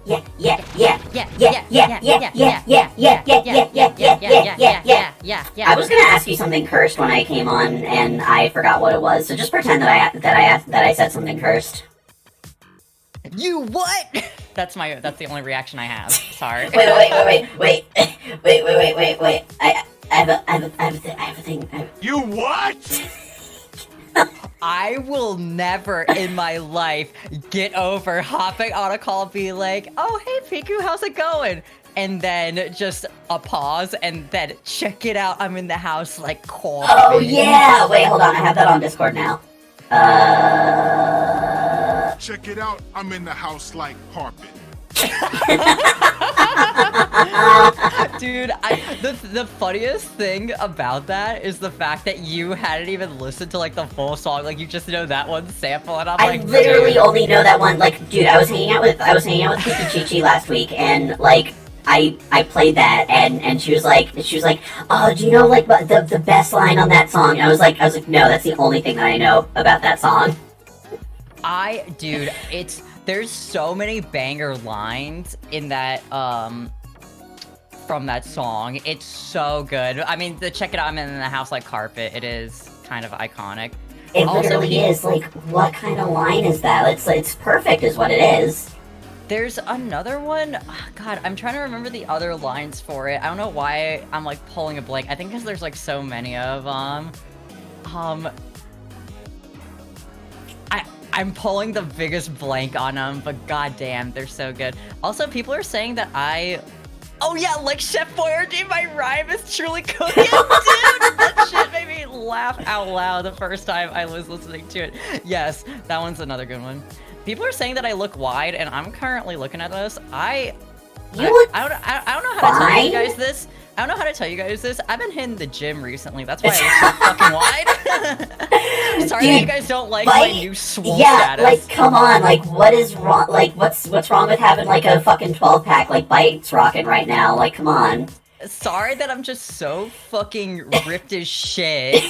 I was gonna ask you something cursed when I came on, and I forgot what it was. So just pretend that I said something cursed. You what? That's the only reaction I have. Sorry. Wait. I have a thing. You what? I will never in my life get over hopping on a call and be like, oh, hey, Piku, how's it going? And then just a pause and then check it out. I'm in the house like coughing. Oh, yeah. Wait, hold on. I have that on Discord now. Check it out. I'm in the house like carpet. Dude, the funniest thing about that is the fact that you hadn't even listened to like the full song. Like you just know that one sample, and I'm like, I literally only know that one. Like, dude, I was hanging out with Kiki Chichi last week, and like I played that, and she was like, oh, do you know like the best line on that song? And I was like, no, that's the only thing that I know about that song. Dude, there's so many banger lines in that, from that song. It's so good. I mean, check it out, I'm in the house like carpet. It is kind of iconic. It literally is. Like, what kind of line is that? It's perfect is what it is. There's another one. Oh, God, I'm trying to remember the other lines for it. I don't know why I'm like pulling a blank. I think because there's like so many of them. I'm pulling the biggest blank on them, but goddamn, they're so good. Also, people are saying that oh yeah, like Chef Boyardee, my rhyme is truly cooking, dude! That shit made me laugh out loud the first time I was listening to it. Yes, that one's another good one. People are saying that I look wide, and I'm currently looking at this. I don't know how to tell you guys this. I don't know how to tell you guys this. I've been hitting the gym recently. That's why I look so fucking wide. Sorry that you guys don't like my new swole status. Like, come on. Like, what is wrong? Like, what's wrong with having, like, a fucking 12-pack? Like, BYTE's rocking right now. Like, come on. Sorry that I'm just so fucking ripped as shit.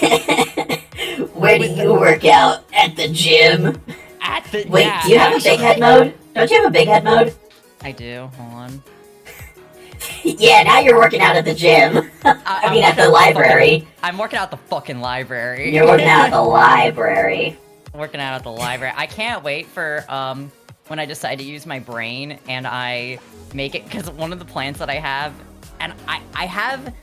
Where do you work out? At the gym? Wait, yeah, do you have a big head mode? Don't you have a big head mode? I do. Hold on. Yeah, now you're working out at the gym. I mean, at the library. I'm working out at the fucking library. You're working out at the library. Working out at the library. I can't wait for when I decide to use my brain and I make it, because one of the plans that I have, and I have,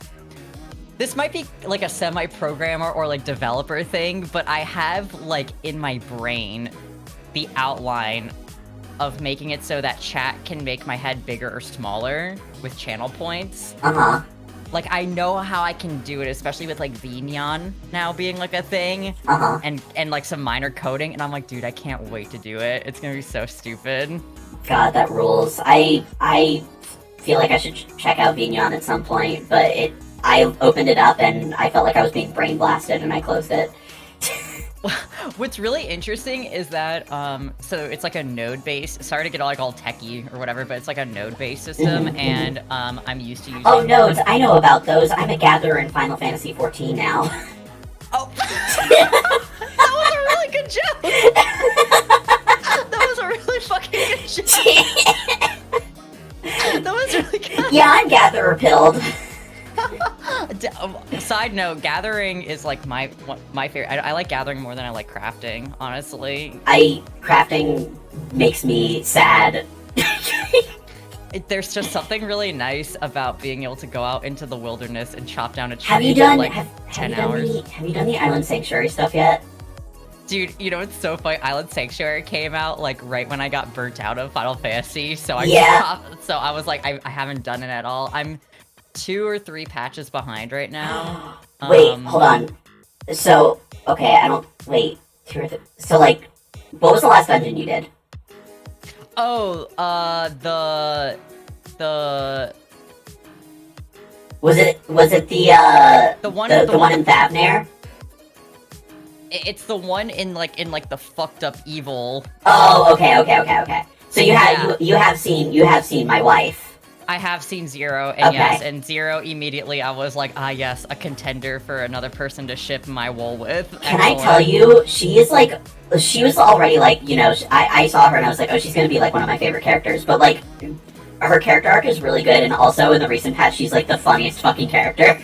this might be like a semi-programmer or like developer thing, but I have like in my brain the outline of making it so that chat can make my head bigger or smaller with channel points. Uh-huh. Like, I know how I can do it, especially with, like, Vignon now being, like, a thing. Uh-huh. And, like, some minor coding, and I'm like, dude, I can't wait to do it. It's gonna be so stupid. God, that rules. I feel like I should check out Vignon at some point, but I opened it up, and I felt like I was being brain blasted, and I closed it. What's really interesting is that, so it's like a node-based, sorry to get all like all techie or whatever, but it's like a node-based system, and I'm used to using— Oh, nodes, I know about those. I'm a gatherer in Final Fantasy XIV now. Oh, that was a really good joke! That was a really fucking good joke! That was really good! Yeah, I'm gatherer pilled. Side note, gathering is like my favorite. I like gathering more than I like crafting, honestly. Crafting makes me sad. There's just something really nice about being able to go out into the wilderness and chop down a tree. Have you done, like have 10 you done hours. Have you done the Island Sanctuary stuff yet? Dude, you know what's so funny? Island Sanctuary came out like right when I got burnt out of Final Fantasy, so I was like, I haven't done it at all. I'm 2 or 3 patches behind right now. Wait, hold on. So, okay, wait, 2 or 3, so like, what was the last dungeon you did? Oh, the Was it the one in Thavnair? It's the one in the fucked up evil. Oh, okay. So you have seen my wife. I have seen Zero, and yes, and Zero immediately I was like, ah yes, a contender for another person to ship my wool with. Can I tell you, she was already like, you know, I saw her and I was like, oh, she's gonna be like one of my favorite characters, but like, Her character arc is really good, and also in the recent patch, she's like the funniest fucking character.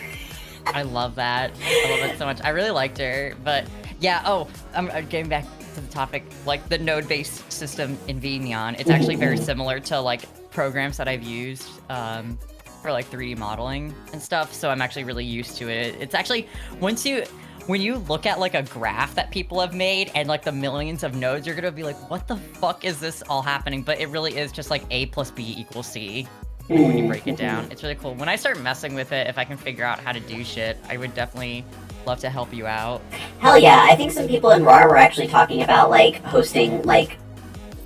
I love that. I love it so much. I really liked her, but yeah. Oh, I'm getting back to the topic. Like the node-based system in VNeon, it's actually very similar to like programs that I've used for like 3D modeling and stuff. So I'm actually really used to it. It's actually when you look at like a graph that people have made and like the millions of nodes, you're gonna be like, what the fuck is this all happening? But it really is just like A plus B equals C. When you break it down, it's really cool. When I start messing with it, if I can figure out how to do shit, I would definitely love to help you out. Hell yeah, I think some people in RAR were actually talking about, like, hosting, like,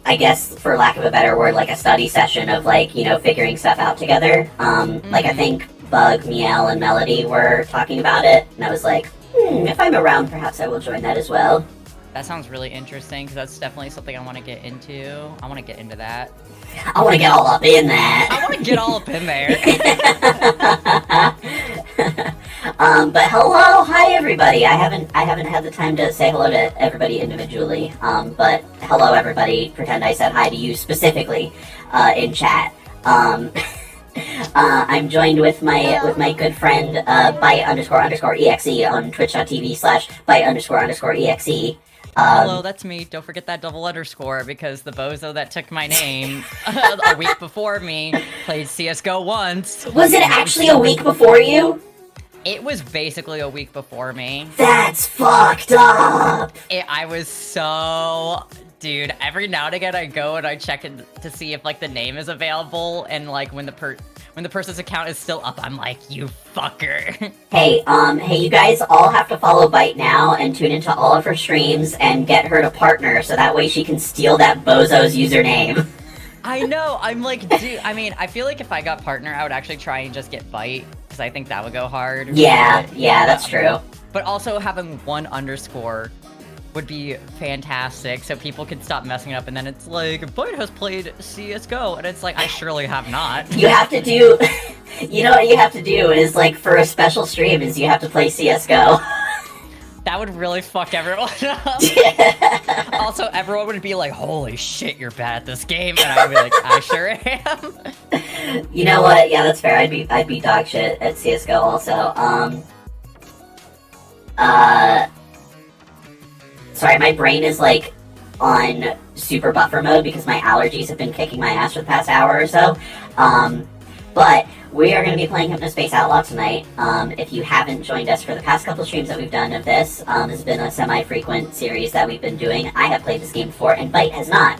I guess, for lack of a better word, like a study session of, like, you know, figuring stuff out together. Like, I think Bug, Miel, and Melody were talking about it, and I was like, if I'm around, perhaps I will join that as well. That sounds really interesting, because that's definitely something I want to get into. I want to get into that. I want to get all up in that. I want to get all up in there. But hello, hi everybody. I haven't had the time to say hello to everybody individually. But hello everybody. Pretend I said hi to you specifically in chat. I'm joined with my good friend BYTE__exe on twitch.tv/BYTE__exe. Hello, that's me. Don't forget that double underscore, because the bozo that took my name a week before me played CSGO once. Was it actually a week before you? It was basically a week before me. That's fucked up! I was so... Dude, every now and again I go and I check in to see if, like, the name is available, and, like, when the person's account is still up, I'm like, you fucker. Hey, you guys all have to follow BYTE now and tune into all of her streams and get her to partner so that way she can steal that bozo's username. I know, I'm like, dude, I mean, I feel like if I got partner, I would actually try and just get BYTE, because I think that would go hard. Yeah, that's true. But also having one underscore would be fantastic, so people can stop messing it up, and then it's like, BYTE has played CSGO, and it's like, I surely have not. You have to do, you know what you have to do is, like, for a special stream is you have to play CSGO. That would really fuck everyone up. Also, everyone would be like, holy shit, you're bad at this game, and I would be like, I sure am. You know what, yeah, that's fair, I'd be dog shit at CSGO also. Sorry, my brain is, like, on super buffer mode because my allergies have been kicking my ass for the past hour or so. But we are going to be playing Hypnospace Outlaw tonight. If you haven't joined us for the past couple streams that we've done of this, has been a semi-frequent series that we've been doing. I have played this game before, and BYTE has not.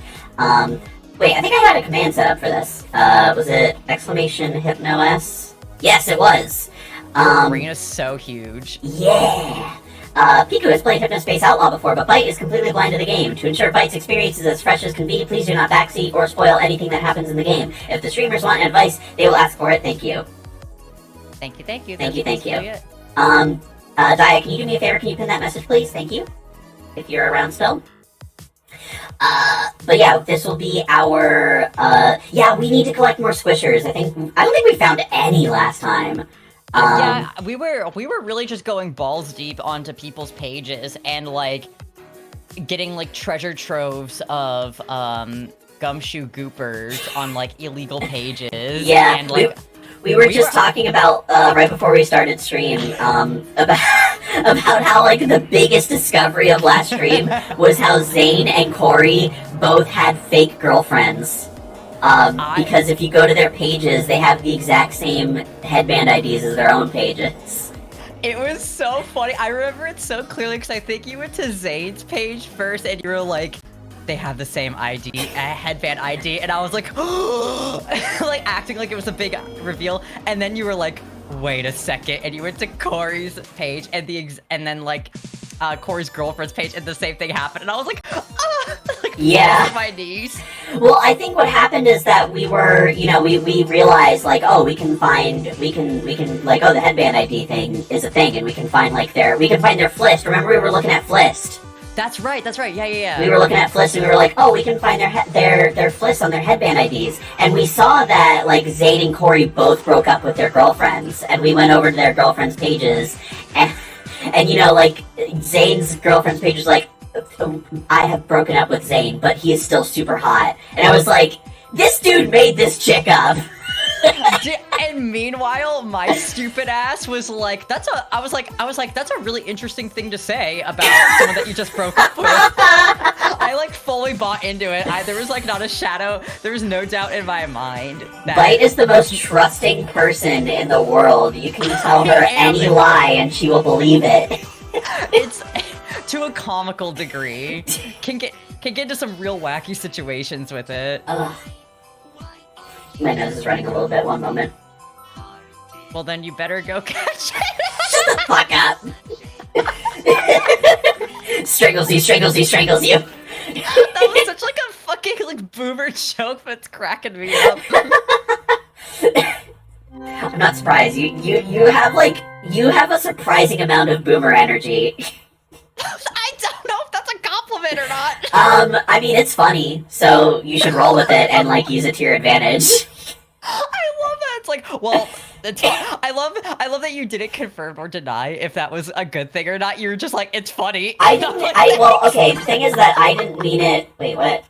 Wait, I think I had a command set up for this. Was it !Hypnos? Yes, it was. Arena's so huge. Yeah! Piku has played Hypnospace Outlaw before, but BYTE is completely blind to the game. To ensure BYTE's experience is as fresh as can be, please do not backseat or spoil anything that happens in the game. If the streamers want advice, they will ask for it. Thank you. Thank you. Thank you. Dia, can you do me a favor? Can you pin that message, please? Thank you. If you're around still. But yeah, this will be our, yeah, we need to collect more squishers. I don't think we found any last time. Yeah, we were really just going balls deep onto people's pages and, like, getting, like, treasure troves of, gumshoe goopers on, like, illegal pages. Yeah, and, like, we were just talking about, right before we started stream, about how, like, the biggest discovery of last stream was how Zane and Corey both had fake girlfriends. Because if you go to their pages, they have the exact same headband IDs as their own pages. It was so funny. I remember it so clearly because I think you went to Zane's page first and you were like, they have the same ID, headband ID, and I was like, like acting like it was a big reveal, and then you were like, wait a second, and you went to Corey's page and then like Corey's girlfriend's page, and the same thing happened, and I was like, like, yeah, my knees. Well, I think what happened is that we were, you know, we realized like, oh, we can like, oh, the headband ID thing is a thing, and we can find their Flist. Remember, we were looking at Flist. That's right, yeah. We were looking at Flist, and we were like, oh, we can find their Flist on their headband IDs. And we saw that, like, Zane and Corey both broke up with their girlfriends, and we went over to their girlfriends' pages, and you know, like, Zane's girlfriend's page was like, I have broken up with Zane, but he is still super hot. And I was like, This dude made this chick up. And meanwhile, my stupid ass was like, I was like, that's a really interesting thing to say about someone that you just broke up with. I like fully bought into it. There was like not a shadow, there was no doubt in my mind that BYTE is the most trusting person in the world. You can tell her any lie and she will believe it. It's to a comical degree. Can get into some real wacky situations with it. Ugh. My nose is running a little bit. One moment. Well, then you better go catch it. Shut the fuck up. Strangles you, strangles you, strangles you. That was such like a fucking like boomer joke that's cracking me up. I'm not surprised. You have a surprising amount of boomer energy. I don't know if that's a compliment or not. I mean, it's funny, so you should roll with it and like use it to your advantage. I love that. It's like, well, I love that you didn't confirm or deny if that was a good thing or not. You were just like, it's funny. Well, okay, the thing is that I didn't mean it. Wait, what?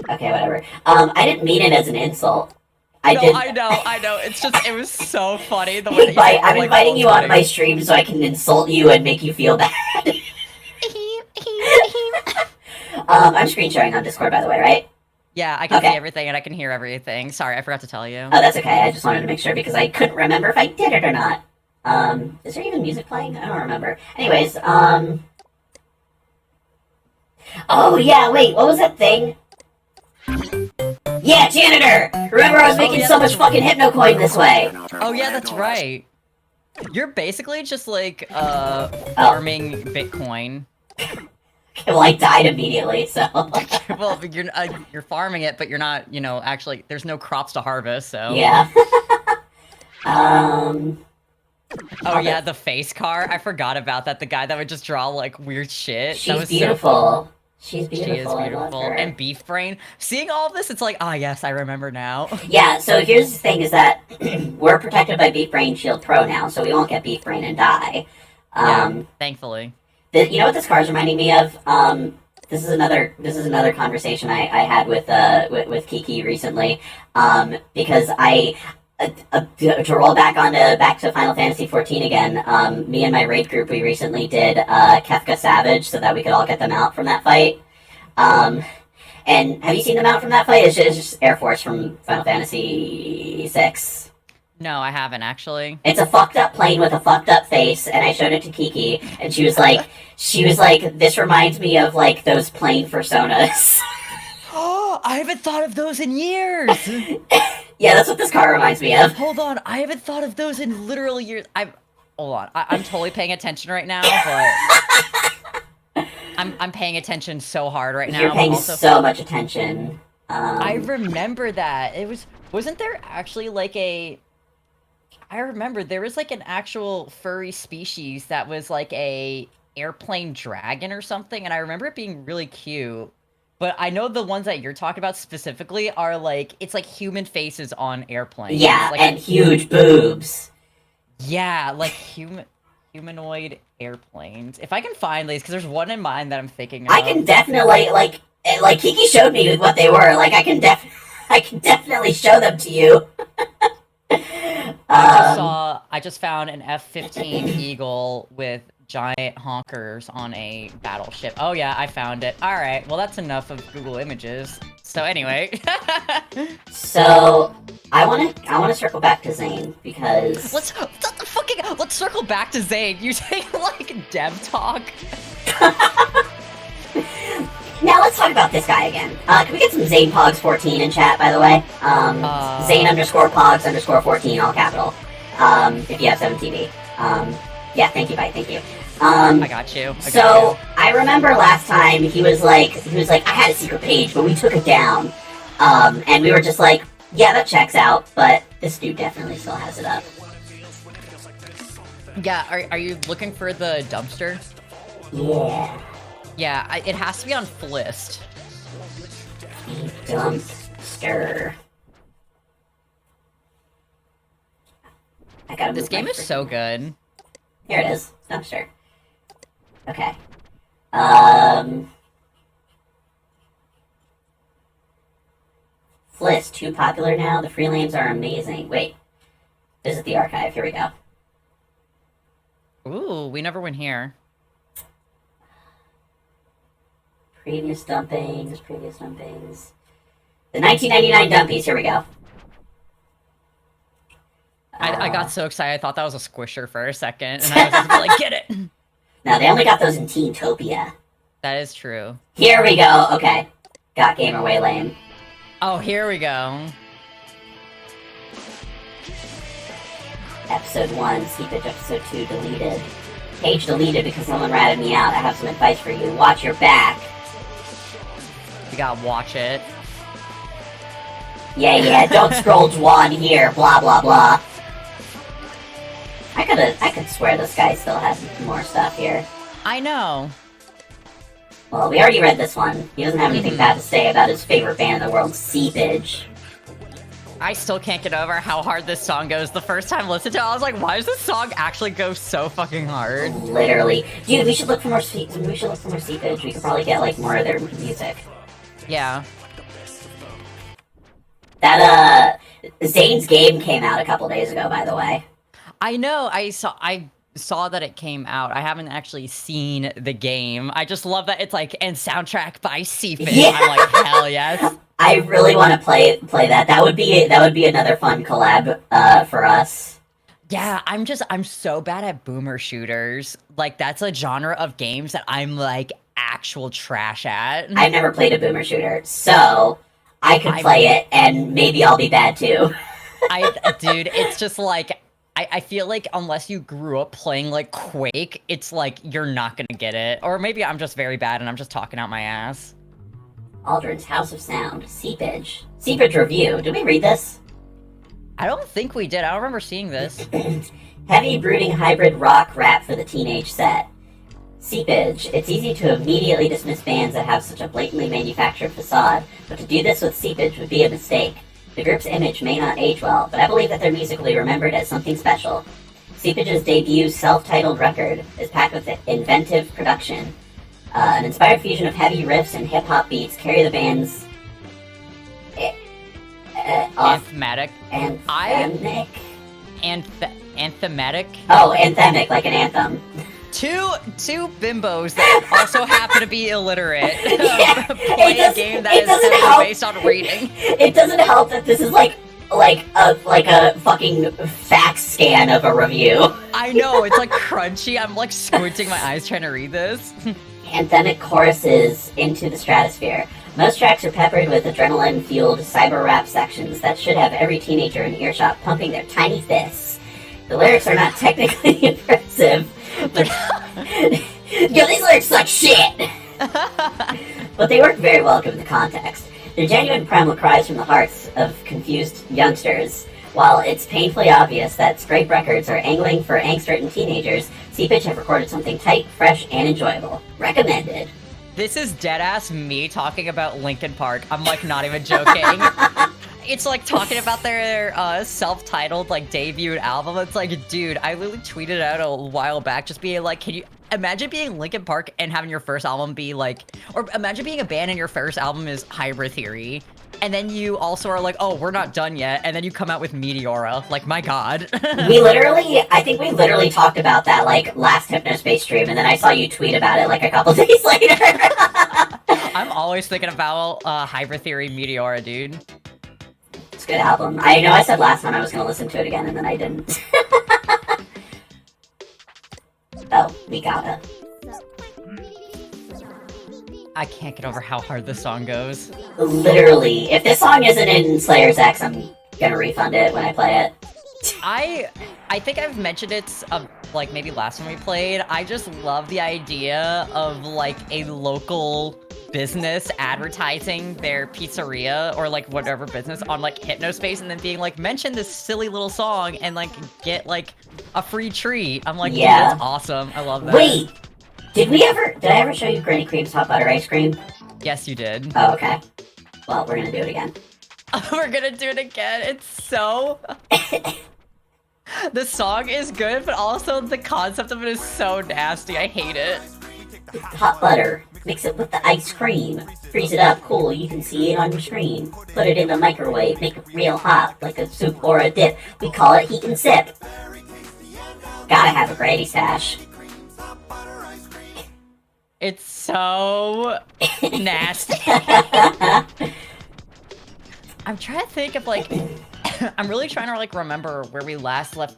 Okay, whatever. I didn't mean it as an insult. I know. It's just, it was so funny. The way that I'm inviting you onto my stream so I can insult you and make you feel bad. I'm screen sharing on Discord, by the way, right? Yeah, I can see everything and I can hear everything. Sorry, I forgot to tell you. Oh, that's okay. I just wanted to make sure because I couldn't remember if I did it or not. Is there even music playing? I don't remember. Anyways, oh yeah, wait, what was that thing? Yeah, janitor! Remember I was making so much fucking hypnocoin this way! Oh yeah, that's right. You're basically just like, farming Bitcoin. Well, I died immediately, so... Well, you're farming it, but you're not, actually, there's no crops to harvest, so... Yeah. Oh yeah, the face car. I forgot about that. The guy that would just draw, like, weird shit. She's beautiful. She's beautiful. She is beautiful. And Beef Brain. Seeing all of this, it's like, yes, I remember now. Yeah, so here's the thing, is that we're protected by Beef Brain Shield Pro now, so we won't get Beef Brain and die. Yeah, thankfully. You know what this car's reminding me of? This is another conversation I had with Kiki recently, because to roll back to Final Fantasy XIV again, me and my raid group, we recently did Kefka Savage so that we could all get them out from that fight. And have you seen them out from that fight? It's just Air Force from Final Fantasy VI. No, I haven't, actually. It's a fucked up plane with a fucked up face, and I showed it to Kiki, and she was like, this reminds me of, like, those plane personas. Oh, I haven't thought of those in years! Yeah, that's what this car reminds me of. Hold on, I haven't thought of those in literal years. Hold on, I'm totally paying attention right now, but... I'm paying attention so hard right now. You're paying so much attention. I remember that. Wasn't there actually, like, I remember there was like an actual furry species that was like a airplane dragon or something, and I remember it being really cute. But I know the ones that you're talking about specifically are like, it's like human faces on airplanes. Yeah, like and huge boobs. Yeah, like humanoid airplanes. If I can find these, because there's one in mind that I'm thinking of. I can definitely, like Kiki showed me what they were. Like, I can definitely show them to you. I just found an F-15 Eagle with giant honkers on a battleship. Oh yeah, I found it. All right, well that's enough of Google Images. So anyway. So I want to circle back to Zane because let's circle back to Zane. You take like dev talk. Now let's talk about this guy again. Can we get some Zane Pogs 14 in chat, by the way? Zane _Pogs _14, all capital. If you have 7TV. Yeah, thank you, BYTE, thank you. I got you. I remember last time he was like, I had a secret page, but we took it down. And we were just like, yeah, that checks out, but this dude definitely still has it up. Yeah, are you looking for the dumpster? Yeah. Yeah, it has to be on Flist. Dumpster. This game is so good. Here it is. Dumpster. Okay. Fliss, too popular now. The free lanes are amazing. Wait. Visit the archive. Here we go. Ooh, we never went here. Previous dumpings. The 1999 dumpies. Here we go. I got so excited, I thought that was a squisher for a second, and I was just like, get it! No, they only got those in Teentopia. That is true. Here we go. Okay. Got Gamer Way Lame. Oh, here we go. Episode 1, Seepage Episode 2 deleted. Page deleted because someone ratted me out. I have some advice for you. Watch your back. You gotta watch it. Yeah, don't scroll Juan here, blah, blah, blah. I could swear this guy still had more stuff here. I know. Well, we already read this one. He doesn't have anything bad to say about his favorite band in the world, Seepage. I still can't get over how hard this song goes. The first time I listened to it, I was like, why does this song actually go so fucking hard? Literally. Dude, we should look for more Seepage. We could probably get, like, more of their music. Yeah. That, Zane's Game came out a couple days ago, by the way. I know, I saw that it came out. I haven't actually seen the game. I just love that it's like, and soundtrack by Seepage. Yeah. I'm like, hell yes. I really want to play that. That would be another fun collab for us. Yeah, I'm so bad at boomer shooters. Like, that's a genre of games that I'm like actual trash at. I've never played a boomer shooter, so I could play it, and maybe I'll be bad too. Dude, it's just like, I feel like unless you grew up playing like Quake, it's like you're not gonna get it. Or maybe I'm just very bad and I'm just talking out my ass. Aldrin's House of Sound, Seepage review. Did we read this? I don't think we did. I don't remember seeing this. Heavy, brooding hybrid rock rap for the teenage set. Seepage. It's easy to immediately dismiss bands that have such a blatantly manufactured facade, but to do this with Seepage would be a mistake. The group's image may not age well, but I believe that their music will be remembered as something special. Seepage's debut self-titled record is packed with inventive production. An inspired fusion of heavy riffs and hip-hop beats carry the band's Anthematic. Anthematic? Anthematic. Oh, anthemic, like an anthem. Two bimbos that also happen to be illiterate Yeah, play a game that is help. based on reading. It doesn't help that this is like a fucking fax scan of a review. I know, it's like crunchy. I'm like squinting my eyes trying to read this. Anthemic choruses into the stratosphere. Most tracks are peppered with adrenaline-fueled cyber rap sections that should have every teenager in earshot pumping their tiny fists. The lyrics are not technically impressive, but yo, these lyrics suck shit! But they work very well given the context. They're genuine primal cries from the hearts of confused youngsters. While it's painfully obvious that Scrape Records are angling for angst-ridden teenagers, Seepage have recorded something tight, fresh, and enjoyable. Recommended. This is deadass me talking about Linkin Park. I'm like not even joking. It's like talking about their self-titled like debut album. It's like, dude, I literally tweeted out a while back just being like, can you imagine being Linkin Park and having your first album be like, or imagine being a band and your first album is Hybrid Theory. And then you also are like, oh, we're not done yet. And then you come out with Meteora. Like, my god. I think we literally talked about that, like, last Hypnospace stream, and then I saw you tweet about it, like, a couple days later. I'm always thinking about Hybrid Theory Meteora, dude. It's a good album. I know I said last time I was going to listen to it again, and then I didn't. Oh, we got it. I can't get over how hard this song goes. Literally, if this song isn't in Slayer's X, I'm gonna refund it when I play it. I think I've mentioned it, like, maybe last time we played. I just love the idea of, like, a local business advertising their pizzeria or, like, whatever business on, like, Hypnospace and then being like, mention this silly little song and, like, get, like, a free treat. I'm like, yeah, dude, that's awesome. I love that. Wait! Did I ever show you Granny Cream's hot butter ice cream? Yes, you did. Oh, okay. Well, we're gonna do it again. We're gonna do it again. It's so... The song is good, but also the concept of it is so nasty. I hate it. Hot butter. Mix it with the ice cream. Freeze it up, cool, you can see it on your screen. Put it in the microwave, make it real hot, like a soup or a dip. We call it heat and sip. Gotta have a granny stash. It's so nasty. I'm trying to think of like, I'm really trying to like remember where we last left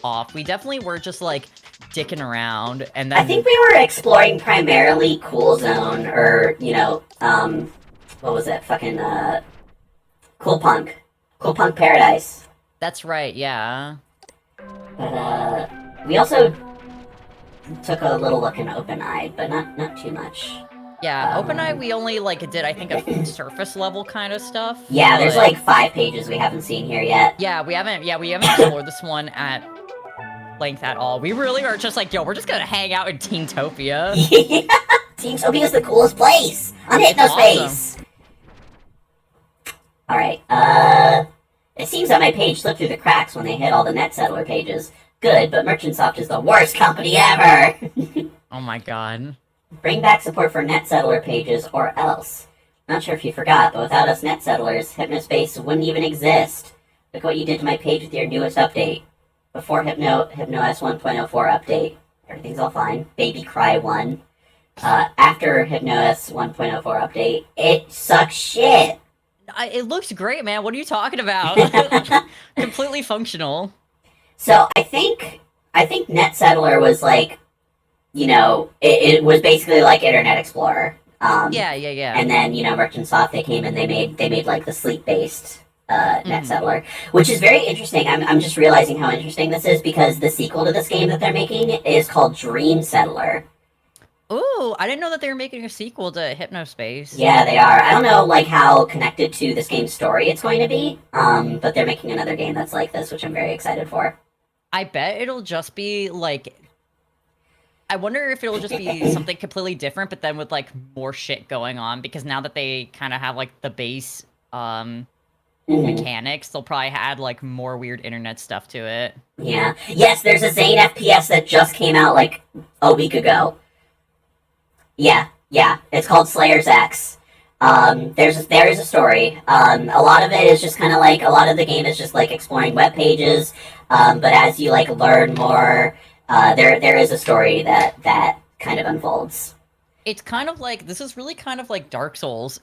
off. We definitely were just like dicking around, and then I think we were exploring primarily Cool Zone, or what was it? Fucking Cool Punk Paradise. That's right, yeah. But we also took a little look in Open Eye, but not too much. Yeah, Open Eye we only like did I think a surface level kind of stuff. Yeah, there's but- like 5 pages we haven't seen here yet. Yeah, we haven't explored this one at length at all. We really are just like, yo, we're just gonna hang out in Teentopia. Yeah, Teentopia the coolest place on Hypnospace. Awesome. Alright, it seems that my page slipped through the cracks when they hit all the NetSettler pages. Good, but Merchantsoft is the worst company ever! Oh my god. Bring back support for NetSettler pages, or else. Not sure if you forgot, but without us NetSettlers, Hypnospace wouldn't even exist. Look what you did to my page with your newest update. Before HypnoS 1.04 update, everything's all fine. Baby Cry 1. After HypnoS 1.04 update, it sucks shit! It looks great, man. What are you talking about? Completely functional. So I think NetSettler was like, it was basically like Internet Explorer. Yeah. And then Merchantsoft, they came and they made like the sleep-based NetSettler, which is very interesting. I'm just realizing how interesting this is because the sequel to this game that they're making is called Dream Settler. Ooh, I didn't know that they were making a sequel to Hypnospace. Yeah, they are. I don't know like how connected to this game's story it's going to be, but they're making another game that's like this, which I'm very excited for. I bet it'll just be like, I wonder if it'll just be something completely different, but then with like more shit going on, because now that they kind of have like the base mechanics, they'll probably add like more weird internet stuff to it. Yeah. Yes, there's a Zane FPS that just came out like a week ago. Yeah. It's called Slayer's X. There is a story. A lot of it is just kind of like, a lot of the game is just like exploring web pages. But as you like learn more, there is a story that kind of unfolds. It's kind of like, this is really kind of like Dark Souls.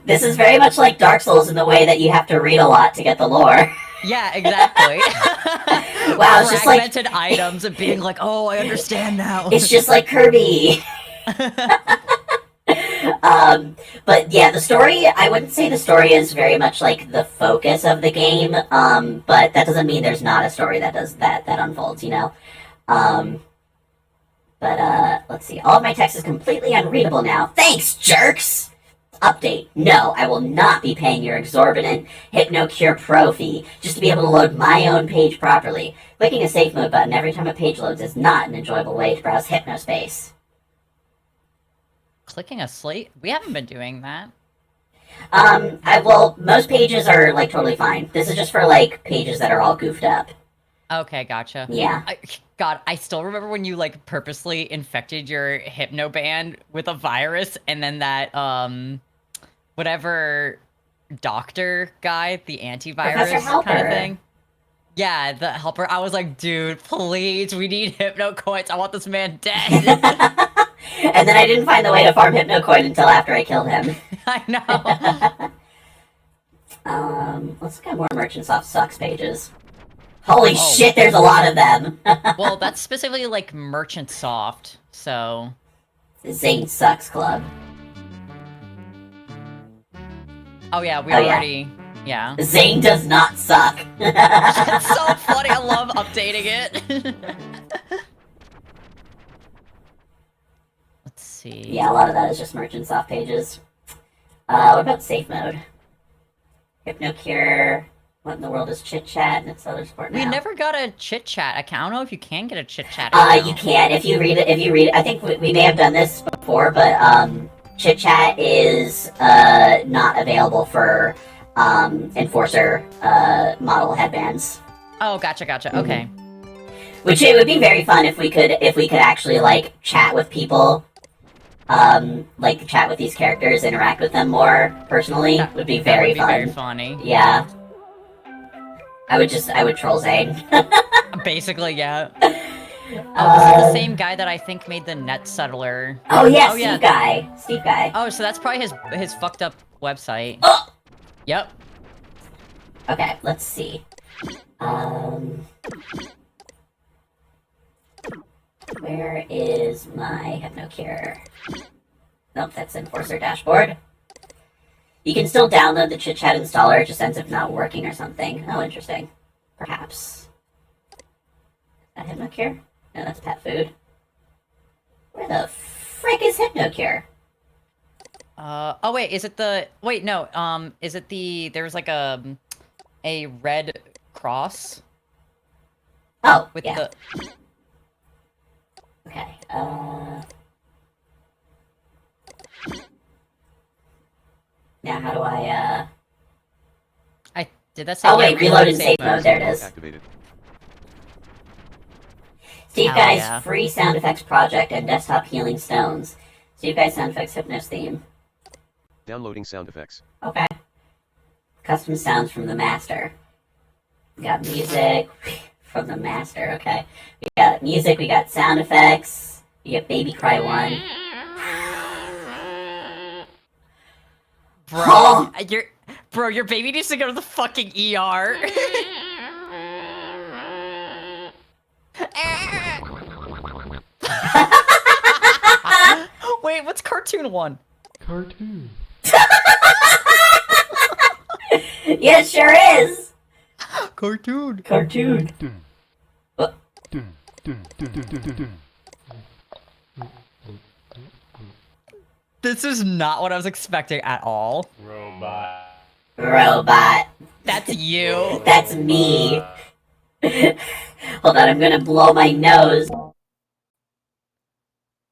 This is very much like Dark Souls in the way that you have to read a lot to get the lore. Yeah, exactly. Wow, it's just like fragmented items and being like, oh, I understand now. It's just like Kirby. But yeah, the story, I wouldn't say the story is very much like the focus of the game, but that doesn't mean there's not a story that unfolds, But let's see, all of my text is completely unreadable now. Thanks, jerks! Update. No, I will not be paying your exorbitant HypnoCure Pro fee just to be able to load my own page properly. Clicking a safe mode button every time a page loads is not an enjoyable way to browse Hypnospace. Clicking a slate? We haven't been doing that. Most pages are like totally fine. This is just for like pages that are all goofed up. Okay, gotcha. Yeah. God, I still remember when you like purposely infected your Hypnoband with a virus, and then that whatever doctor guy, the antivirus kind of thing. Yeah, the helper. I was like, dude, please, we need Hypnocoins. I want this man dead. And then I didn't find the way to farm Hypnocoin until after I killed him. I know. Let's look at more Merchantsoft sucks pages. Holy shit, there's a lot of them. Well, that's specifically like Merchantsoft, so. Zane Sucks Club. Oh yeah, we already. Yeah. Zane does not suck. That's so funny. I love updating it. Let's see. Yeah, a lot of that is just Merchantsoft pages. What about safe mode? HypnoCure. What in the world is Chit Chat and its other support now? We never got a Chit Chat account. I don't know if you can get a Chit Chat account. You can if you read it. I think we may have done this before, but Chit Chat is not available for Enforcer model headbands. Oh, gotcha. Okay. Which it would be very fun if we could actually like chat with people, like chat with these characters, interact with them more personally. That would be very fun. Very funny. Yeah. I would troll Zane. Basically, yeah. Oh, this is the same guy that I think made the Net Settler. Oh yeah, Steve guy. Oh, so that's probably his fucked up website. Oh! Yep. Okay, let's see. Where is my Hypnocure? Nope, that's Enforcer dashboard. You can still download the Chit Chat installer, it just ends up not working or something. Oh, interesting. Perhaps. Is that Hypnocure? No, that's pet food. Where the frick is Hypnocure? Oh wait, is it the... Wait, no, is it the... There's like a red cross? Oh, with yeah. the... Okay, now how do I, Did that say... Oh wait, reload in safe mode, there it is. Activated. Steve Hell Guy's yeah. free sound effects project and desktop healing stones. Steve Guy's sound effects Hypnos theme. Downloading sound effects. Okay. Custom sounds from the master. We got music from the master, okay. We got music, we got sound effects. We got Baby Cry 1. Bro, your baby needs to go to the fucking ER. Wait, what's cartoon 1? Cartoon. Yeah, it sure is! Cartoon. Cartoon. Dun, dun, dun, dun, dun, dun, dun. This is not what I was expecting at all. Robot. Robot. That's you. That's me. Hold on, I'm gonna blow my nose.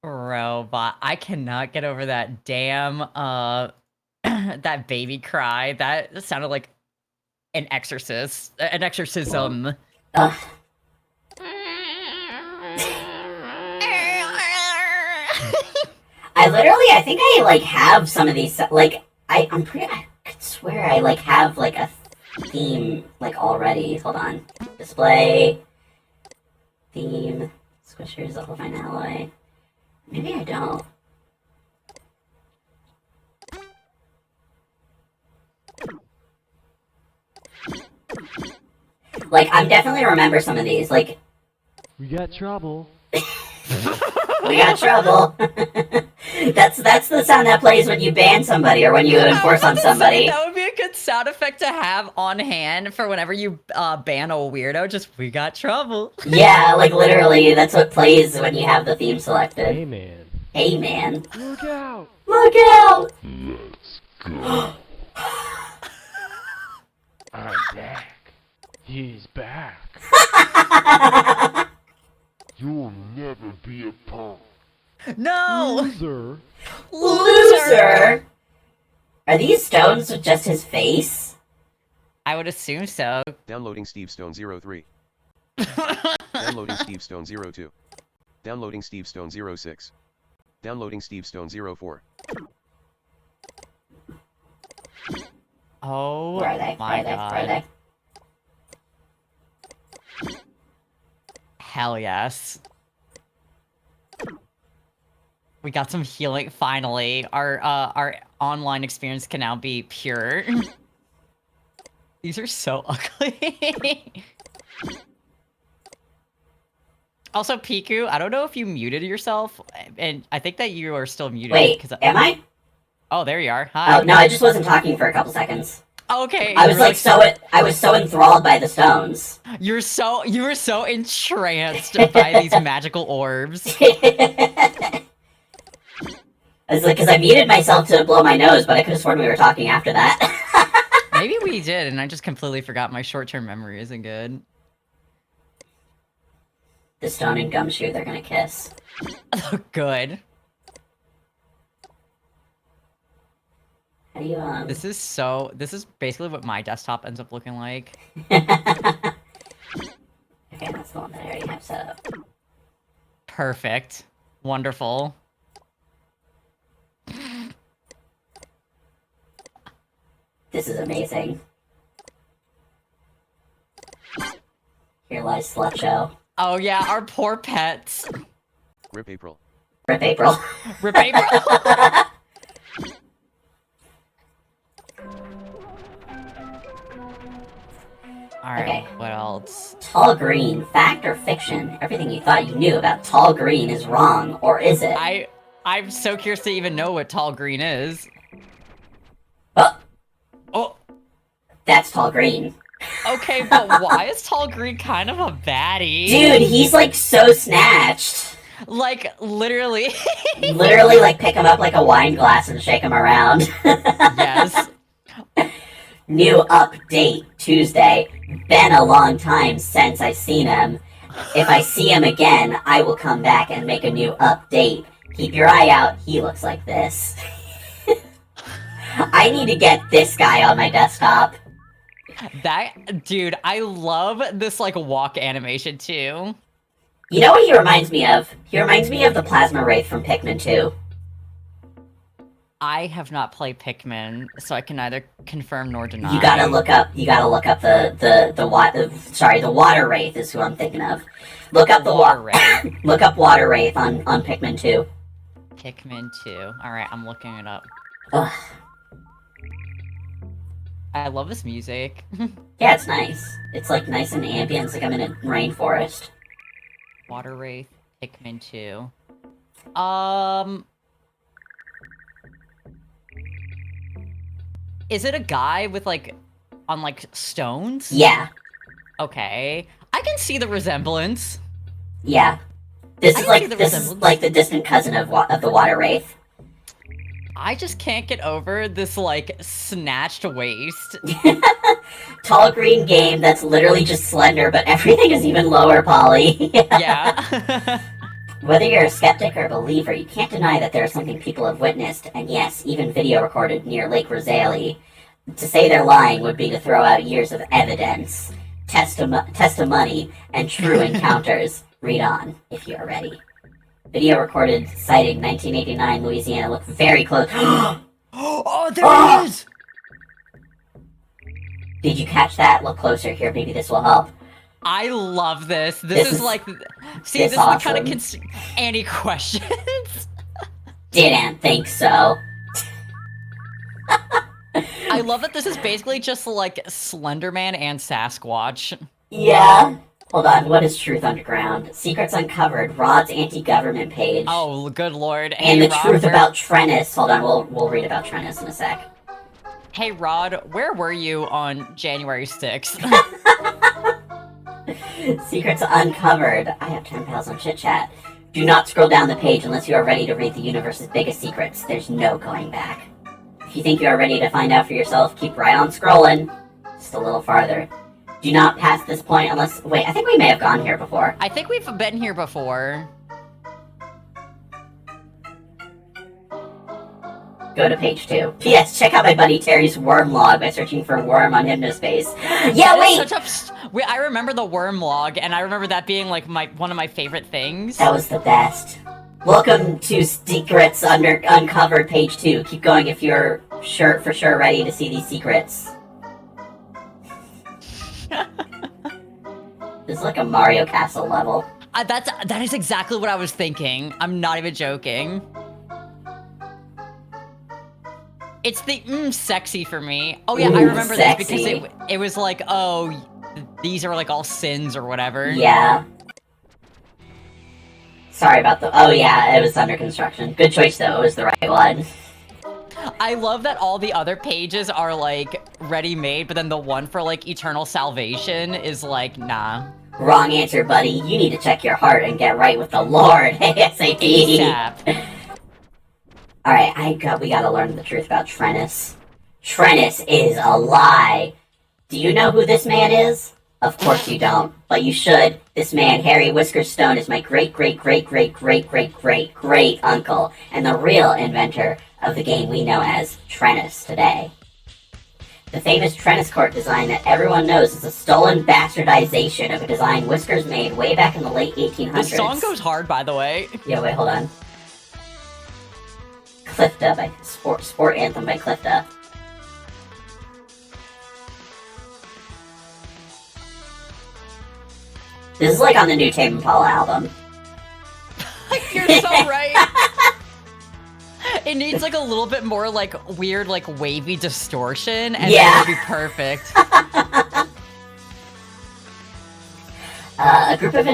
Robot. I cannot get over that damn, that baby cry. That sounded like an exorcism. Ugh. I think I, like, have some of these, like, I could swear I, like, have, like, a theme, like, already. Hold on. Display. Theme. Squishers, Ultrafine Alloy. Maybe I don't. Like, I'm definitely remember some of these, like... We got trouble. We got trouble. That's the sound that plays when you ban somebody or when you enforce on somebody. That would be a good sound effect to have on hand for whenever you ban a weirdo. Just, we got trouble. Yeah, like literally, that's what plays when you have the theme selected. Hey man. Hey man. Look out! Look out! Let's go. I'm back. He's back. You'll never be a punk. No! Loser. Loser! Are these stones with just his face? I would assume so. Downloading Steve Stone 03. Downloading Steve Stone 02. Downloading Steve Stone 06. Downloading Steve Stone 04. Oh Where are they? my Where are they? god. Where are they? Hell yes. We got some healing, finally. Our online experience can now be pure. These are so ugly. Also, Piku, I don't know if you muted yourself, and I think that you are still muted. Wait, am I? Oh, there you are. Hi. Oh, no, I just wasn't talking for a couple seconds. Okay. I was like I was so enthralled by the stones. You were so entranced by these magical orbs. I was like, because I muted myself to blow my nose, but I could have sworn we were talking after that. Maybe we did, and I just completely forgot. My short-term memory isn't good. The stone and Gumshoe, they're gonna kiss. Oh, good. How do you, This is basically what my desktop ends up looking like. Okay, Okay, that's the one that I already have set up. Perfect. Wonderful. This is amazing. Here lies Slut Show. Oh yeah, our poor pets. Rip April. Rip April. Rip April. Alright, Okay. what else? Tall green, fact or fiction? Everything you thought you knew about tall green is wrong, or is it? I'm so curious to even know what tall green is. Oh, Oh, that's tall green. okay, but why is tall green kind of a baddie? Dude, he's like so snatched. Like, literally. Literally, like, pick him up like a wine glass and shake him around. Yes. New update Tuesday. Been a long time since I've seen him. If I see him again, I will come back and make a new update. Keep your eye out. He looks like this. I need to get this guy on my desktop. That, dude, I love this, like, walk animation, too. You know what he reminds me of? He reminds me of the Plasma Wraith from Pikmin 2. I have not played Pikmin, so I can neither confirm nor deny. You gotta look up the Water Wraith is who I'm thinking of. Look up the Water Wraith. Look up Water Wraith on Pikmin 2. Pikmin 2. Alright, I'm looking it up. Ugh. I love this music. Yeah, it's nice. It's like nice and ambient, it's like I'm in a rainforest. Water Wraith, Pikmin 2. Is it a guy with, like, on, like, stones? Yeah, Okay. I can see the resemblance. yeah. This I is can see like the this is resemblance. like the distant cousin of the Water Wraith. I just can't get over this, like, snatched waist. Tall green game that's literally just slender, but everything is even lower poly. Yeah. Whether you're a skeptic or a believer, you can't deny that there is something people have witnessed, and yes, even video recorded near Lake Rosalie. To say they're lying would be to throw out years of evidence, testimony, and true encounters. Read on, if you are ready. Video recorded citing 1989 Louisiana look very close. Oh, there Oh! it is! Did you catch that? Look closer here, maybe this will help. I love this. This This is is- like... See, this this is the kind of... awesome. Any questions? Didn't think so. I love that this is basically just like Slenderman and Sasquatch. Yeah. Hold on, what is Truth Underground? Secrets Uncovered, Rod's anti-government page. Oh, good lord. And Hey, the Rod, truth where- about Trennis. Hold on, we'll read about Trennis in a sec. Hey, Rod, where were you on January 6th? Secrets Uncovered. I have 10 pals on Chit Chat. Do not scroll down the page unless you are ready to read the universe's biggest secrets. There's no going back. If you think you are ready to find out for yourself, keep right on scrolling. Just a little farther. Do not pass this point unless... Wait, I think we may have gone here before. I think we've been here before. Go to page 2. P.S. Check out my buddy Terry's worm log by searching for worm on Hypnospace. Yeah, That is wait! such I remember the worm log, and I remember that being like one of my favorite things. That was the best. Welcome to Secrets Uncovered, page 2. Keep going if you're for sure ready to see these secrets. This is like a Mario Castle level. That is exactly what I was thinking. I'm not even joking. It's the sexy for me. Oh yeah, I remember this because Sexy. it was like, oh, these are like all sins or whatever. Yeah. Sorry about the... Oh yeah, it was under construction. Good choice though, it was the right one. I love that all the other pages are like ready-made, but then the one for like eternal salvation is like, nah. Wrong answer, buddy. You need to check your heart and get right with the Lord. ASAP. ASAP. Alright, we gotta learn the truth about Trennis. Trennis is a lie. Do you know who this man is? Of course you don't, but you should. This man, Harry Whisker Stone, is my great uncle, and the real inventor of the game we know as Trennis today. The famous Trennis Court design that everyone knows is a stolen bastardization of a design Whiskers made way back in the late 1800s. The song goes hard, by the way. Yo, wait, hold on. Clifta by Sport Anthem by Clifta. This is like on the new Tame Impala album. You're so right. It needs like a little bit more like weird, like wavy distortion, and Yeah. it would be perfect. A group of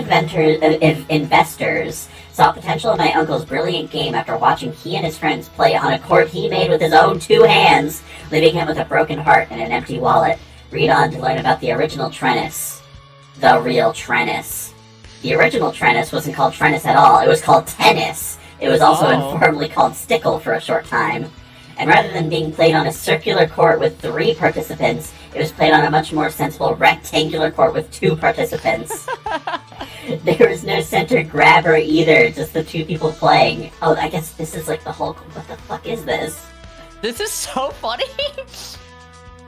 investors saw potential in my uncle's brilliant game after watching he and his friends play on a court he made with his own 2 hands, leaving him with a broken heart and an empty wallet. Read on to learn about the original Trennis. The real Trennis. The original Trennis wasn't called Trennis at all, it was called Tennis. It was also informally called Stickle for a short time. And rather than being played on a circular court with 3 participants, it was played on a much more sensible rectangular court with 2 participants. There was no center grabber either, just the 2 people playing. Oh, I guess this is like the whole... What the fuck is this? This is so funny.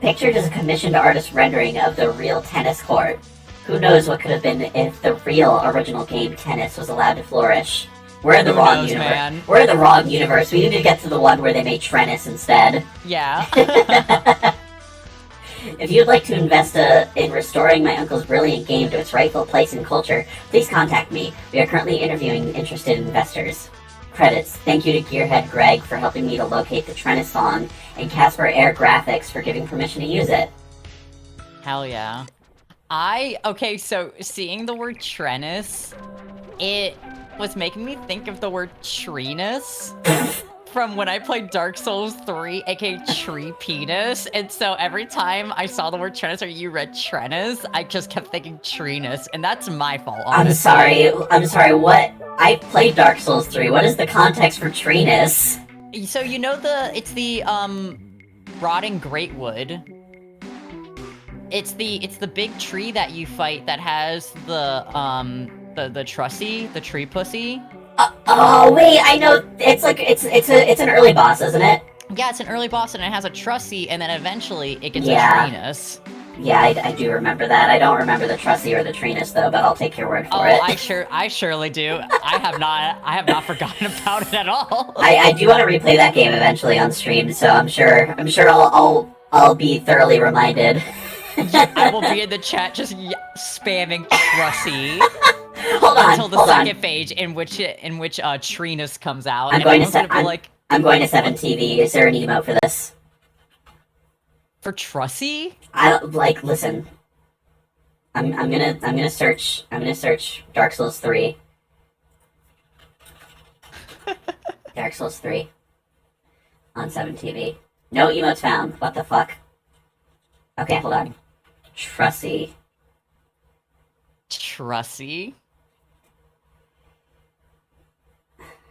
Pictured as a commissioned artist rendering of the real tennis court. Who knows what could have been if the real original game tennis was allowed to flourish. We're in the wrong universe. Man? We're in the wrong universe. We need to get to the one where they made Trennis instead. Yeah. If you'd like to invest in restoring my uncle's brilliant game to its rightful place in culture, please contact me. We are currently interviewing interested investors. Credits. Thank you to Gearhead Greg for helping me to locate the Trennis song, and Casper Air Graphics for giving permission to use it. Hell yeah. Okay, so seeing the word Trennis, it was making me think of the word treeness from when I played Dark Souls 3, aka Tree Penis. And so every time I saw the word Trennis or you read Trennis, I just kept thinking treeness, and that's my fault, honestly. I'm sorry, what? I played Dark Souls 3. What is the context for treeness? So you know it's the rotting greatwood. It's the big tree that you fight that has the trussy, the tree pussy. Oh wait, I know. It's like it's an early boss, isn't it? Yeah, it's an early boss and it has a trussy, and then eventually it gets Yeah. a treeness. Yeah, I do remember that. I don't remember the trussy or the treeness though, but I'll take your word for it. I surely do. I have not forgotten about it at all. I do want to replay that game eventually on stream, so I'm sure I'll be thoroughly reminded. I will be in the chat just spamming trussy until the second page in which treeness comes out. I'm going to 7 TV. Is there an emote for this? For trussy? Listen. I'm gonna search Dark Souls 3. Dark Souls 3 on 7 TV. No emotes found. What the fuck? Okay, hold on. Trussy. Trussy?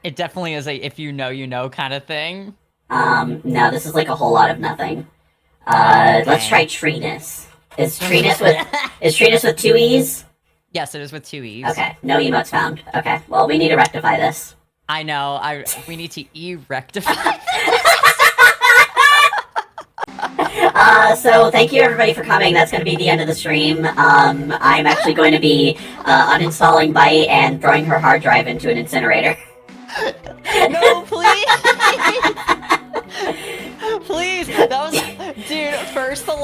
It definitely is a if you know you know kind of thing. No, this is like a whole lot of nothing. Let's try treeness. Is treeness with 2 E's? Yes, it is with 2 E's. Okay, no emotes found. Okay, well, we need to rectify this. I know, we need to rectify. So thank you everybody for coming. That's going to be the end of the stream. I'm actually going to be uninstalling BYTE and throwing her hard drive into an incinerator. No, please! Please! That was... Dude, first the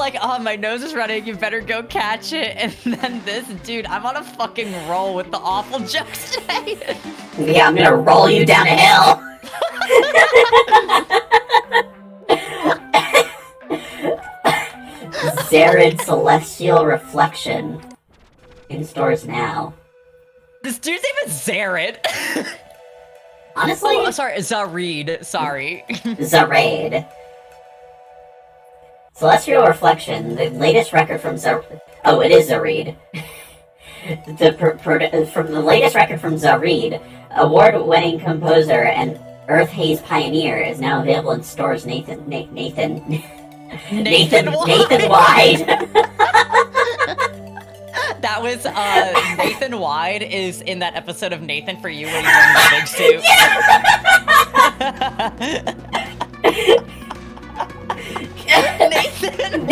my nose is running, you better go catch it, and then this, dude, I'm on a fucking roll with the awful jokes today. Yeah, I'm gonna roll you down a hill. Zared Celestial Reflection. In stores now. This dude's name is Zared. Honestly? Oh, sorry, Zareed. Sorry. Zared. Celestial Reflection, the latest record from Oh, it is Zared. From the latest record from Zared, award-winning composer and Earth Haze pioneer, is now available in stores Nathan Wide. That was Nathan Wide is in that episode of Nathan for You when he's wearing the big suit. Nathan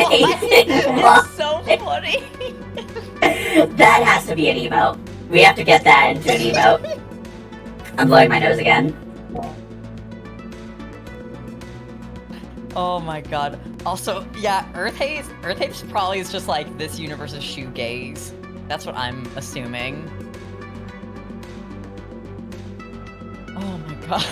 be an emote. We have to get that into an emote. I'm blowing my nose again. Oh my god. Also, yeah, Earth Haze probably is just like this universe's shoegaze. That's what I'm assuming. Oh my god.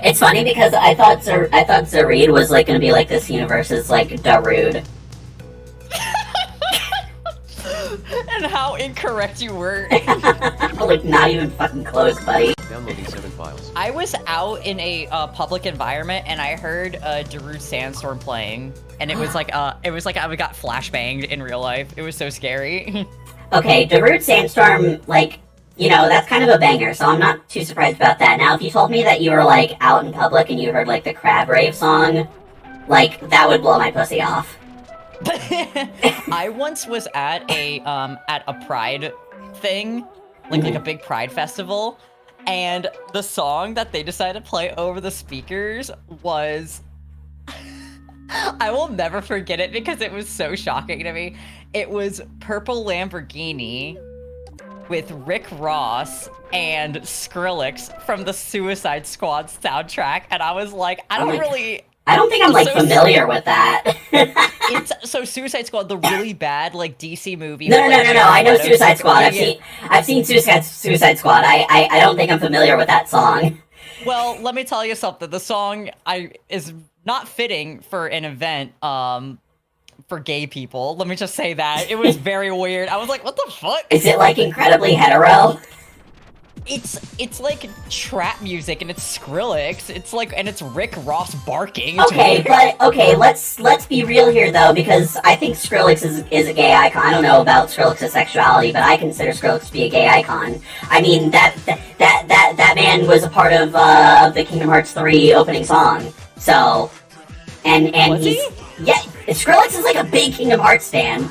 It's funny because I thought Zareed was like gonna be like this universe's like Darude. And how incorrect you were. Like not even fucking close, buddy. Downloading 7 files. I was out in a public environment and I heard Darude Sandstorm playing, and it was like I got flashbanged in real life. It was so scary. Okay, Darude Sandstorm, like, you know, that's kind of a banger, so I'm not too surprised about that. Now, if you told me that you were like out in public and you heard like the Crab Rave song, like that would blow my pussy off. I once was at a Pride thing, like a big Pride festival, and the song that they decided to play over the speakers was I will never forget it because it was so shocking to me. It was Purple Lamborghini with Rick Ross and Skrillex from the Suicide Squad soundtrack, and I was like, I don't think I'm like familiar with that. It's so Suicide Squad, the really bad like DC movie. No. I know Suicide Squad. I've seen Suicide Squad. I don't think I'm familiar with that song. Well, let me tell you something. The song is not fitting for an event for gay people. Let me just say that. It was very weird. I was like, what the fuck? Is it like incredibly hetero? It's like trap music and it's Skrillex. It's like, and it's Rick Ross barking. Okay, but okay, let's be real here though, because I think Skrillex is a gay icon. I don't know about Skrillex's sexuality, but I consider Skrillex to be a gay icon. I mean that man was a part of the Kingdom Hearts 3 opening song. So and was he's yeah, Skrillex is like a big Kingdom Hearts fan.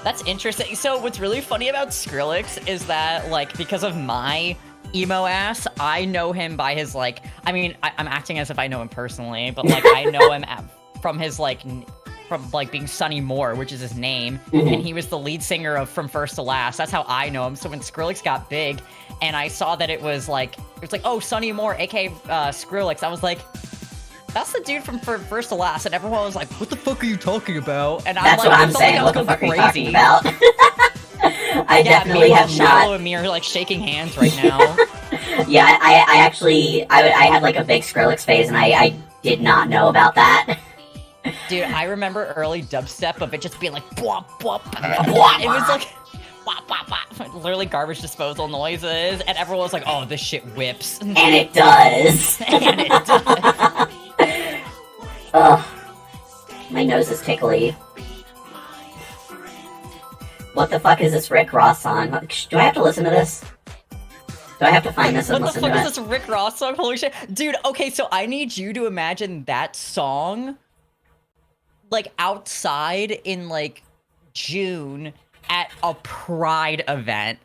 That's interesting. So what's really funny about Skrillex is that, like, because of my emo ass, I know him by his, like, I mean, I'm acting as if I know him personally, but, like, I know him from his, like, from, like, being Sonny Moore, which is his name, and he was the lead singer of From First to Last. That's how I know him. So when Skrillex got big, and I saw that it was, like, oh, Sonny Moore, aka Skrillex, I was like, that's the dude from First to Last, and everyone was like, what the fuck are you talking about? And That's what I'm saying, what the fuck are you talking about? I definitely have not. Shiloh and me are like shaking hands right now. Yeah, I actually, I had like a big Skrillex phase, and I did not know about that. Dude, I remember early dubstep of it just being like, bwop, bwop, bwop. It was like, bwop, bwop, bwop. Literally garbage disposal noises, and everyone was like, oh, this shit whips. And it does. And it does. Ugh. My nose is tickly. What the fuck is this Rick Ross song? Do I have to listen to this? Do I have to find this and listen to it? What the fuck is this Rick Ross song? Holy shit. Dude, okay, so I need you to imagine that song, like, outside in, like, June at a Pride event.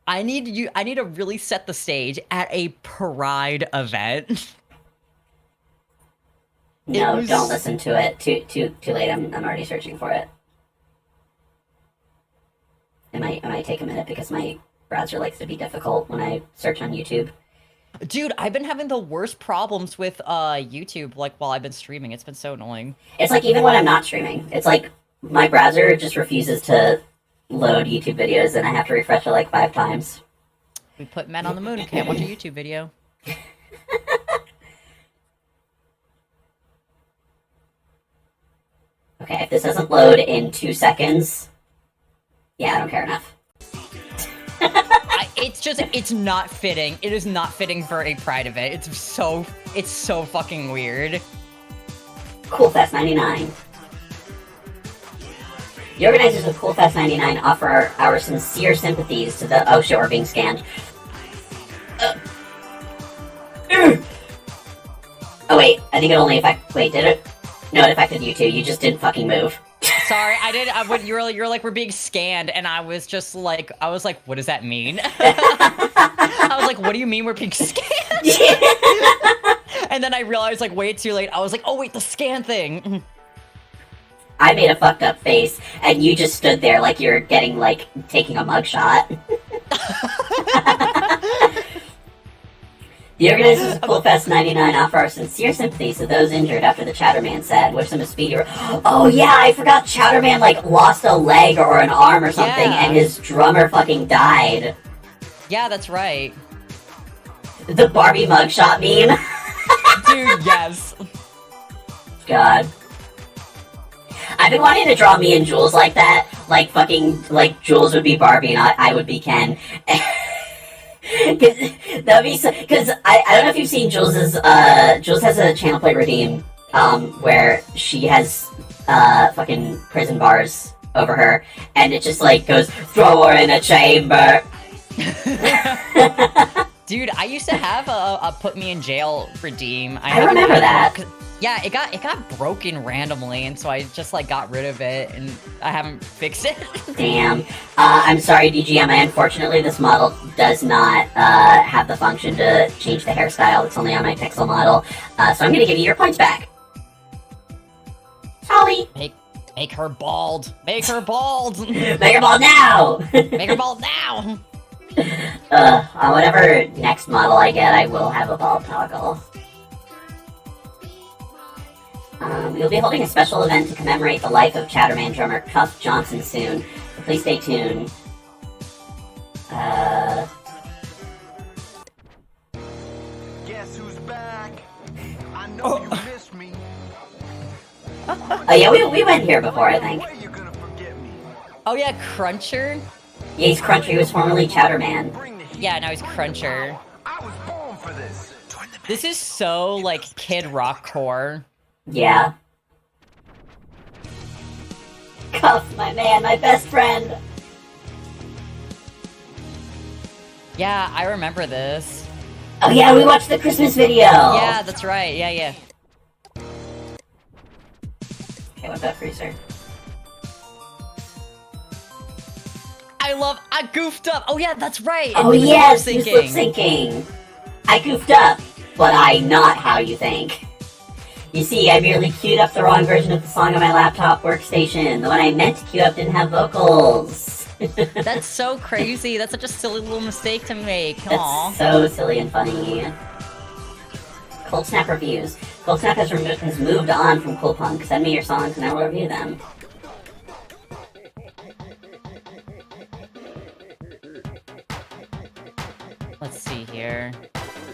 I need to really set the stage at a Pride event. No, don't listen to it. Too late. I'm already searching for it. It might take a minute because my browser likes to be difficult when I search on YouTube. Dude, I've been having the worst problems with YouTube, like, while I've been streaming. It's been so annoying. It's like even when I'm not streaming, it's like my browser just refuses to load YouTube videos, and I have to refresh it like 5 times. We put men on the moon. Can't watch a YouTube video. Okay, if this doesn't load in 2 seconds, yeah, I don't care enough. It's not fitting. It is not fitting for a Pride event. It's so fucking weird. Cool Fest 99. The organizers of Cool Fest 99 offer our sincere sympathies to the... Oh shit, we're being scanned. Oh wait, I think it only affected... Wait, did it? No, it affected you too. You just didn't fucking move. Sorry, I did. You're like, we're being scanned, and I was like, what does that mean? I was like, what do you mean we're being scanned? And then I realized, like, way too late. I was like, oh wait, the scan thing. I made a fucked up face, and you just stood there like you're getting, like, taking a mugshot. The organizers of Cool Fest 99 offer our sincere sympathies to those injured after the Chowderman set. Wish them a speedy... Oh yeah, I forgot Chowderman, like, lost a leg or an arm or something, and his drummer fucking died. Yeah, that's right. The Barbie mugshot meme. Dude, yes. God. I've been wanting to draw me and Jules like that. Like, fucking, like, Jules would be Barbie and I would be Ken. That'd be so... Because I don't know if you've seen Jules's... Jules has a channel play redeem, where she has, fucking prison bars over her, and it just, like, goes, throw her in a chamber. Dude, I used to have a put me in jail redeem. I remember that. Yeah, it got broken randomly, and so I just like got rid of it, and I haven't fixed it. Damn. I'm sorry, DGMA. Unfortunately, this model does not have the function to change the hairstyle. It's only on my Pixel model. So I'm gonna give you your points back. Sorry. Make her bald. Make her bald. Make her bald now. Make her bald now. On whatever next model I get, I will have a bald toggle. We'll be holding a special event to commemorate the life of Chowderman drummer Cuff Johnson soon, so please stay tuned. Guess who's back? I know you missed me. Oh yeah, we went here before, I think. Where you gonna forget me? Oh yeah, Cruncher? Yeah, he's Cruncher, he was formerly Chowderman. Bring the heat. Yeah, now he's Cruncher. I was born for this. This is so, like, Kid Rock core. Yeah. Cuff, my man, my best friend. Yeah, I remember this. Oh yeah, we watched the Christmas video! Yeah, that's right. Yeah. Okay, what's that freezer? I goofed up. Oh yeah, that's right. Oh yes, he was lip syncing. I goofed up, but not how you think. You see, I merely queued up the wrong version of the song on my laptop workstation. The one I meant to queue up didn't have vocals. That's so crazy. That's such a silly little mistake to make. Aww. That's so silly and funny. Cold Snap reviews. Cold Snap has moved on from Cool Punk. Send me your songs and I will review them. Let's see here.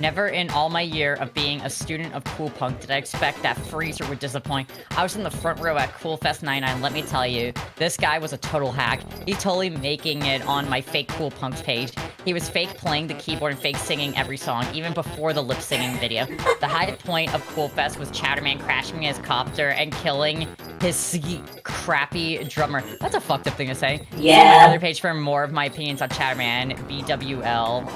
Never in all my year of being a student of Cool Punk did I expect that Freezer would disappoint. I was in the front row at Cool Fest 99, let me tell you. This guy was a total hack. He totally making it on my fake Cool Punks page. He was fake playing the keyboard and fake singing every song, even before the lip singing video. The high point of Cool Fest was Chowderman crashing his copter and killing his crappy drummer. That's a fucked up thing to say. Yeah. See my other page for more of my opinions on Chowderman, BWL.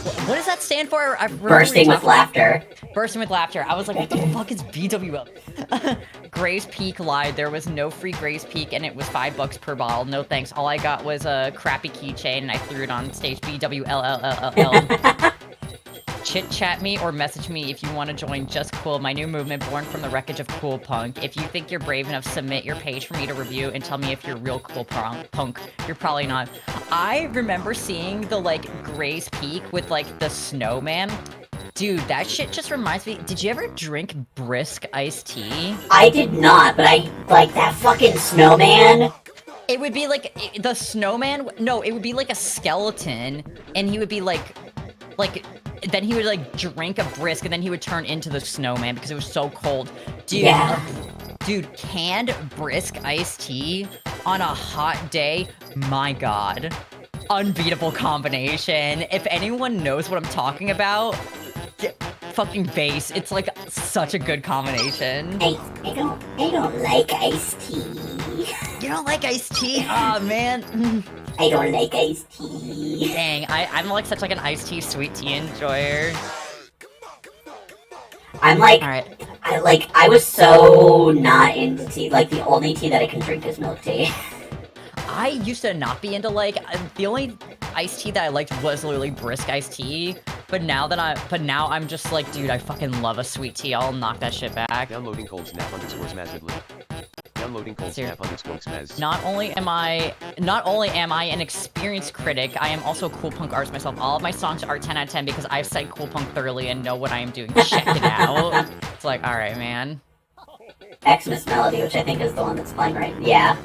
What does that stand for? Bursting with laughter. Bursting with laughter. I was like, what the fuck is BWL? Graves Peak lied. There was no free Graves Peak, and it was $5 per bottle. No thanks. All I got was a crappy keychain, and I threw it on stage. BWLLLL. Chit-chat me or message me if you want to join Just Cool, my new movement born from the wreckage of Cool Punk. If you think you're brave enough, submit your page for me to review and tell me if you're real cool punk. You're probably not. I remember seeing the, like, Gray's Peak with, like, the snowman. Dude, that shit just reminds me... Did you ever drink brisk iced tea? I did not, but I... Like, that fucking snowman... It would be, like, the snowman... No, it would be, like, a skeleton, and he would be, like... Then he would, like, drink a brisk, and then he would turn into the snowman because it was so cold. Dude, yeah. Dude, canned brisk iced tea on a hot day, my god. Unbeatable combination. If anyone knows what I'm talking about, fucking base. It's, like, such a good combination. I don't like iced tea. You don't like iced tea? Aw, man. I don't like iced tea. Dang, I'm like such like an iced tea, sweet tea enjoyer. I'm like, Alright. I was so not into tea. Like, the only tea that I can drink is milk tea. I used to not be into, like, the only iced tea that I liked was literally brisk iced tea. But now I'm just like, dude, I fucking love a sweet tea. I'll knock that shit back. Downloading cold snap _massively. Downloading cold snap _spaz. Not only am I an experienced critic, I am also a cool punk artist myself. All of my songs are 10 out of 10 because I've studied cool punk thoroughly and know what I am doing. Check it out. It's like, all right, man. Xmas Melody, which I think is the one that's playing right. Yeah.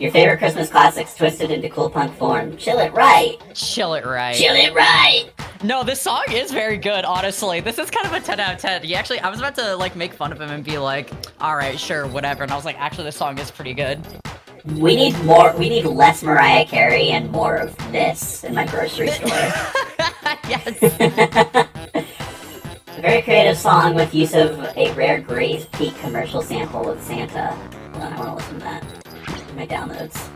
Your favorite Christmas classics twisted into cool punk form. Chill it right. Chill it right. Chill it right. No, this song is very good, honestly. This is kind of a 10 out of 10. He actually, I was about to like make fun of him and be like, all right, sure, whatever. And I was like, actually, this song is pretty good. We need more. We need less Mariah Carey and more of this in my grocery store. Yes. A very creative song with use of a rare Gray's Peak commercial sample with Santa. Hold on, I want to listen to that. My downloads.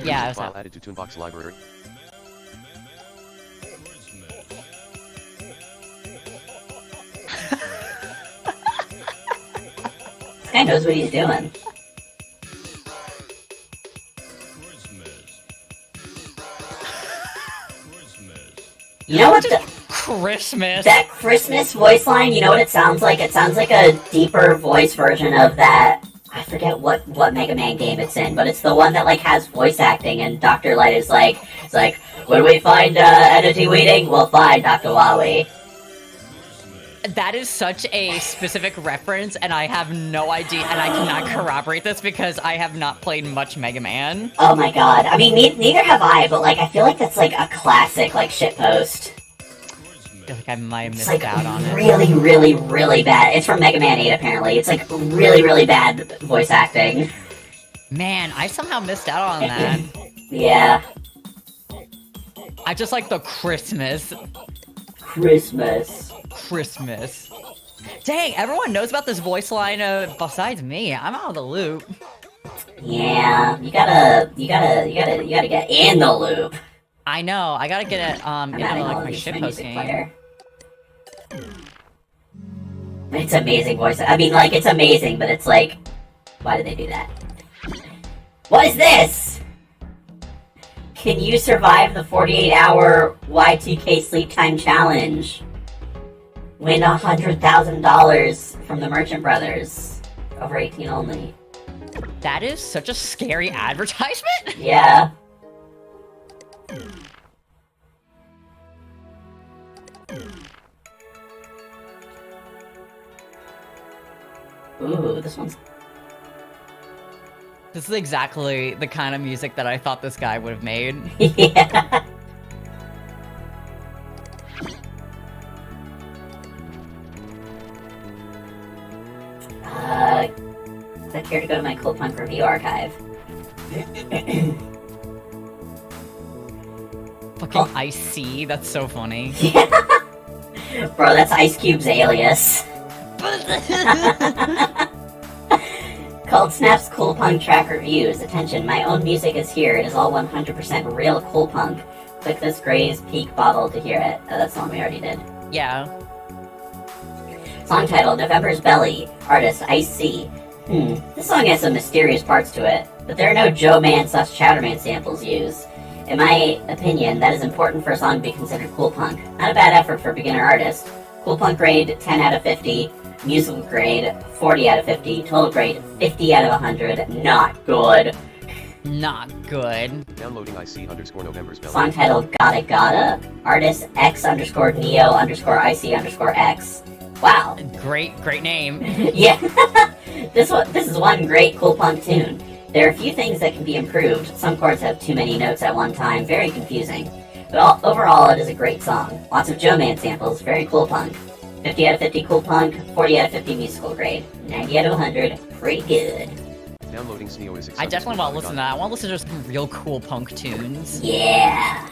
Yeah, I was File added to Toonbox library. This guy knows what he's doing. You know what? Christmas. That Christmas voice line, you know what it sounds like? It sounds like a deeper voice version of that. I forget what Mega Man game it's in, but it's the one that like has voice acting, and Dr. Light is like, it's like, when we find Entity Weeding, we'll find Dr. Wowie. That is such a specific reference, and I have no idea, and I cannot corroborate this because I have not played much Mega Man. Oh my god. I mean, neither have I, but like, I feel like that's like a classic, like, shitpost. I feel like I might have It's missed like out on it. really, really, really bad. It's from Mega Man 8, apparently. It's like really, really bad voice acting. Man, I somehow missed out on that. Yeah. I just like the Christmas. Christmas. Dang, everyone knows about this voice line besides me. I'm out of the loop. Yeah, you gotta get in the loop. I know, I gotta get it, I'm into adding all like of my these to my shitpost music game. player. It's amazing voice. I mean, like, it's amazing, but it's like, why did they do that? What is this? Can you survive the 48-hour Y2K sleep time challenge? Win $100,000 from the Merchant Brothers. Over 18 only. That is such a scary advertisement? Yeah. Ooh, this one's... This is exactly the kind of music that I thought this guy would have made. Yeah. Click here to go to my Cool Punk review archive. Fucking Ice-C, that's so funny. Bro, that's Ice Cube's alias. Called Snap's Cool Punk track reviews. Attention, my own music is here. It is all 100% real cool punk. Click this Gray's Peak bottle to hear it. Oh, that's the one we already did. Yeah. Song title, November's Belly. Artist, Ice-C. This song has some mysterious parts to it, but there are no Joe Man/Chowderman samples used. In my opinion, that is important for a song to be considered cool punk. Not a bad effort for a beginner artist. Cool punk grade, 10 out of 50. Musical grade, 40 out of 50. Total grade, 50 out of 100. Not good. Not good. Downloading IC_November's Belly. Song title, Gotta Gotta. Artist, X_Neo_IC_X. Wow. Great name. Yeah. This is one great cool punk tune. There are a few things that can be improved. Some chords have too many notes at one time, very confusing. But overall, it is a great song. Lots of Joe Man samples, very cool punk. 50 out of 50 cool punk, 40 out of 50 musical grade, 90 out of 100, pretty good. Downloading Sneo is I definitely want to listen to that. I want to listen to some real cool punk tunes. Yeah.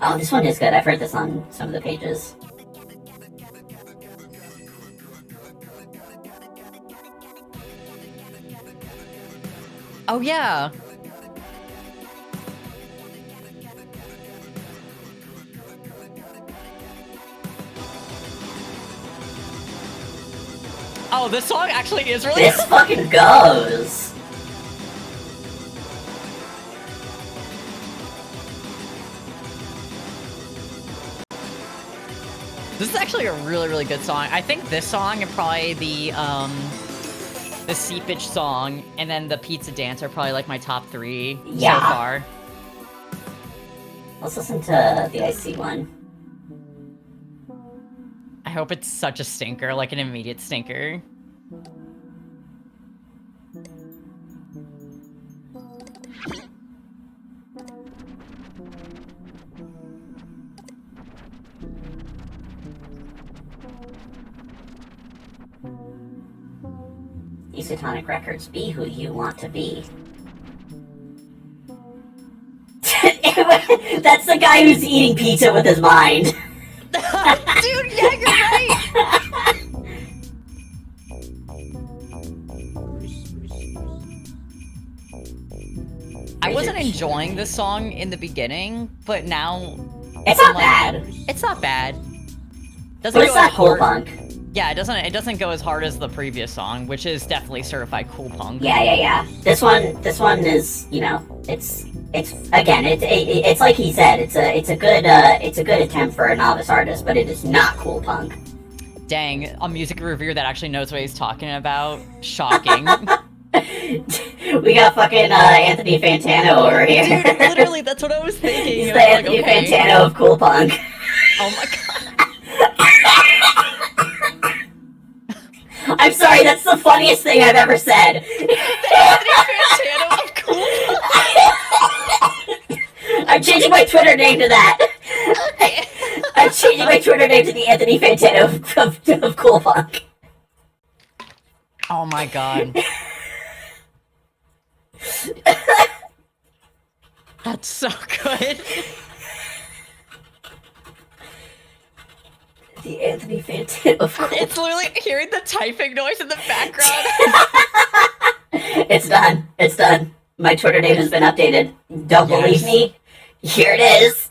Oh, this one is good. I've heard this on some of the pages. Oh yeah. Oh, this song actually is really This fucking goes. This is actually a really, really good song. I think this song and probably the Seepage song and then the Pizza Dance are probably like my top 3 Yeah. so far. Let's listen to the IC one. I hope it's such a stinker, like an immediate stinker. Isotonic Records, be who you want to be. That's the guy who's eating pizza with his mind. Dude, yeah, you're right! I wasn't enjoying this song in the beginning, but now... It's not like, bad. It's not bad. Doesn't But it's go not as cool hard- punk. Yeah, it doesn't go as hard as the previous song, which is definitely certified cool punk. Yeah. This one is, you know, it's again, it's like he said, it's a good attempt for a novice artist, but it is not cool punk. Dang, a music reviewer that actually knows what he's talking about. Shocking. We got fucking Anthony Fantano over here. Dude, literally, that's what I was thinking. He's I the was Anthony okay. Fantano of cool punk. Oh my god. I'm sorry, that's the funniest thing I've ever said. Anthony Fantano of cool punk. I'm changing my Twitter name to that. I'm changing my Twitter name to the Anthony Fantano of cool punk. Oh my god. That's so good. The Anthony Fantano of cool It's literally hearing the typing noise in the background. It's done. It's done. My Twitter name has been updated. Don't believe Yes. me? Here it is.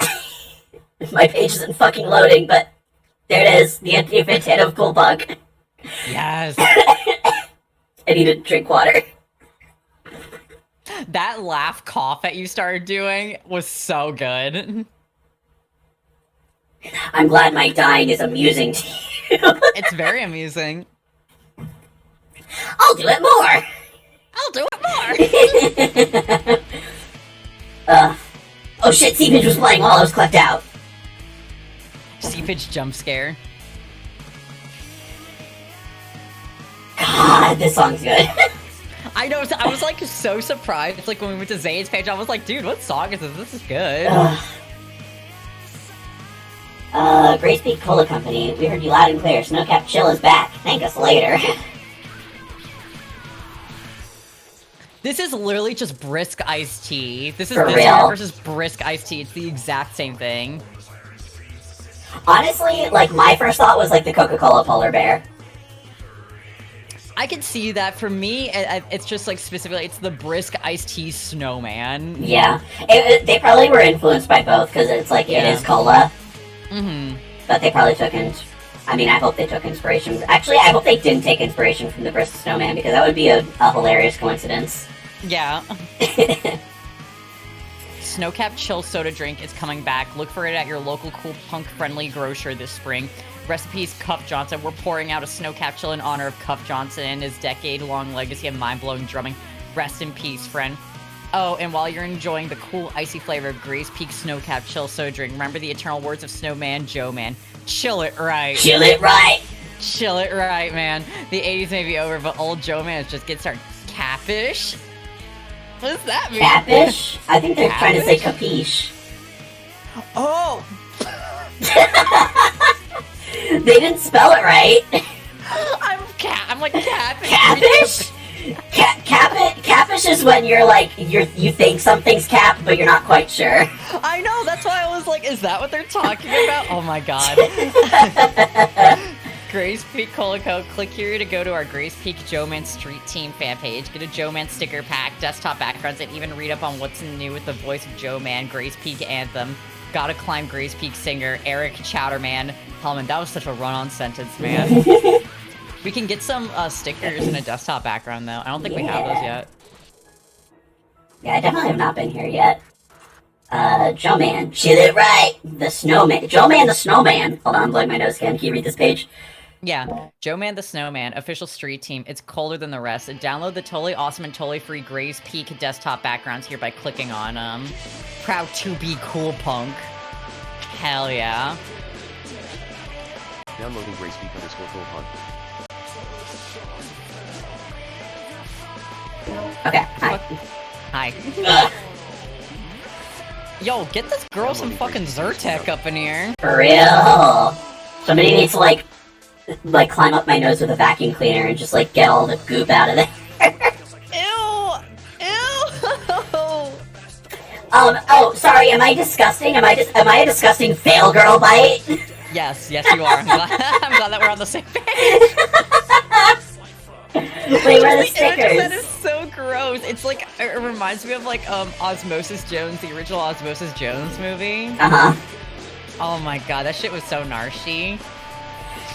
My page isn't fucking loading, but there it is. The Anthony Fantano of cool punk. Yes. I need to drink water. That laugh cough that you started doing was so good. I'm glad my dying is amusing to you. It's very amusing. I'll do it more. I'll do it more. Oh shit, Seepage was playing while I was clept out. Seepage jump scare. God, this song's good. I know, I was like so surprised. Like when we went to Zane's page, I was like, dude, what song is this? This is good. Grace Peak Cola Company, we heard you loud and clear. Snowcap Chill is back. Thank us later. This is literally just brisk iced tea. This is For this real? year versus brisk iced tea. It's the exact same thing. Honestly, like, my first thought was, like, the Coca-Cola Polar Bear. I could see that. For me, it's just like specifically, it's the brisk iced tea snowman. Yeah. They probably were influenced by both, because it's like, Yeah. it is cola. Mm-hmm. But they probably took I mean, I hope they took inspiration. Actually, I hope they didn't take inspiration from the Brisk Snowman, because that would be a hilarious coincidence. Yeah. Snowcap Chill Soda Drink is coming back. Look for it at your local cool punk friendly grocer this spring. Recipes Cuff Johnson. We're pouring out a Snowcap Chill in honor of Cuff Johnson and his decade-long legacy of mind-blowing drumming. Rest in peace, friend. Oh, and while you're enjoying the cool icy flavor of Grace Peak Snowcap Chill Soda Drink, remember the eternal words of Snowman Joe Man. Chill it right. Chill it right. Chill it right, man. The 80s may be over, but old Joe Man is just getting started. Capish? What does that mean? Capish? I think they're trying to say Capish? capiche. Oh! They didn't spell it right. I'm like capish. Capish? Capish is when you're like, you think something's cap, but you're not quite sure. I know, that's why I was like, is that what they're talking about? Oh my god. Grace Peak Colico, click here to go to our Grace Peak Joe Man Street Team fan page. Get a Joe Man sticker pack, desktop backgrounds, and even read up on what's new with the voice of Joe Man, Grace Peak Anthem. Gotta climb Grace Peak singer Eric Chowderman. Hellman, that was such a run-on sentence, man. We can get some stickers and a desktop background though. I don't think we have those yet. Yeah, I definitely have not been here yet. Joe Man, chill it right. The Snowman. Joe Man the Snowman. Hold on, I'm blowing my nose again. Can you read this page? Yeah, Joe Man the Snowman, official street team. It's colder than the rest. Download the totally awesome and totally free Gray's Peak desktop backgrounds here by clicking on them. Proud to be cool punk. Hell yeah. Downloading grayspeak_full pun. Okay, hi. Hi. Ugh, Yo, get this girl some fucking Zyrtec up in here. for real. Somebody needs to, like, climb up my nose with a vacuum cleaner and just, like, get all the goop out of there. Ew! Ew! Oh, sorry, am I disgusting? Am I a disgusting fail girl bite? Yes, yes you are. I'm glad that we're on the same page. Wait, where are the The image of that stickers? is so gross. It's like, it reminds me of like, Osmosis Jones, the original Osmosis Jones movie. Uh-huh. Oh my god, that shit was so narshy.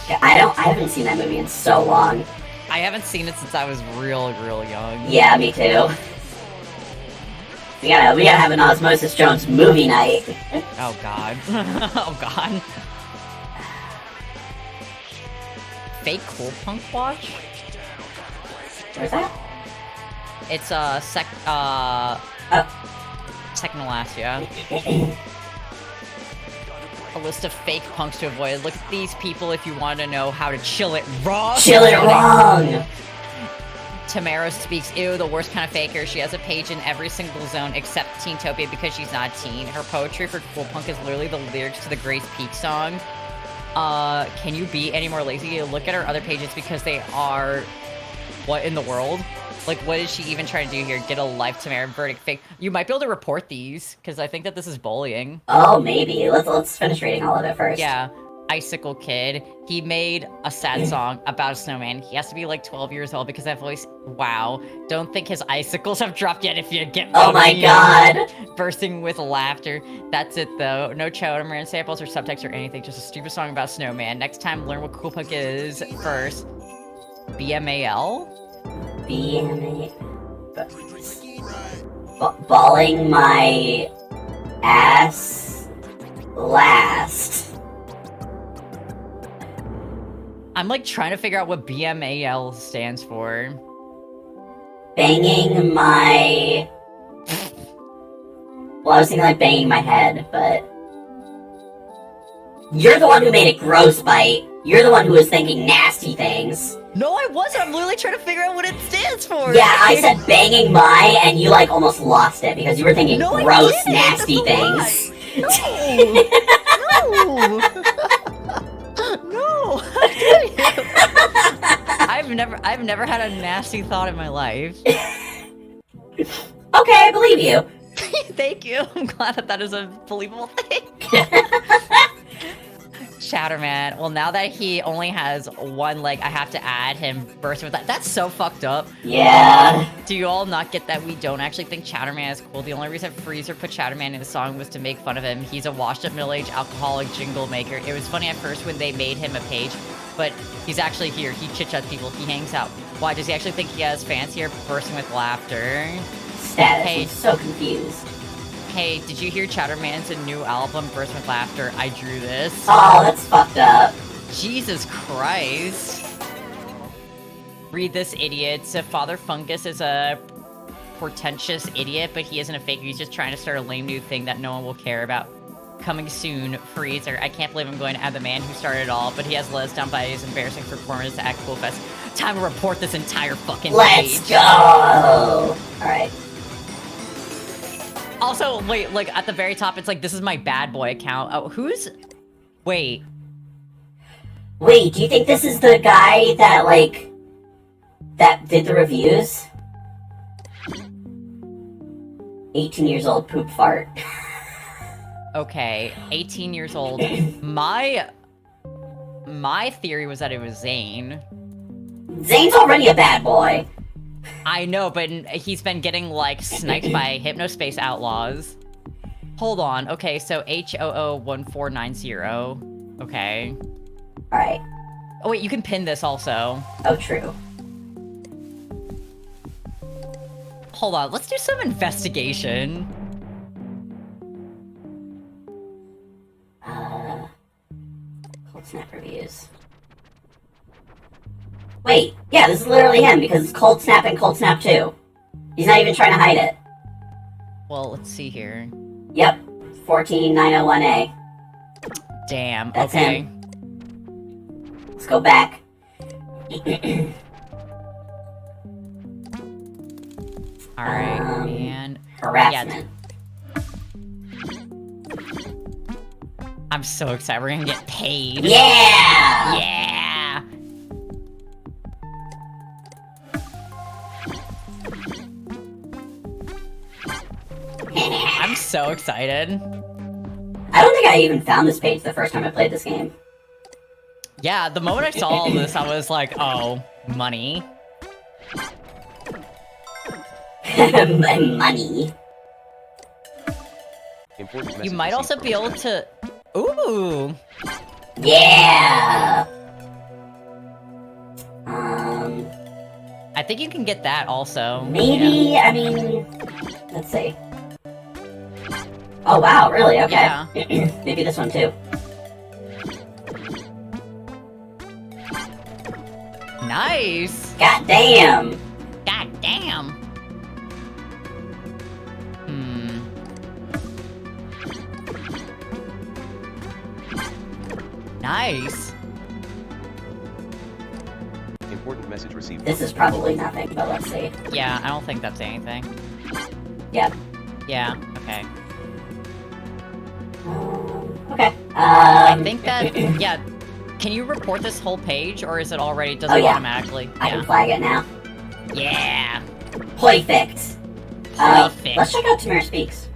Yeah, I haven't seen that movie in so long. I haven't seen it since I was real young. Yeah, me too. We gotta have an Osmosis Jones movie night. Oh god. Oh god. Fake Cool Punk watch? Where's that? It's second to last, yeah. A list of fake punks to avoid. Look at these people if you want to know how to chill it wrong. Chill it wrong! Tamara speaks, ew, the worst kind of faker. She has a page in every single zone except Teentopia because she's not a teen. Her poetry for Cool Punk is literally the lyrics to the Grace Peak song. Can you be any more lazy? Look at her other pages because they are... What in the world? Like, what is she even trying to do here? Get a life, Tamara, verdict, fake. You might be able to report these, because I think that this is bullying. Oh, maybe. Let's finish reading all of it first. Yeah. Icicle Kid. He made a sad song about a snowman. He has to be like 12 years old because that voice... Wow. Don't think his icicles have dropped yet if you get Oh my god! Bursting with laughter. That's it though. No Chowderman samples or subtext or anything. Just a stupid song about snowman. Next time, learn what Cool Punk is first. BMAL? BMA. Balling my ass last. I'm like trying to figure out what BMAL stands for. Banging my... Well, I was thinking like banging my head, but... You're the one who made it gross, Bite. You're the one who was thinking nasty things. No, I wasn't. I'm literally trying to figure out what it stands for. Yeah, I said banging my, and you like almost lost it because you were thinking No, I gross, didn't. nasty That's things. No. I've never had a nasty thought in my life. Okay, I believe you. Thank you. I'm glad that is a believable thing. Chatterman. Well, now that he only has one leg, I have to add him burst with that. That's so fucked up. Yeah. Do you all not get that we don't actually think Chatterman is cool? The only reason Freezer put Chatterman in the song was to make fun of him. He's a washed-up middle-aged alcoholic jingle maker. It was funny at first when they made him a page, but he's actually here. He chit-chats people. He hangs out. Why? Does he actually think he has fans here? Bursting with laughter. Status. Hey. I'm so confused. Hey, did you hear Chatterman's new album, Burst with Laughter? I drew this. Oh, that's fucked up. Jesus Christ. Read this, idiot. So Father Fungus is a portentous idiot, but he isn't a faker. He's just trying to start a lame new thing that no one will care about. Coming soon, Freezer. I can't believe I'm going to add the man who started it all, but he has let us down by his embarrassing performance at Cool Fest. Time to report this entire fucking Let's page. go! Alright. Also, wait, like, at the very top, it's like, this is my bad boy account. Oh, who's... Wait. Wait, do you think this is the guy that, like, that did the reviews? 18 years old, poop fart. Okay, 18 years old. My theory was that it was Zane. Zane's already a bad boy. I know, but he's been getting, like, sniped by Hypnospace Outlaws. Hold on. Okay, so HOO1490. Okay. Alright. Oh wait, you can pin this also. Oh, true. Hold on, let's do some investigation. Cold Snap reviews. Wait, yeah, this is literally him because it's Cold Snap and Cold Snap 2. He's not even trying to hide it. Well, let's see here. Yep, 14901A. Damn, That's okay. him. Let's go back. Alright, Um, and... Harassment. I'm so excited, we're gonna get paid. Yeah! Yeah! I'm so excited. I don't think I even found this page the first time I played this game. Yeah, the moment I saw all this, I was like, oh, money. Money. Important You message might received also from be able chat. to... Ooh! Yeah! I think you can get that also. Maybe, Yeah. I mean, let's see. Oh wow, really? Okay. Yeah. Maybe this one too. Nice! God damn! God damn! Nice! Important message received. This is probably nothing, but let's see. Yeah, I don't think that's anything. Yep. Yeah, okay. Okay. I think that, yeah, can you report this whole page, or is it already, does Oh, it yeah. automatically? I can flag it now. Yeah! Perfect. Perfect. Let's check out Tamara Speaks.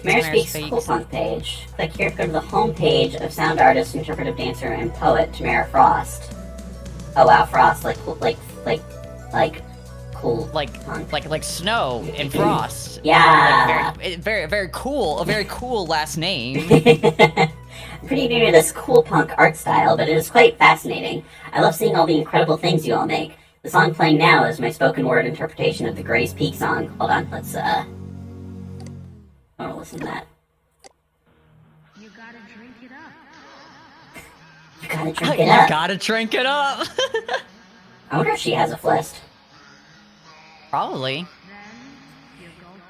Tamara Tamara Speaks Speaks. Cool Punk page. Click here to go to the home page of sound artist, interpretive dancer, and poet Tamara Frost. Oh wow, Frost, like cool Like, punk. like snow and frost. Yeah. Like very cool, a very cool last name. I'm pretty new to this cool punk art style, but it is quite fascinating. I love seeing all the incredible things you all make. The song playing now is my spoken word interpretation of the Gray's Peak song. Hold on, let's I want to listen to that. You gotta drink it up. You gotta drink You it up. gotta drink it up! I wonder if she has a list. Probably.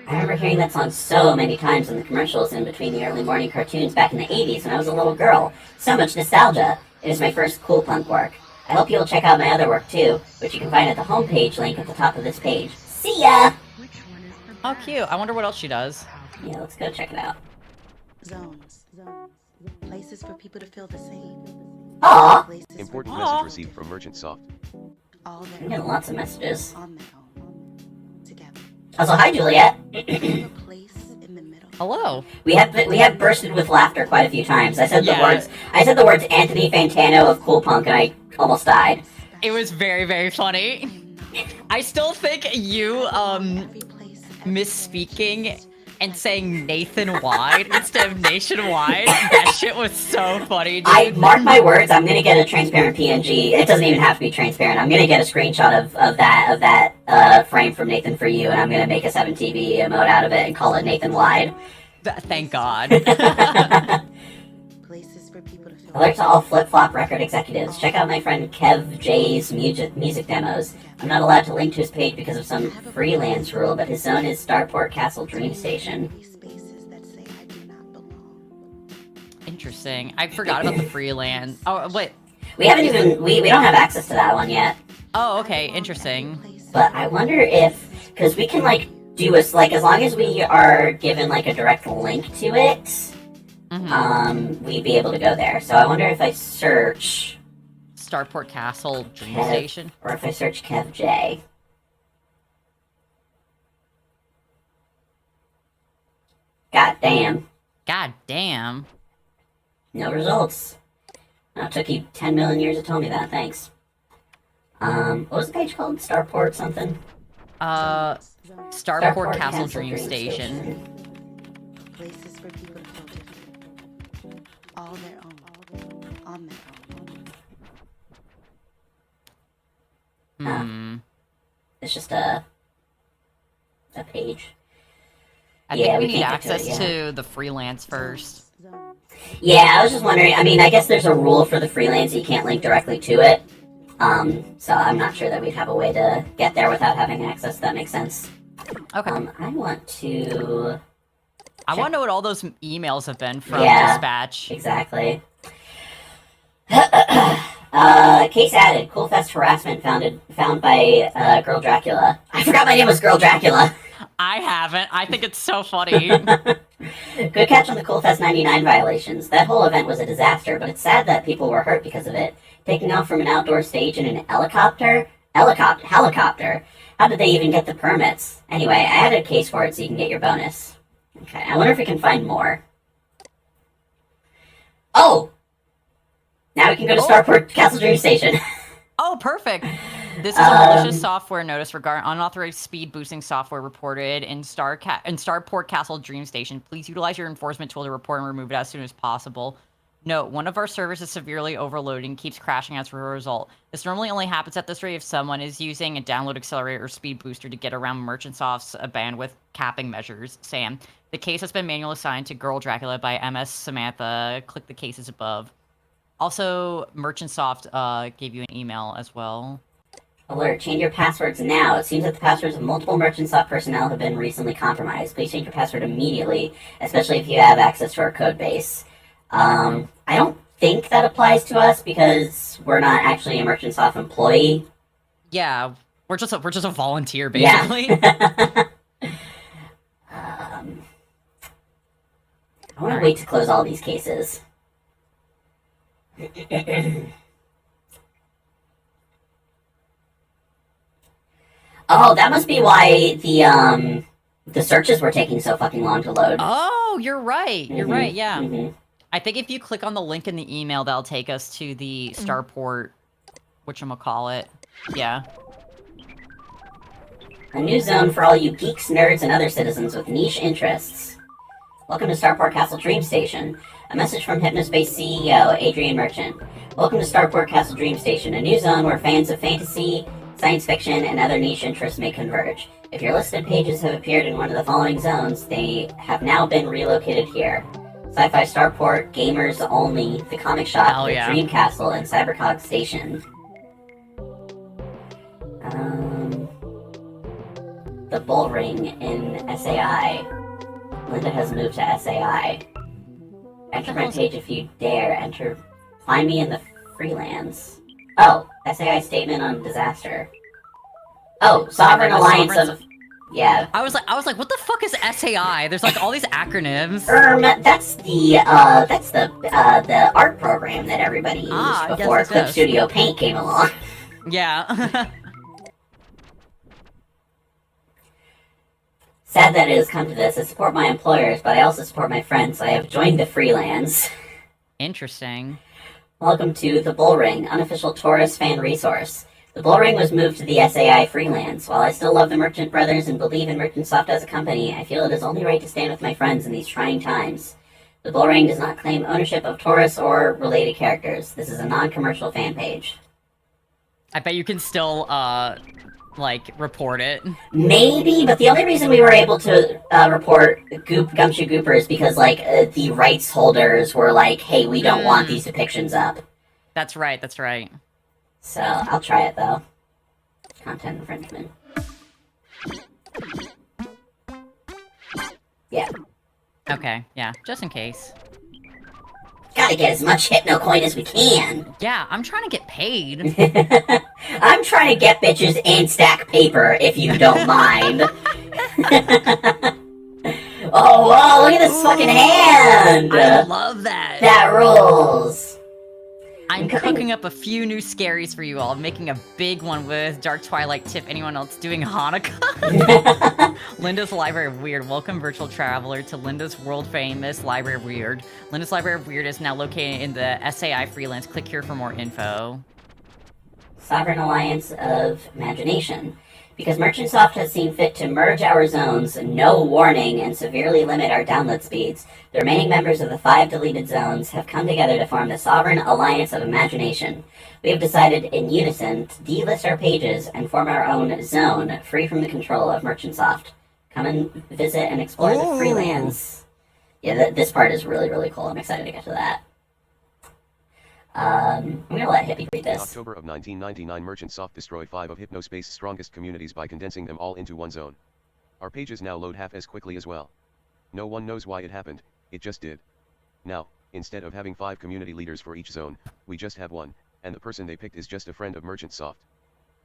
I remember hearing that song so many times in the commercials in between the early morning cartoons back in the 80s when I was a little girl. So much nostalgia. It is my first cool punk work. I hope you'll check out my other work too, which you can find at the homepage link at the top of this page. See ya! Oh, cute. I wonder what else she does. Yeah, let's go check it out. Zones. Places for people to feel the same. Aw! Places Important Aw. message received from Merchant Soft. all I'm their getting lots of messages. on their own. Together. Also, hi Juliet! A place in the middle. Hello. we have bursted with laughter quite a few times. I said Yeah. the words Anthony Fantano of Cool Punk and I almost died. It was very funny. I still think you, Every place, every misspeaking and saying Nathan Wide instead of Nationwide. That shit was so funny, dude. I mark my words. I'm gonna get a transparent PNG. It doesn't even have to be transparent. I'm gonna get a screenshot of that frame from Nathan for you, and I'm gonna make a 7TV emote out of it and call it Nathan Wide. Thank God. places for people to feel Alert to all Flip Flop record executives. Check out my friend Kev J's music demos. I'm not allowed to link to his page because of some freelance rule, but his zone is Starport Castle Dream Station. spaces that say I do not belong. Interesting. I forgot about the freelance. Oh, wait. We haven't even we don't have access to that one yet. Oh, okay. Interesting. But I wonder if, because we can like do as long as we are given like a direct link to it, we'd be able to go there. So I wonder if I search Starport Castle Dream Kev, Station. or if I search Kev J. God damn, God damn. no results. It took you 10 million years to tell me that. Thanks. What was the page called? Starport something. Starport Castle Dream Station. Places for people to feel different. All their own. on that phone. It's just a page. I Yeah, think we we need can't get to it access yet. to the freelance first. Zones. Yeah, I was just wondering. I mean, I guess there's a rule for the freelance. You can't link directly to it. So I'm not sure that we'd have a way to get there without having access. That makes sense. Okay. I want to... I want to know what all those emails have been from Yeah. Dispatch. Exactly. Case added. Cool Fest harassment found by Girl Dracula. I forgot my name was Girl Dracula. I haven't. I think it's so funny. Good catch on the Cool Fest 99 violations. That whole event was a disaster, but it's sad that people were hurt because of it. Taking off from an outdoor stage in an helicopter? Helicopter. How did they even get the permits? Anyway, I added a case for it so you can get your bonus. Okay, I wonder if we can find more. Oh! Now we can go to Starport Castle Dream Station. Oh, perfect. This is a malicious software notice regarding unauthorized speed boosting software reported in Starport Castle Dream Station. Please utilize your enforcement tool to report and remove it as soon as possible. Note, one of our servers is severely overloading and keeps crashing as a result. This normally only happens at this rate if someone is using a download accelerator or speed booster to get around Merchantsoft's bandwidth capping measures. Sam, the case has been manually assigned to Girl Dracula by MS Samantha. Click the cases above. Also, Merchantsoft gave you an email as well. Alert, change your passwords now. It seems that the passwords of multiple Merchantsoft personnel have been recently compromised. Please change your password immediately, especially if you have access to our code base. I don't think that applies to us because we're not actually a Merchantsoft employee. Yeah, we're just a volunteer, Yeah. basically. I want to wait to close all these cases. Oh, that must be why the searches were taking so fucking long to load. Oh, you're right. You're right. Yeah. Mhm. I think if you click on the link in the email, that'll take us to the Starport, whatchamacallit. Yeah. A new zone for all you geeks, nerds, and other citizens with niche interests. Welcome to Starport Castle Dream Station. A message from Hypnospace CEO, Adrian Merchant. Welcome to Starport Castle Dream Station, a new zone where fans of fantasy, science fiction, and other niche interests may converge. If your listed pages have appeared in one of the following zones, they have now been relocated here. Sci-Fi Starport, Gamers Only, The Comic Shop, Hell The yeah. Dream Castle, and Cybercog Station. The Bull Ring in SAI. Linda has moved to SAI. Enter my page if you dare. Find me in the Freelance. Oh, SAI Statement on Disaster. Oh, Sovereign the Alliance Sovereign- of... Yeah. I was like, what the fuck is SAI? There's like all these acronyms. That's the art program that everybody used yes, before yes, Clip yes. Studio Paint came along. Yeah. Sad that it has come to this. I support my employers, but I also support my friends, so I have joined the Freelance. Interesting. Welcome to the Bull Ring, unofficial Taurus fan resource. The Bull Ring was moved to the SAI Freelance. While I still love the Merchant Brothers and believe in Merchantsoft as a company, I feel it is only right to stand with my friends in these trying times. The Bull Ring does not claim ownership of Taurus or related characters. This is a non-commercial fan page. I bet you can still, report it. Maybe, but the only reason we were able to report Gumshoe Gooper is because, the rights holders were like, hey, we don't want these depictions up. That's right, that's right. So, I'll try it, though. Content infringement. Yeah. Okay, yeah, just in case. Gotta get as much hypno coin as we can. Yeah, I'm trying to get paid. I'm trying to get bitches and stack paper, if you don't mind. Oh, whoa, look at this fucking hand! I love that. That rules. I'm cooking up a few new scaries for you all. I'm making a big one with Dark Twilight Tip. Anyone else doing Hanukkah? Linda's Library of Weird. Welcome, virtual traveler, to Linda's world-famous Library of Weird. Linda's Library of Weird is now located in the SAI Freelance. Click here for more info. Sovereign Alliance of Imagination. Because Merchantsoft has seen fit to merge our zones, no warning, and severely limit our download speeds, the remaining members of the 5 deleted zones have come together to form the Sovereign Alliance of Imagination. We have decided in unison to delist our pages and form our own zone, free from the control of Merchantsoft. Come and visit and explore the free lands. Yeah, this part is really, really cool. I'm excited to get to that. I'm gonna let Hippie read In this. October of 1999, Merchantsoft destroyed 5 of Hypnospace's strongest communities by condensing them all into one zone. Our pages now load half as quickly as well. No one knows why it happened, it just did. Now, instead of having 5 community leaders for each zone, we just have one, and the person they picked is just a friend of Merchantsoft.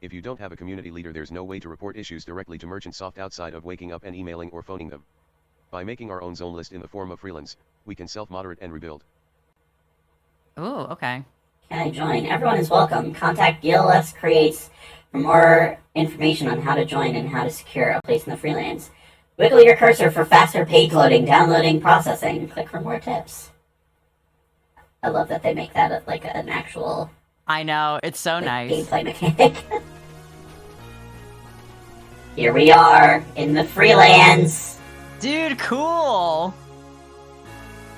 If you don't have a community leader, there's no way to report issues directly to Merchantsoft outside of waking up and emailing or phoning them. By making our own zone list in the form of freelance, we can self-moderate and rebuild. Ooh, okay. Can I join? Everyone is welcome. Contact GLS Creates for more information on how to join and how to secure a place in the freelance. Wiggle your cursor for faster page loading, downloading, processing. Click for more tips. I love that they make that like an actual I know, it's so nice. gameplay mechanic. Here we are in the freelance. Dude, cool!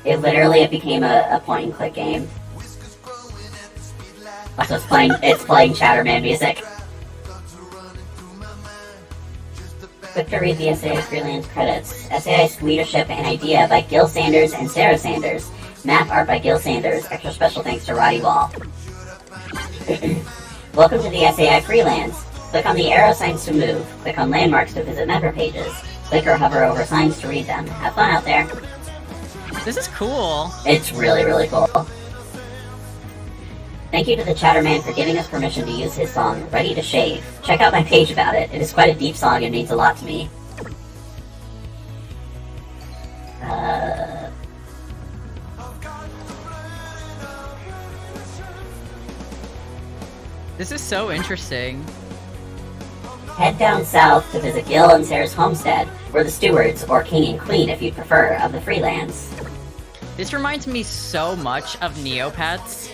It became a point and click game. Also, it's playing Chatterman music. Quick to read the SAI freelance credits. SAI's leadership and idea by Gil Sanders and Sarah Sanders. Map art by Gil Sanders. Extra special thanks to Roddy Wall. Welcome to the SAI freelance. Click on the arrow signs to move. Click on landmarks to visit member pages. Click or hover over signs to read them. Have fun out there. This is cool. It's really, really cool. Thank you to the Chatterman for giving us permission to use his song, Ready to Shave. Check out my page about it. It is quite a deep song and means a lot to me. This is so interesting. Head down south to visit Gil and Sarah's homestead, where the stewards, or king and queen if you prefer, of the Freelands. This reminds me so much of Neopets.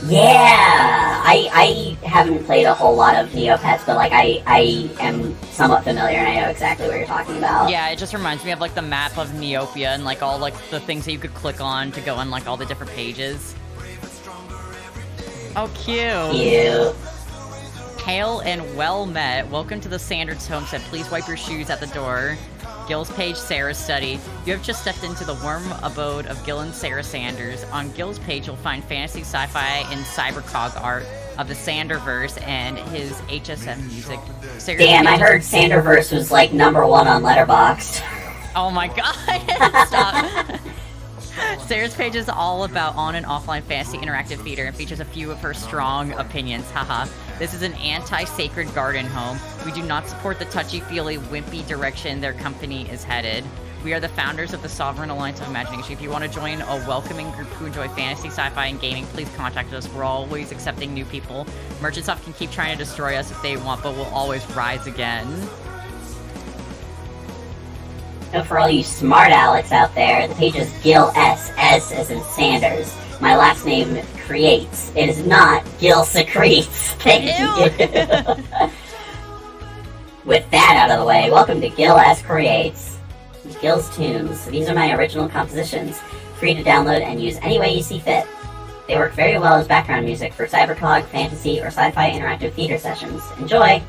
Yeah! I haven't played a whole lot of Neopets, but like I am somewhat familiar and I know exactly what you're talking about. Yeah, it just reminds me of like the map of Neopia and like all like the things that you could click on to go on like all the different pages. Oh, cute. Cute. Hail and well met. Welcome to the Sanders homestead. Please wipe your shoes at the door. Gil's page, Sarah's study. You have just stepped into the warm abode of Gil and Sarah Sanders. On Gil's page, you'll find fantasy, sci-fi, and cybercog art of the Sanderverse and his HSM music. Sarah's Damn, I page- heard Sanderverse was like #1 on Letterboxd. Oh my god! Stop. Sarah's page is all about on and offline fantasy interactive theater and features a few of her strong opinions. Haha. This is an anti-sacred garden home. We do not support the touchy-feely, wimpy direction their company is headed. We are the founders of the Sovereign Alliance of Imagination. If you want to join a welcoming group who enjoy fantasy, sci-fi, and gaming, please contact us. We're always accepting new people. Merchantsoft can keep trying to destroy us if they want, but we'll always rise again. And for all you smart Alex out there, the page is Gil S. S as in Sanders. My last name Creates. It is not Gil Secretes. Thank you. With that out of the way, welcome to Gil S. Creates. Gil's Tunes. These are my original compositions, free to download and use any way you see fit. They work very well as background music for cybercog, fantasy, or sci-fi interactive theater sessions. Enjoy!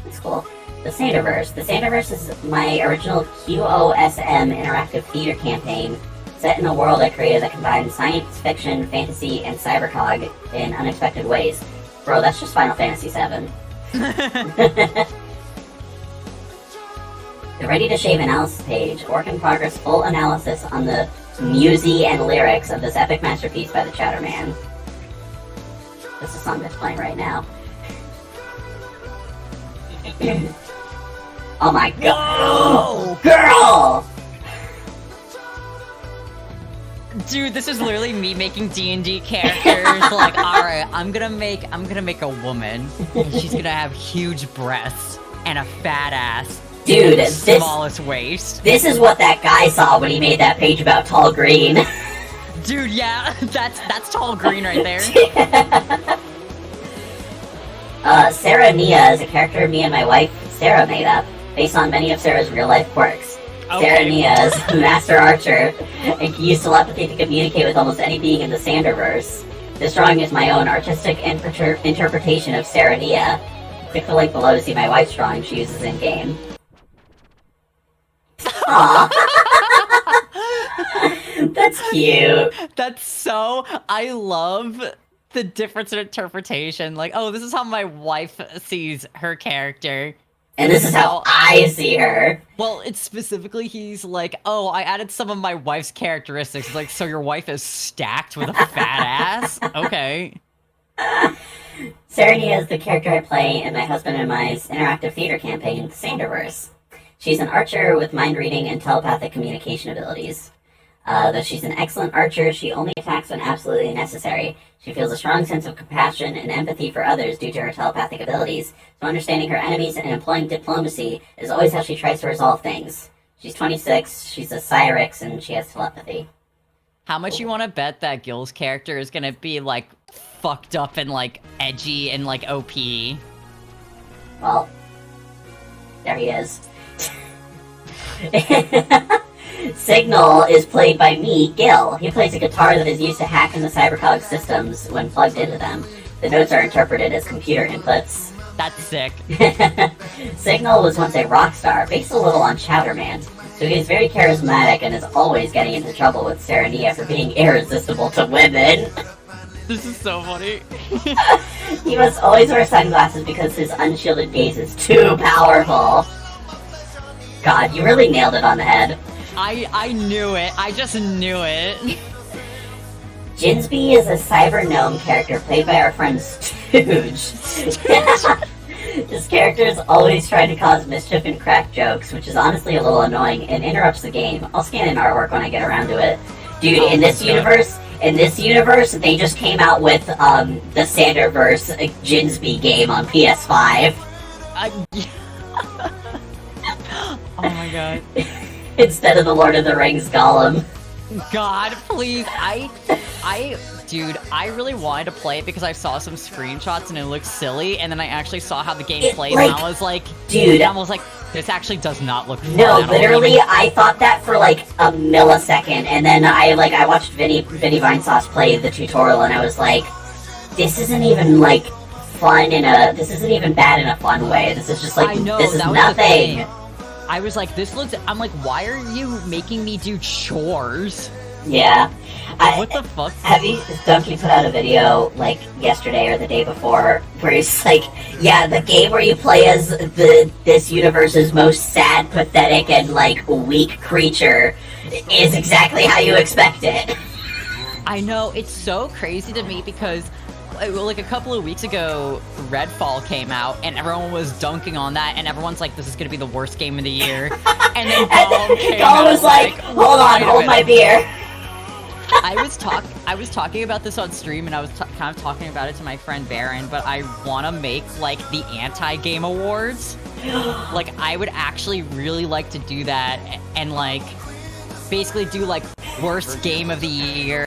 That's cool. The Sanderverse. The Sanderverse is my original QOSM interactive theater campaign set in a world I created that combines science fiction, fantasy, and cybercog in unexpected ways. Bro, that's just Final Fantasy VII. The Ready to Shave analysis page, work in progress, full analysis on the musy and lyrics of this epic masterpiece by the Chatterman. This is a song that's playing right now. Oh my god! Whoa! Girl! Dude, this is literally me making D&D characters. Like, alright, I'm gonna make a woman. And she's gonna have huge breasts and a fat ass. Dude, and the smallest waist. This is what that guy saw when he made that page about Tall Green. Dude, yeah, that's Tall Green right there. Sarah Nia is a character me and my wife Sarah made up, based on many of Sarah's real-life quirks. Sarah Nia is a master archer, and can use telepathy to communicate with almost any being in the Sanderverse. This drawing is my own artistic interpretation of Sarah Nia. Click the link below to see my wife's drawing she uses in-game. Aww. That's cute. That's so... I love the difference in interpretation. Like, oh, this is how my wife sees her character. And this is how I see her. Well, it's specifically, he's like, oh, I added some of my wife's characteristics. It's like, so your wife is stacked with a fat ass? Okay. Sarah Nia is the character I play in my husband and my's interactive theater campaign, The Sanderverse. She's an archer with mind reading and telepathic communication abilities. Though she's an excellent archer, she only attacks when absolutely necessary. She feels a strong sense of compassion and empathy for others due to her telepathic abilities, so understanding her enemies and employing diplomacy is always how she tries to resolve things. She's 26, she's a Cyrix, and she has telepathy. How much you want to bet that Gil's character is gonna be, like, fucked up and, like, edgy and, like, OP? Well, there he is. Signal is played by me, Gil. He plays a guitar that is used to hack into cybercog systems when plugged into them. The notes are interpreted as computer inputs. That's sick. Signal was once a rock star, based a little on Chowderman, so he is very charismatic and is always getting into trouble with Sarah Nia for being irresistible to women. This is so funny. He must always wear sunglasses because his unshielded gaze is too powerful. God, you really nailed it on the head. I knew it. I just knew it. Jinsby is a cyber gnome character played by our friend Stooge. This character is always trying to cause mischief and crack jokes, which is honestly a little annoying and interrupts the game. I'll scan in artwork when I get around to it. Dude, in this universe, they just came out with the Sanderverse Jinsby game on PS5. Oh my god. Instead of the Lord of the Rings Gollum. God, please. Dude, I really wanted to play it because I saw some screenshots and it looked silly, and then I actually saw how the game played, and I was like, dude, this actually does not look fun. No, literally, I thought that for like a millisecond, and then I watched Vinny Vinesauce play the tutorial, and I was like, this isn't even like fun this isn't even bad in a fun way. This is just like, this is nothing. I was like, I'm like, why are you making me do chores? Yeah. What the fuck? Donkey put out a video, like, yesterday or the day before, where he's like, yeah, the game where you play as this universe's most sad, pathetic, and, like, weak creature is exactly how you expect it. I know, it's so crazy to me because, like, a couple of weeks ago, Redfall came out, and everyone was dunking on that, and everyone's like, this is gonna be the worst game of the year. And then Gollum was like, hold on, hold my beer. I was talking about this on stream, and I was kind of talking about it to my friend Baron, but I want to make, like, the anti-game awards. Like, I would actually really like to do that, and, like, basically do, like, worst game of the year,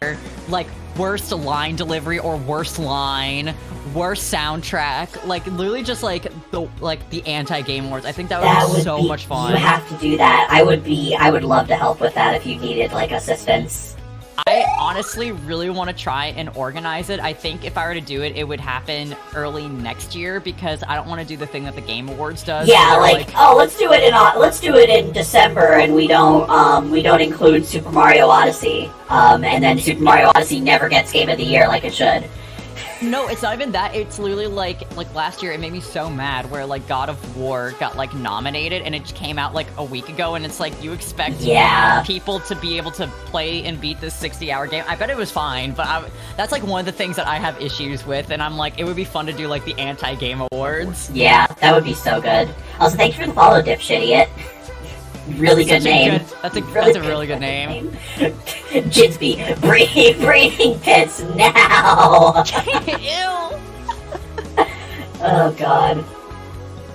like, worst line delivery or worst line, worst soundtrack, like, literally just, like, the anti-game awards. I think that would be so much fun. You have to do that. I would love to help with that if you needed, like, assistance. I honestly really want to try and organize it. I think if I were to do it, it would happen early next year because I don't want to do the thing that the Game Awards does. Yeah, like, oh, let's do it in December, and we don't include Super Mario Odyssey, and then Super Mario Odyssey never gets Game of the Year like it should. No, it's not even that. It's literally like last year, it made me so mad where, like, God of War got, like, nominated, and it came out, like, a week ago, and it's like, you expect people to be able to play and beat this 60-hour game. I bet it was fine, but that's, like, one of the things that I have issues with, and I'm like, it would be fun to do, like, the anti-game awards. Yeah, that would be so good. Also, thank you for the follow, dipshitiot. Really good name. That's a really good name. Jinsby, breeding pits now. Ew. Oh god.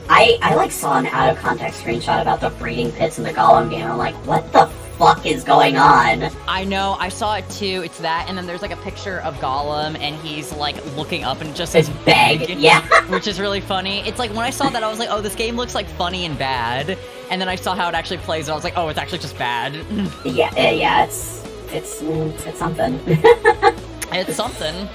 I like saw an out of context screenshot about the breeding pits in the Gollum game. I'm like, what the fuck is going on? I know, I saw it too. It's that, and then there's like a picture of Gollum, and he's like looking up and just It's says beg, yeah. which is really funny. It's like when I saw that, I was like, oh, this game looks like funny and bad, and then I saw how it actually plays, and I was like, oh, it's actually just bad. Yeah, it's something. It's something.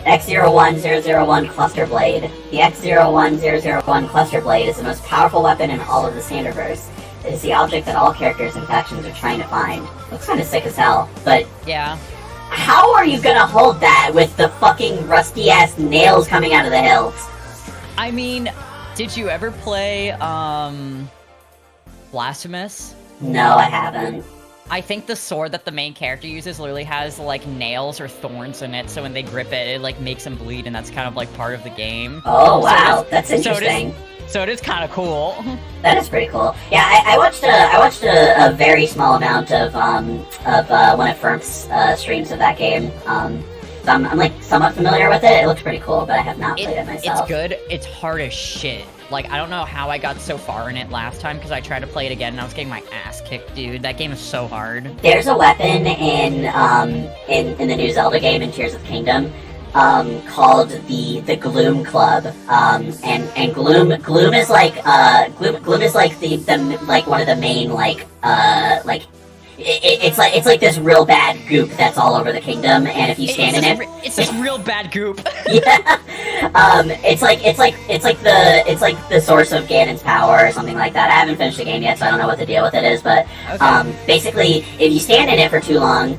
X01001 Cluster Blade. The X01001 Cluster Blade is the most powerful weapon in all of the Standerverse. It is the object that all characters and factions are trying to find. Looks kind of sick as hell, but Yeah. how are you gonna hold that with the fucking rusty-ass nails coming out of the hilt? I mean, did you ever play, Blasphemous? No, I haven't. I think the sword that the main character uses literally has, like, nails or thorns in it, so when they grip it, it, like, makes them bleed, and that's kind of, like, part of the game. Oh, wow, that's interesting. So it is kind of cool. That is pretty cool. Yeah, I watched a very small amount of one of Firm's streams of that game. So I'm like somewhat familiar with it. It looks pretty cool, but I have not played it myself. It's good. It's hard as shit. Like, I don't know how I got so far in it last time, because I tried to play it again and I was getting my ass kicked, dude. That game is so hard. There's a weapon in the new Zelda game in Tears of the Kingdom called the Gloom Club. And Gloom is like Gloom is like the like one of the main it's like this real bad goop that's all over the kingdom, and if you stand in it, it's this real bad goop. Yeah, it's like the source of Ganon's power or something like that. I haven't finished the game yet, so I don't know what the deal with it is. But Okay. basically, if you stand in it for too long,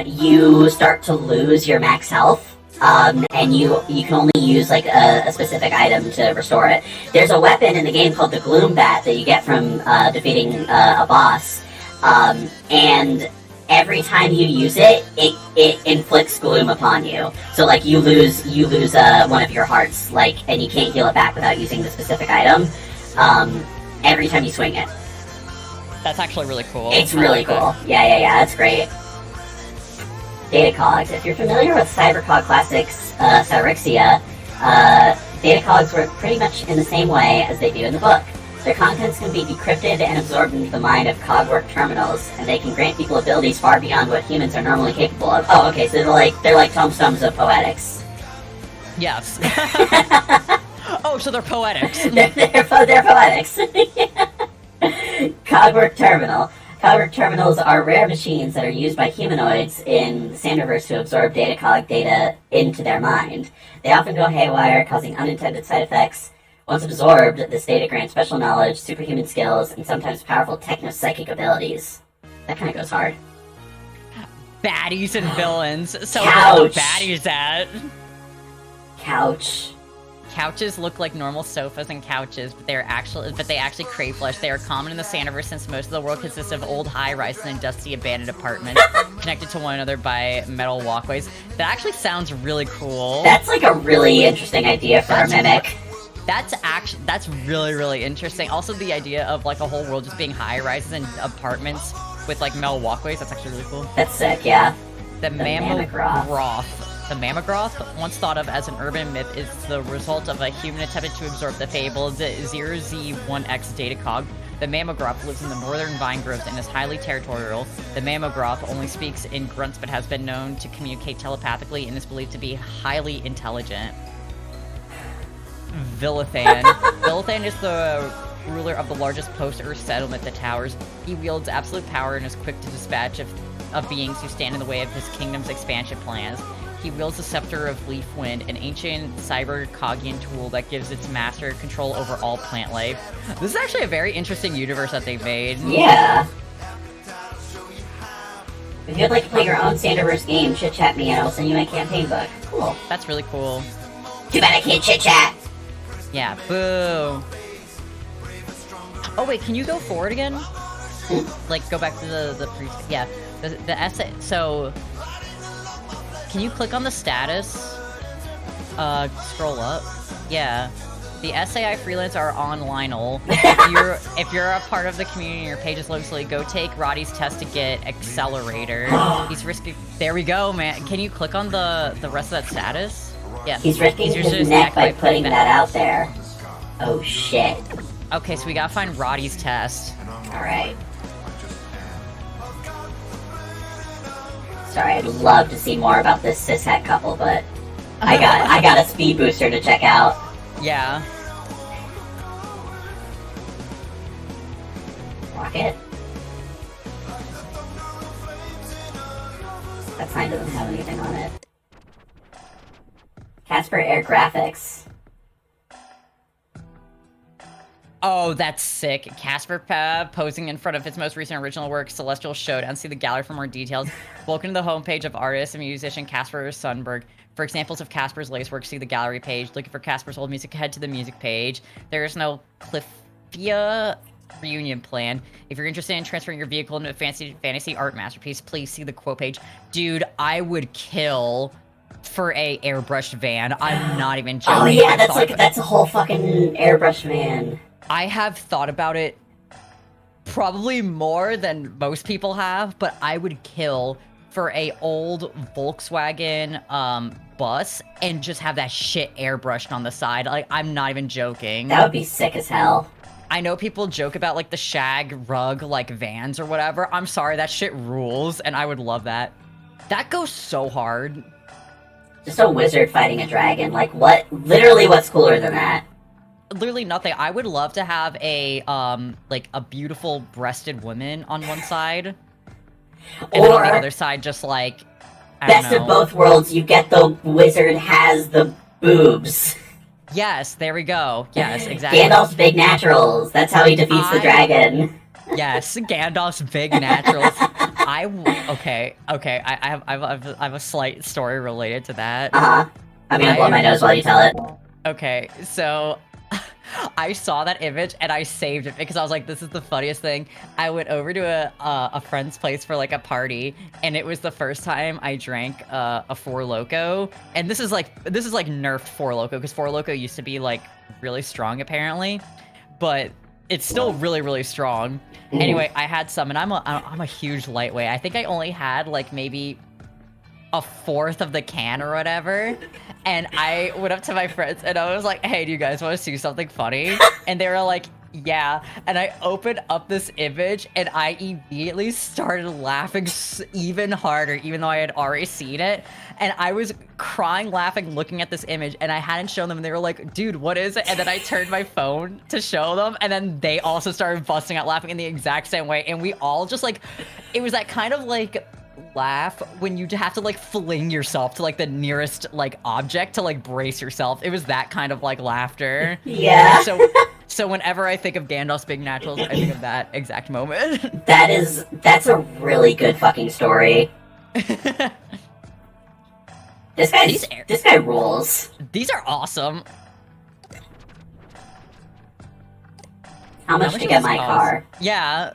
you start to lose your max health. And you can only use like a specific item to restore it. There's a weapon in the game called the Gloom Bat that you get from defeating a boss. And every time you use it, it inflicts gloom upon you. So like you lose one of your hearts, like, and you can't heal it back without using the specific item. Every time you swing it. That's actually really cool. It's really cool. Yeah, it's great. Datacogs. If you're familiar with CyberCog Classics Cyrixia, Datacogs work pretty much in the same way as they do in the book. Their contents can be decrypted and absorbed into the mind of cogwork terminals, and they can grant people abilities far beyond what humans are normally capable of. Oh, okay, so they're like tombstones of poetics. Yes. Oh, so they're poetics. they're poetics. Cogwork terminal. Cogwork terminals are rare machines that are used by humanoids in the Sanderverse to absorb datacog data into their mind. They often go haywire, causing unintended side effects. Once absorbed, this data grants special knowledge, superhuman skills, and sometimes powerful techno-psychic abilities. That kind of goes hard. Baddies and villains. So Couch. where are the baddies at? Couch. Couches look like normal sofas and couches, but they actually crave flesh. They are common in the Sanderverse since most of the world consists of old high-rises and dusty abandoned apartments connected to one another by metal walkways. That actually sounds really cool. That's like a really interesting idea for a mimic. That's really, really interesting. Also, the idea of like a whole world just being high-rises and apartments with like metal walkways, that's actually really cool. That's sick, yeah. The Mammogroth. The Mammogroth, once thought of as an urban myth, is the result of a human attempted to absorb the fabled 0Z1X datacog. The Mammogroth lives in the northern vine groves and is highly territorial. The Mammogroth only speaks in grunts but has been known to communicate telepathically and is believed to be highly intelligent. Villathan. Villathan is the ruler of the largest post-Earth settlement, the Towers. He wields absolute power and is quick to dispatch of beings who stand in the way of his kingdom's expansion plans. He wields the Scepter of Leaf Wind, an ancient cyber-Cogian tool that gives its master control over all plant life. This is actually a very interesting universe that they've made. Yeah. If you'd like to play your own Sanderverse game, chit-chat me and I'll send you my campaign book. Cool. That's really cool. Too bad I can't chit-chat. Yeah, boo. Oh wait, can you go forward again? Like, go back to the yeah, the essay, so... Can you click on the status? Scroll up. Yeah. The SAI freelance are on Lionel. If you're a part of the community and your page is low, so go take Roddy's test to get Accelerator. He's risking... There we go, man. Can you click on the rest of that status? Yeah. He's risking his neck by putting that out there. Oh, shit. Okay, so we gotta find Roddy's test. Alright. Sorry, I'd love to see more about this cishet couple, but I got a speed booster to check out. Yeah. Rocket? That sign doesn't have anything on it. Casper Air Graphics. Oh, that's sick. Casper posing in front of his most recent original work, Celestial Showdown. See the gallery for more details. Welcome to the homepage of artist and musician Casper Sundberg. For examples of Casper's latest work, see the gallery page. Looking for Casper's old music, head to the music page. There is no Cliffia reunion plan. If you're interested in transferring your vehicle into a fantasy art masterpiece, please see the quote page. Dude, I would kill for a airbrushed van. I'm not even joking. Oh yeah, that's a whole fucking airbrushed van. I have thought about it probably more than most people have, but I would kill for a old Volkswagen bus and just have that shit airbrushed on the side. Like, I'm not even joking. That would be sick as hell. I know people joke about like the shag rug like vans or whatever. I'm sorry, that shit rules and I would love that. That goes so hard. Just a wizard fighting a dragon. Like what? Literally what's cooler than that? Literally nothing. I would love to have a like a beautiful breasted woman on one side, and then on the other side, just like best of both worlds. You get the wizard has the boobs. Yes, there we go. Yes, exactly. Gandalf's big naturals. That's how he defeats the dragon. Yes, Gandalf's big naturals. Okay. I have a slight story related to that. I'm gonna blow my nose while you tell it. Okay, so I saw that image and I saved it because I was like, this is the funniest thing. I went over to a friend's place for like a party, and it was the first time I drank a Four Loko. And this is like nerfed Four Loko, because Four Loko used to be like really strong apparently, but it's still really, really strong. Anyway, I had some, and I'm a huge lightweight. I think I only had like maybe a fourth of the can or whatever. And I went up to my friends and I was like, hey, do you guys want to see something funny? And they were like, yeah. And I opened up this image and I immediately started laughing even harder, even though I had already seen it. And I was crying, laughing, looking at this image, and I hadn't shown them, and they were like, dude, what is it? And then I turned my phone to show them, and then they also started busting out laughing in the exact same way. And we all just like, it was that kind of like laugh when you have to like fling yourself to like the nearest like object to like brace yourself. It was that kind of like laughter. Yeah. So whenever I think of Gandalf's big naturals, I think of that exact moment. That's a really good fucking story. This guy rules. These are awesome. How much to get my car? Yeah.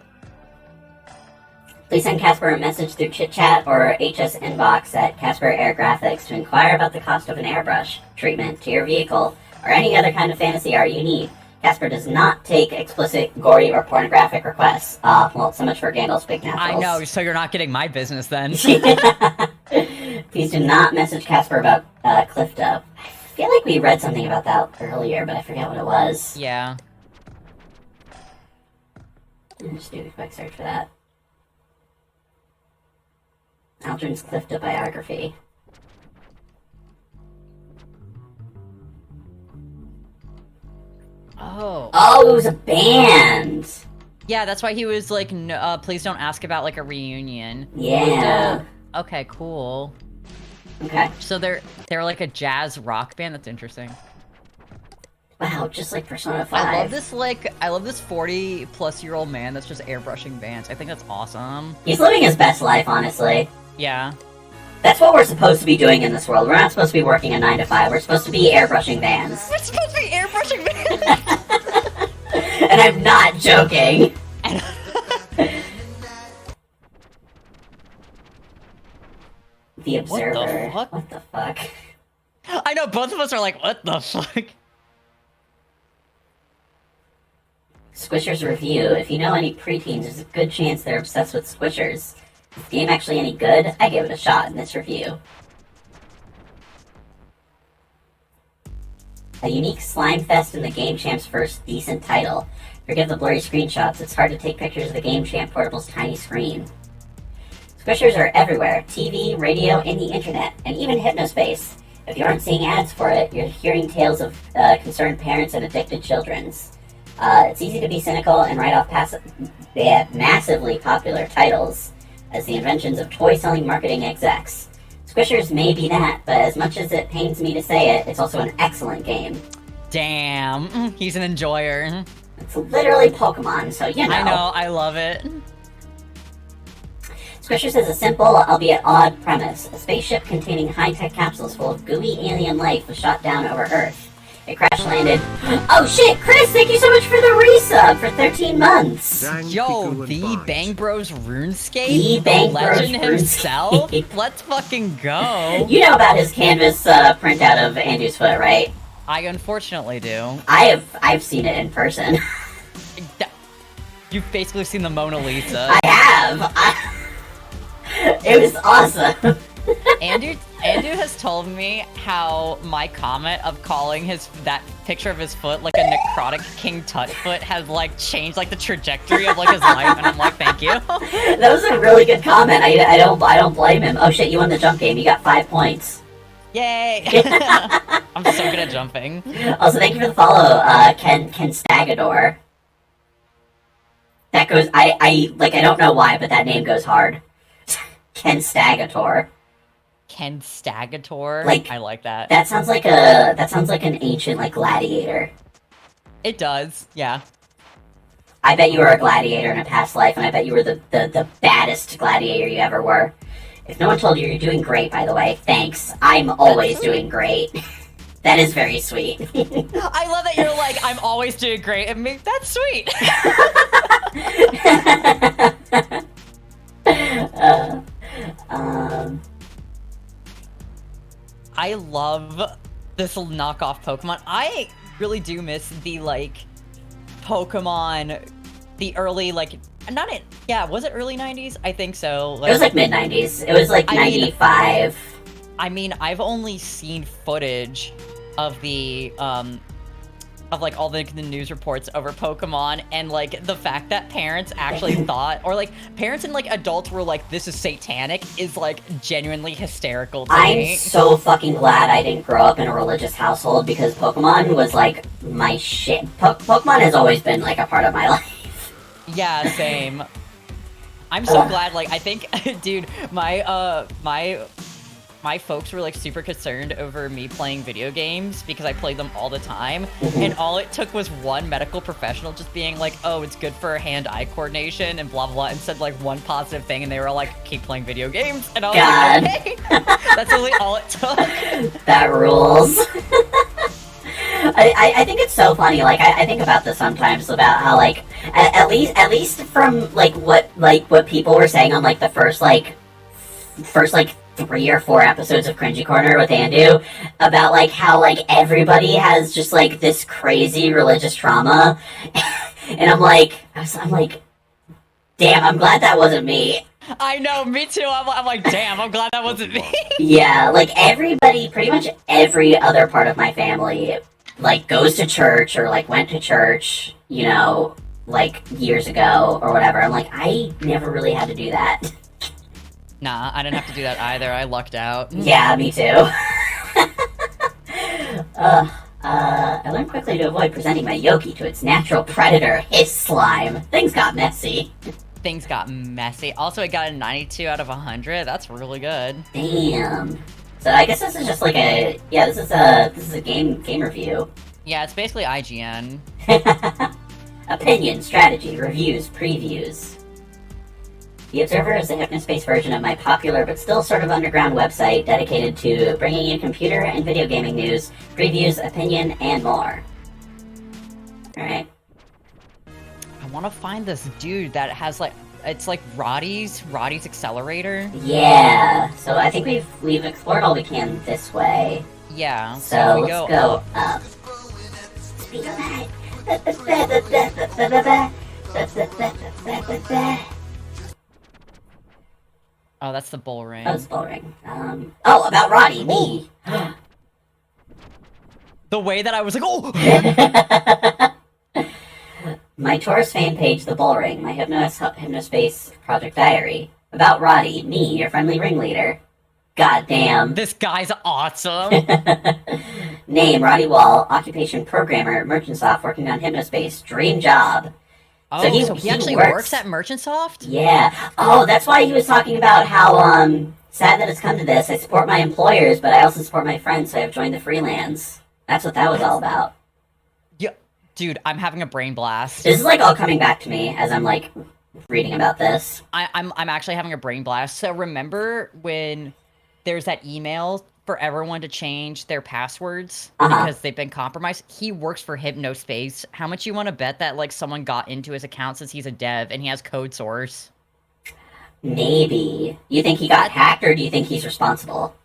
Please send Casper a message through chit chat or HS inbox at Casper Air Graphics to inquire about the cost of an airbrush treatment to your vehicle or any other kind of fantasy art you need. Casper does not take explicit, gory, or pornographic requests. Well, so much for Gandalf's big naturals. I know, so you're not getting my business then. Please do not message Casper about Clifto. I feel like we read something about that earlier, but I forget what it was. Yeah. I'll just do a quick search for that. Aldrin's Clifto biography. Oh, it was a band! Yeah, that's why he was like, no, please don't ask about like a reunion. Yeah. Okay, cool. Okay. So they're like a jazz rock band. That's interesting. Wow, just like Persona 5. I love this 40-plus-year-old man that's just airbrushing vans. I think that's awesome. He's living his best life, honestly. Yeah. That's what we're supposed to be doing in this world. We're not supposed to be working a 9 to 5. We're supposed to be airbrushing vans. We're supposed to be airbrushing vans! And I'm not joking. The Observer. What the fuck? I know, both of us are like, what the fuck? Squishers review. If you know any preteens, there's a good chance they're obsessed with Squishers. Is the game actually any good? I gave it a shot in this review. A unique slime fest in the Game Champ's first decent title. Forgive the blurry screenshots, it's hard to take pictures of the Game Champ Portable's tiny screen. Squishers are everywhere, TV, radio, and the internet, and even Hypnospace. If you aren't seeing ads for it, you're hearing tales of concerned parents and addicted children's. It's easy to be cynical and write off massively popular titles as the inventions of toy-selling marketing execs. Squishers may be that, but as much as it pains me to say it, it's also an excellent game. Damn, he's an enjoyer. It's literally Pokemon, so you know. I know, I love it. Squishers has a simple, albeit odd, premise. A spaceship containing high-tech capsules full of gooey alien life was shot down over Earth. It crash-landed... Oh shit, Chris, thank you so much for the resub for 13 months! Yo, the Bang Bros RuneScape? The Bang Bros Legend himself? Let's fucking go! You know about his canvas printout of Andrew's foot, right? I unfortunately do. I've seen it in person. You've basically seen the Mona Lisa. I have! It was awesome! Andrew has told me how my comment of calling that picture of his foot like a necrotic King Tut foot has like changed like the trajectory of like his life, and I'm like, thank you. That was a really good comment. I don't blame him. Oh shit, you won the jump game. You got 5 points. Yay! I'm so good at jumping. Also, thank you for the follow, Ken Stagador. That goes. I don't know why, but that name goes hard. Ken Stagator. Ken Stagator. Like, I like that. That sounds like an ancient like gladiator. It does, yeah. I bet you were a gladiator in a past life, and I bet you were the baddest gladiator you ever were. If no one told you, you're doing great, by the way. Thanks. I'm always doing great. That is very sweet. I love that you're like, I'm always doing great. I mean, that's sweet. I love this knockoff Pokemon. I really do miss the, like, Pokemon, the early, like, was it early 90s? I think so. Like, it was like mid-90s. It was like 95. I mean, I've only seen footage of the, of like all the news reports over Pokemon, and like the fact that parents actually thought, or like parents and like adults were like, this is satanic, is like genuinely hysterical to me. I'm so fucking glad I didn't grow up in a religious household, because Pokemon was like my shit. Pokemon has always been like a part of my life. Yeah, same. I'm so glad, like, I think, dude, my folks were like super concerned over me playing video games because I played them all the time, and all it took was one medical professional just being like, oh, it's good for hand-eye coordination and blah blah blah, and said like one positive thing, and they were all like, keep playing video games, and I was like, okay. That's really all it took. That rules. I think it's so funny. Like I think about this sometimes, about how like at least from like what people were saying on like the first 3 or 4 episodes of Cringy Corner with Andu, about like how like everybody has just like this crazy religious trauma, and I'm like, damn, I'm glad that wasn't me. I know, me too. I'm like, damn, I'm glad that wasn't me. Yeah, like everybody, pretty much every other part of my family, like goes to church or like went to church, you know, like years ago or whatever. I'm like, I never really had to do that. Nah, I didn't have to do that either. I lucked out. Yeah, me too. I learned quickly to avoid presenting my Yoki to its natural predator, his slime. Things got messy. Things got messy. Also, it got a 92 out of 100. That's really good. Damn. So I guess this is just like this is a game review. Yeah, it's basically IGN. Opinion, strategy, reviews, previews. The Observer is the Hypnospace version of my popular but still sort of underground website dedicated to bringing you computer and video gaming news, previews, opinion, and more. Alright. I want to find this dude that has like, it's like Roddy's Accelerator. Yeah, so I think we've explored all we can this way. Yeah. So let's go up. Speed of light. Oh, that's the bull ring. Oh, it's bull ring. About Roddy, me. The way that I was like, oh! My Taurus fan page, The Bullring, my Hypnospace Project Diary. About Roddy, me, your friendly ringleader. Goddamn. This guy's awesome. Name, Roddy Wall. Occupation, programmer, Merchant Soft, working on Hypnospace. Dream job. Oh, So so he actually works at Merchant Soft? Yeah. Oh, that's why he was talking about how, sad that it's come to this. I support my employers, but I also support my friends, so I've joined the freelance. That's what that was all about. Yeah. Dude, I'm having a brain blast. This is, like, all coming back to me as I'm, like, reading about this. I'm actually having a brain blast. So remember when there's that email for everyone to change their passwords because they've been compromised? He works for Hypnospace. How much you want to bet that like someone got into his account since he's a dev and he has code source? Maybe. You think he got hacked, or do you think he's responsible?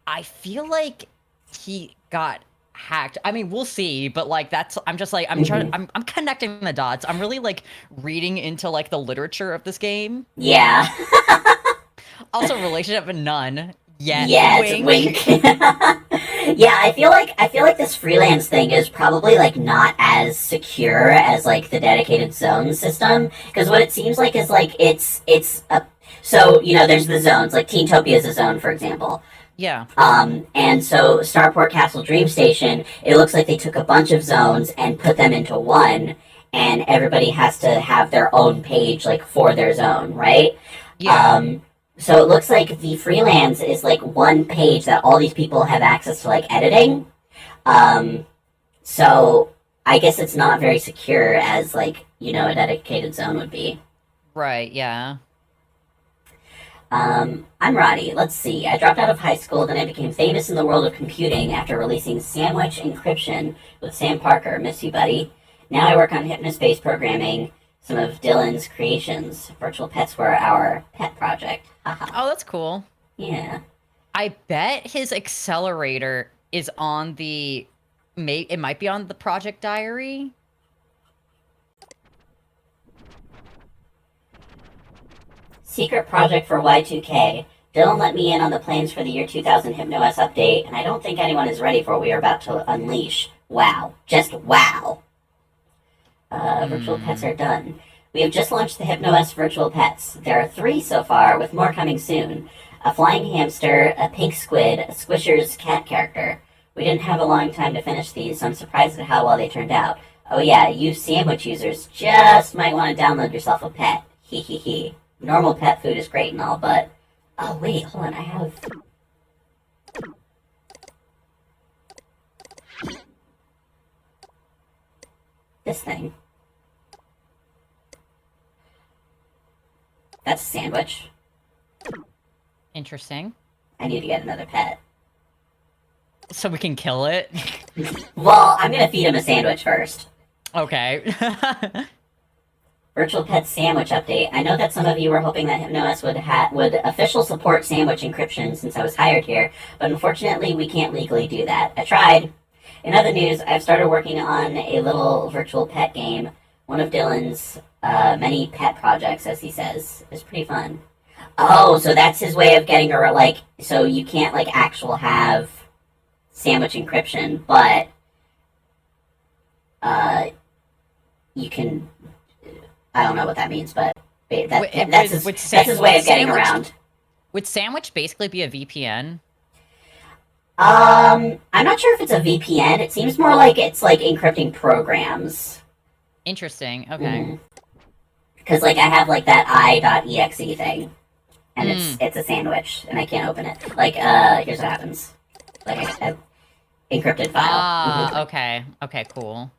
I feel like he got hacked. I mean, we'll see, but like that's I'm just like I'm connecting the dots. I'm really like reading into like the literature of this game. Yeah. Also, relationship and none. Yes, wink. Yeah, I feel like this freelance thing is probably like not as secure as like the dedicated zone system, because what it seems like is like it's a, so you know, there's the zones, like Teentopia is a zone, for example. Yeah. And so Starport Castle Dream Station, it looks like they took a bunch of zones and put them into one, and everybody has to have their own page like for their zone, right? Yeah. So it looks like the freelance is like one page that all these people have access to like editing. So I guess it's not very secure as like, you know, a dedicated zone would be. Right, yeah. I'm Roddy. Let's see. I dropped out of high school, then I became famous in the world of computing after releasing Sandwich Encryption with Sam Parker. Miss you, buddy. Now I work on Hypnospace programming, some of Dylan's creations. Virtual pets were our pet project. Oh, that's cool. Yeah. I bet his accelerator is on the... It might be on the project diary. Secret project for Y2K. Dylan let me in on the plans for the year 2000 HypnoS update, and I don't think anyone is ready for what we are about to unleash. Wow. Just wow. Virtual pets are done. We have just launched the HypnoS virtual pets. There are 3 so far, with more coming soon. A flying hamster, a pink squid, a Squisher's cat character. We didn't have a long time to finish these, so I'm surprised at how well they turned out. Oh yeah, you Sandwich users just might want to download yourself a pet. Hee hee hee. Normal pet food is great and all, but... Oh wait, hold on, I have... this thing. That's a sandwich. Interesting. I need to get another pet. So we can kill it? Well, I'm gonna feed him a sandwich first. Okay. Virtual Pet Sandwich update. I know that some of you were hoping that HypnoS would official support sandwich encryption since I was hired here, but unfortunately we can't legally do that. I tried. In other news, I've started working on a little virtual pet game. One of Dylan's many pet projects, as he says. It's pretty fun. Oh, so that's his way of getting her, like, so you can't, like, have sandwich encryption, but you can... I don't know what that means, but that's his way of getting around. Would Sandwich basically be a VPN? I'm not sure if it's a VPN. It seems more like it's, like, encrypting programs. Interesting, okay. Because, like, I have, like, that BYTE.exe thing, and it's a sandwich, and I can't open it. Like, here's what happens. Like, I encrypted file. Ah, okay. Okay, cool.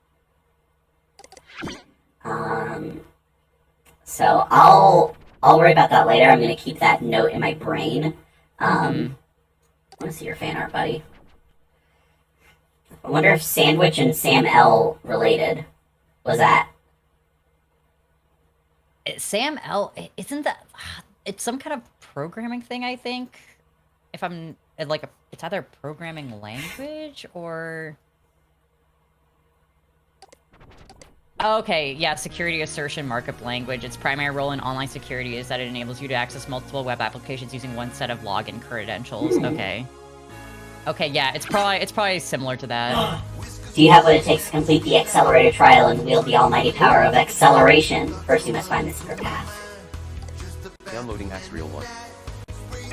So I'll worry about that later. I'm gonna keep that note in my brain. I want to see your fan art, buddy. I wonder if Sandwich and Sam L related. Was that? Sam L, isn't that... It's some kind of programming thing, I think. If I'm... Like, it's either a programming language, or... Okay, yeah, security assertion markup language. Its primary role in online security is that it enables you to access multiple web applications using one set of login credentials. Okay. Okay, yeah, it's probably similar to that. Do you have what it takes to complete the accelerator trial and wield the almighty power of acceleration? First, you must find the secret path. Downloading Axreal 1.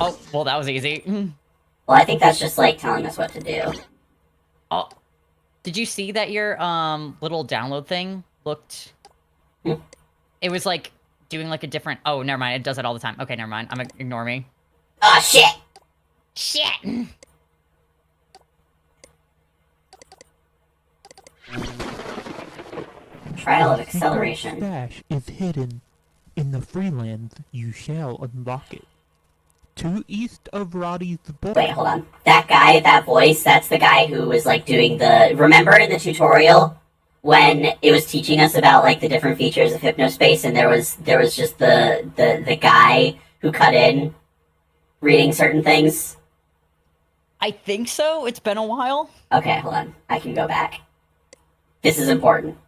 Oh, well, that was easy. Well, I think that's just, like, telling us what to do. Oh, did you see that your little download thing looked? It was like doing like a different. Oh, never mind. It does it all the time. Okay, never mind. Ignore me. Oh shit! Shit. Trial of The secret acceleration. stash is hidden. In the Freelands, you shall unlock it. To east of Roddy's boat. Wait, hold on. That guy, that voice, that's the guy who was like doing the. Remember in the tutorial when it was teaching us about like the different features of Hypnospace, and there was just the guy who cut in reading certain things. I think so. It's been a while. Okay, hold on. I can go back. This is important.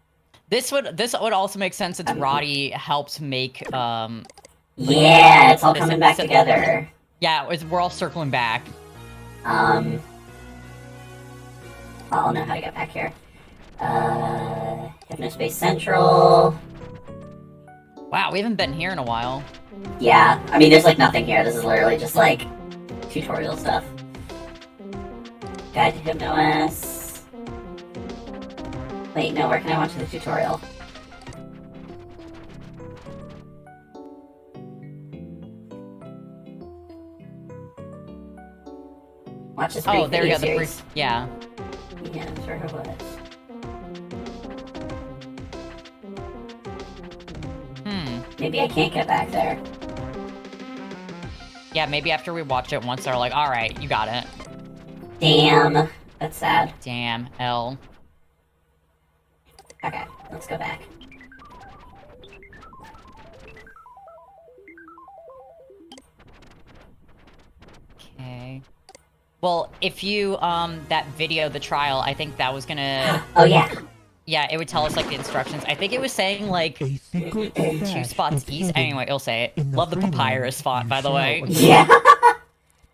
This would also make sense since Roddy helped make Yeah, it's all coming back together. Yeah, we're all circling back. I'll know how to get back here. Hypnospace Central. Wow, we haven't been here in a while. Yeah, I mean, there's like nothing here. This is literally just like tutorial stuff. Guide to HypnoS. Wait, no, where can I watch the tutorial? Watch this brief Oh, there we video go. The series. brief. Yeah. Yeah, I'm sure it was. Maybe I can't get back there. Yeah, maybe after we watch it once, they're like, all right, you got it. Damn. That's sad. Damn, L. Okay, let's go back. Okay. Well, if you, that video, the trial, I think that was gonna... Oh, yeah. Yeah, it would tell us, like, the instructions. I think it was saying, like, A secret 2 stash spots is east. hidden. Anyway, it'll say it. In the Love the Freelands, papyrus font, you by the shall way. unlock Yeah.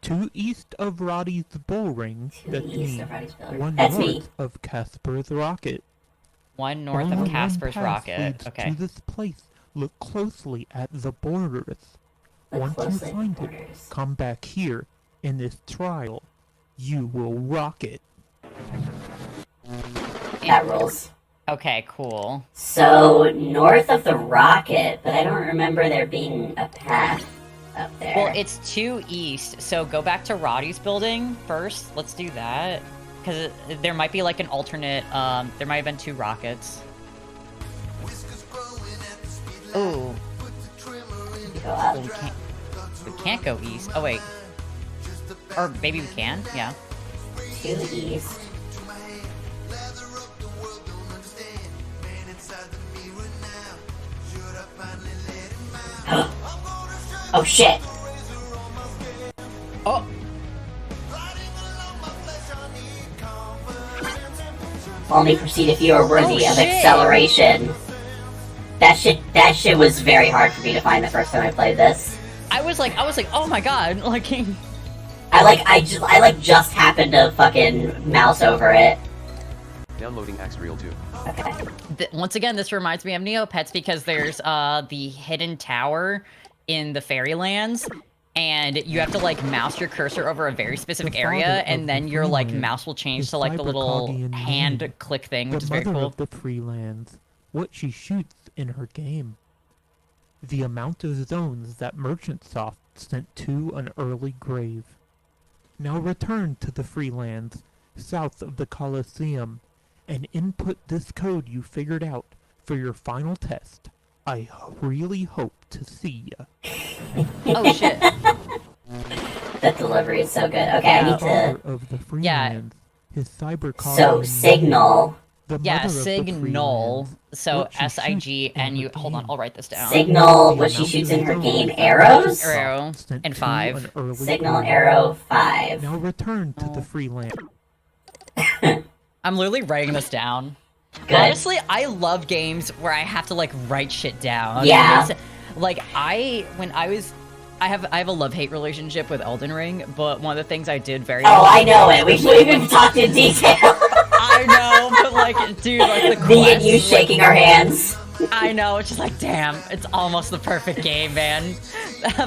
To east of Roddy's bull ring, that's East me. of Roddy's building. One That's north me. of Casper's rocket. One north Only of one Casper's path rocket. leads Okay. To this place, look closely at the borders. Look Once you closely at find the it, borders. come back here. In this trial, you will rock it. That rules. Okay, cool. So, north of the rocket, but I don't remember there being a path up there. Well, it's 2 east, so go back to Roddy's building first. Let's do that. Because there might be, like, an alternate, there might have been 2 rockets. Ooh. Go up. Well, we can't go east. Oh, wait. Or maybe we can? Yeah. To east. Oh shit! Oh! Only proceed if you are worthy Oh, of shit. acceleration. That shit was very hard for me to find the first time I played this. I was like, oh my god, like... I just happened to fucking mouse over it. Downloading Axreal 2. Okay. Once again, this reminds me of Neopets because there's, the hidden tower in the Fairylands, and you have to, like, mouse your cursor over a very specific The area, father of and then the your, like, Freelands mouse will change is to, like, the little Cybercoggy in hand name. click thing, The which is very mother cool. of the Freelands, what she shoots in her game. The amount of zones that Merchantsoft sent to an early grave. Now return to the Freelands, south of the Colosseum, and input this code you figured out for your final test. I really hope to see ya. Oh, shit. That delivery is so good. Okay, I need to. Father of the Freelands, Yeah. his cybercog. So, Signal. The Yeah, mother of the Signal. Freelands, So, what she shoots S-I-G, in and her you... Hold on, game. I'll write this down. Signal, what she shoots in her game, arrows? Arrow. Sent And to 5. an early Signal, grave. arrow, 5. Now return to the Freeland. I'm literally writing this down. Good. Honestly, I love games where I have to, like, write shit down. Yeah. It's- like, I have a love-hate relationship with Elden Ring, but one of the things I did very Oh, I know it. We've even talked in detail. I know, but like, dude, like the quest. Me and you like, shaking our hands. I know, it's just like, damn, it's almost the perfect game, man.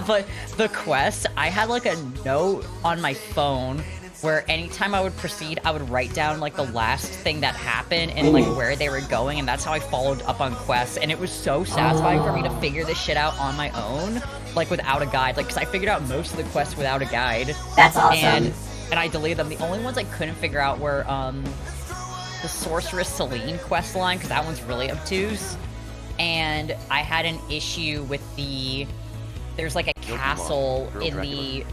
But the quest, I had like a note on my phone where anytime I would proceed, I would write down like the last thing that happened and like where they were going, and that's how I followed up on quests. And it was so satisfying for me to figure this shit out on my own, like without a guide. Like, cause I figured out most of the quests without a guide. That's awesome. And I deleted them. The only ones I couldn't figure out were the Sorceress Celine quest line, because that one's really obtuse. And I had an issue with there's like a castle in the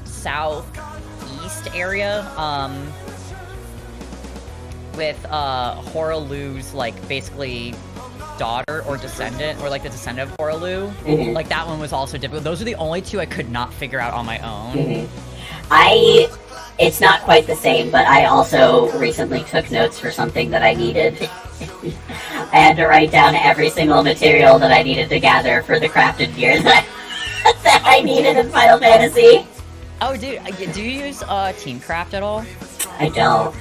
southeast area, with Horalu's like basically daughter or descendant, or like the descendant of Horalu. Mm-hmm. Like that one was also difficult. Those are the only two I could not figure out on my own. Mm-hmm. It's not quite the same, but I also recently took notes for something that I needed. I had to write down every single material that I needed to gather for the crafted gear that I needed in Final Fantasy. Oh, dude, do you use Teamcraft at all? I don't.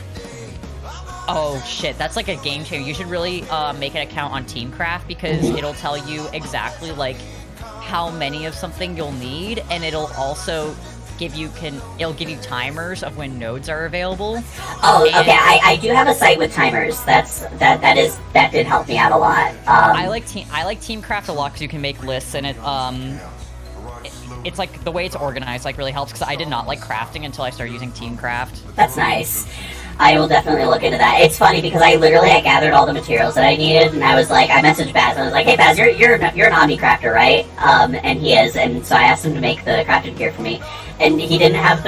Oh shit, that's like a game changer. You should really make an account on Teamcraft, because it'll tell you exactly like how many of something you'll need, and it'll also it'll give you timers of when nodes are available. Oh, okay. I do have a site with timers. That did help me out a lot. I like Teamcraft a lot because you can make lists, and it's like the way it's organized like really helps, because I did not like crafting until I started using Teamcraft. That's nice. I will definitely look into that. It's funny because I gathered all the materials that I needed, and I was like, I messaged Baz and I was like, hey Baz, you're an Omni crafter, right? And he is, and so I asked him to make the crafted gear for me, and he didn't have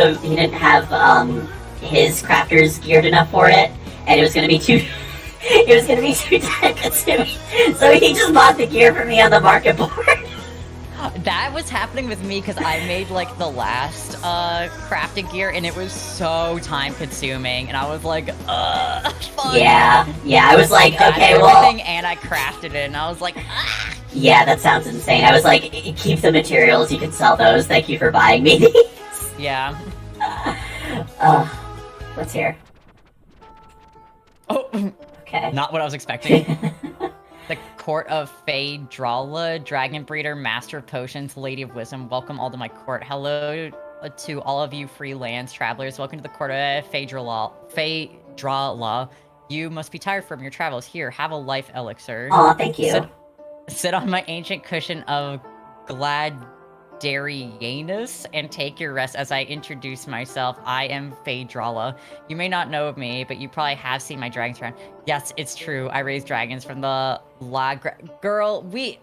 his crafters geared enough for it, and it was gonna be too time consuming. So he just bought the gear for me on the market board. That was happening with me because I made like the last crafted gear, and it was so time consuming, and I was like, fuck. Yeah, I was like, okay, everything, and I crafted it, and I was like, ah. Yeah, that sounds insane. I was like, keep the materials, you can sell those, thank you for buying me these. Yeah. What's here? Oh, okay. Not what I was expecting. The Court of Phaedrala, Dragon Breeder, Master of Potions, Lady of Wisdom. Welcome all to my court. Hello to all of you freelance travelers. Welcome to the Court of Phaedrala. You must be tired from your travels. Here, have a life elixir. Aw, thank you. Sit on my ancient cushion of Gladerianus and take your rest as I introduce myself. I am Phaedrala. You may not know of me, but you probably have seen my dragons around. Yes, it's true. I raised dragons from the girl, these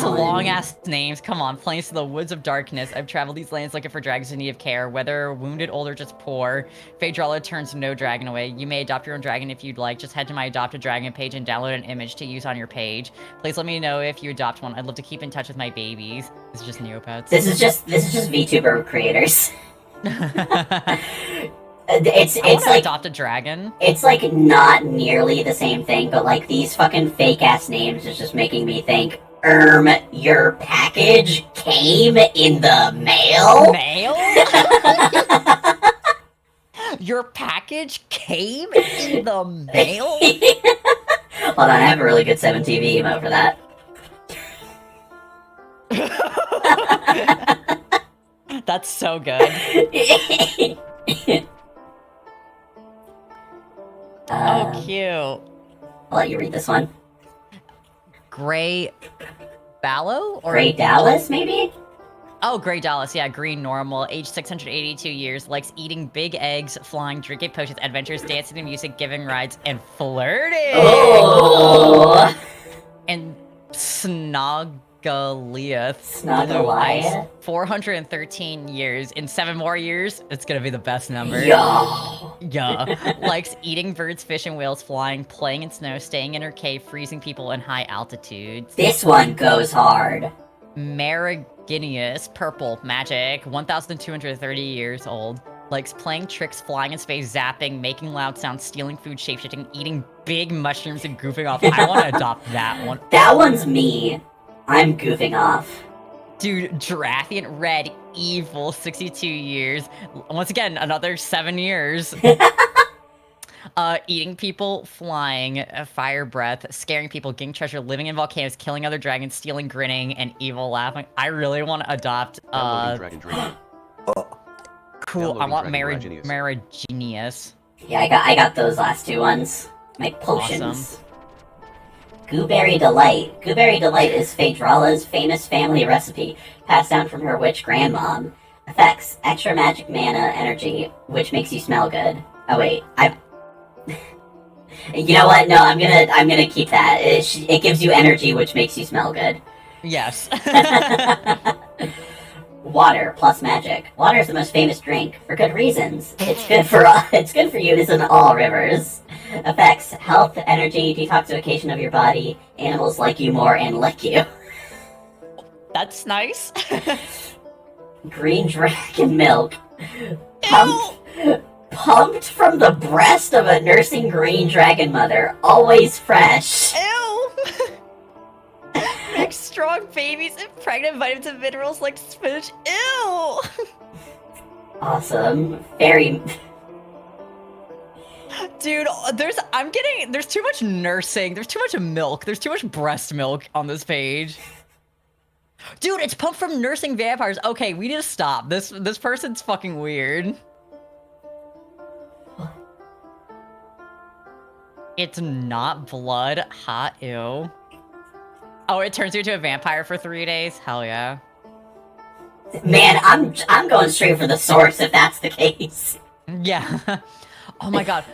long ass names. Come on, plains to the woods of darkness. I've traveled these lands looking for dragons in need of care, whether wounded, old, or just poor. Phaedrala turns no dragon away. You may adopt your own dragon if you'd like. Just head to my Adopt a Dragon page and download an image to use on your page. Please let me know if you adopt one. I'd love to keep in touch with my babies. This is just Neopets. This is just VTuber creators. It's like Adopt a Dragon. It's like not nearly the same thing, but like these fucking fake ass names is just making me think. Your package came in the mail? Your package came in the mail? Hold on, I have a really good 7TV emote for that. That's so good. Oh, cute. I'll let you read this one. Grey Ballow? Or Grey Dallas, maybe? Oh, Grey Dallas, yeah, green normal, age 682 years, likes eating big eggs, flying, drinking potions, adventures, dancing to music, giving rides, and flirting! Oh! And Snoggoliath. Blue eyes, 413 years. In 7 more years, it's gonna be the best number. Yo! Yeah. Likes eating birds, fish, and whales, flying, playing in snow, staying in her cave, freezing people in high altitudes. This one goes hard. Mariginius, purple, magic, 1,230 years old. Likes playing tricks, flying in space, zapping, making loud sounds, stealing food, shapeshifting, eating big mushrooms, and goofing off. I want to adopt that one. That one's me. I'm goofing off. Dude, Drathian Red Evil 62 years. Once again, another 7 years. Eating people, flying, fire breath, scaring people, getting treasure, living in volcanoes, killing other dragons, stealing, grinning, and evil laughing. I really want to adopt Downloading Dragon Dragon. cool. I Downloading want Dragon Dragonius. Marigenius. Yeah, I got those last two ones. Make potions. Awesome. Gooberry Delight. Gooberry Delight is Phaedrala's famous family recipe, passed down from her witch grandmom. Effects: extra magic mana energy, which makes you smell good. Oh wait, you know what? No, I'm gonna keep that. It gives you energy, which makes you smell good. Yes. Water plus magic. Water is the most famous drink for good reasons. It's good for use in all rivers. Effects: health, energy, detoxification of your body. Animals like you more and lick you. That's nice. Green dragon milk. Pumped from the breast of a nursing green dragon mother. Always fresh. Ew! Make strong babies and pregnant vitamins and minerals like spinach. Ew! Awesome. Very... Dude, there's too much nursing, there's too much milk, there's too much breast milk on this page. Dude, it's pumped from nursing vampires. Okay, we need to stop. This person's fucking weird. It's not blood. Hot, ew. Oh, it turns you into a vampire for 3 days? Hell yeah. Man, I'm going straight for the source if that's the case. Yeah. Oh my god.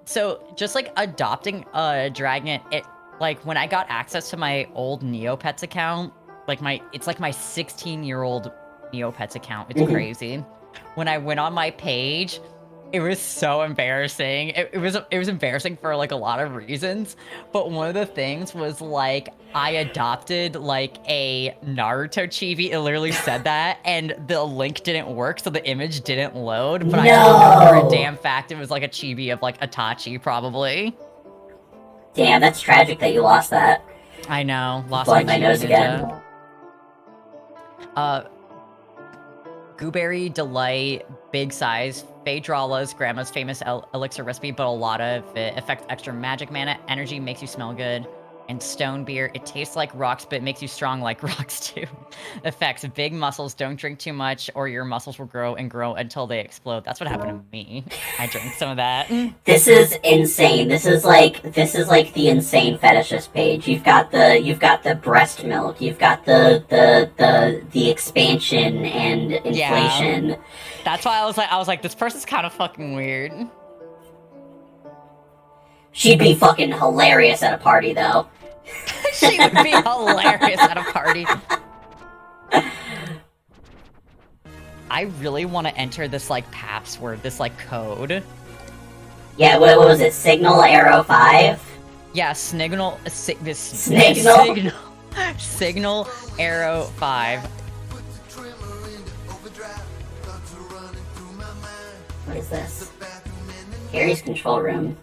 So just like adopting a dragon, like when I got access to my old Neopets account, it's like my 16-year-old Neopets account. It's crazy. When I went on my page, it was so embarrassing. It was embarrassing for like a lot of reasons, but one of the things was like I adopted like a Naruto chibi. It literally said that, and the link didn't work, so the image didn't load. But I just know for a damn fact it was like a chibi of like Itachi, probably. Damn, that's tragic that you lost that. I know. Lost Blowing my my nose Ninja. again. Gooberry Delight, big size, Phaedrala's grandma's famous elixir recipe, but a lot of it affects extra magic mana, energy, makes you smell good, and stone beer. It tastes like rocks, but it makes you strong like rocks too. Effects: big muscles, don't drink too much, or your muscles will grow and grow until they explode. That's what happened to me. I drank some of that. This is insane. This is like the insane fetishist page. You've got the breast milk. You've got the expansion and inflation. Yeah. That's why I was like, this person's kind of fucking weird. She'd be fucking hilarious at a party, though. She would be hilarious at a party. I really want to enter this, like, password, this, like, code. Yeah, what was it? Signal Arrow 5? Yeah, Signal Arrow 5. What is this? Harry's control room.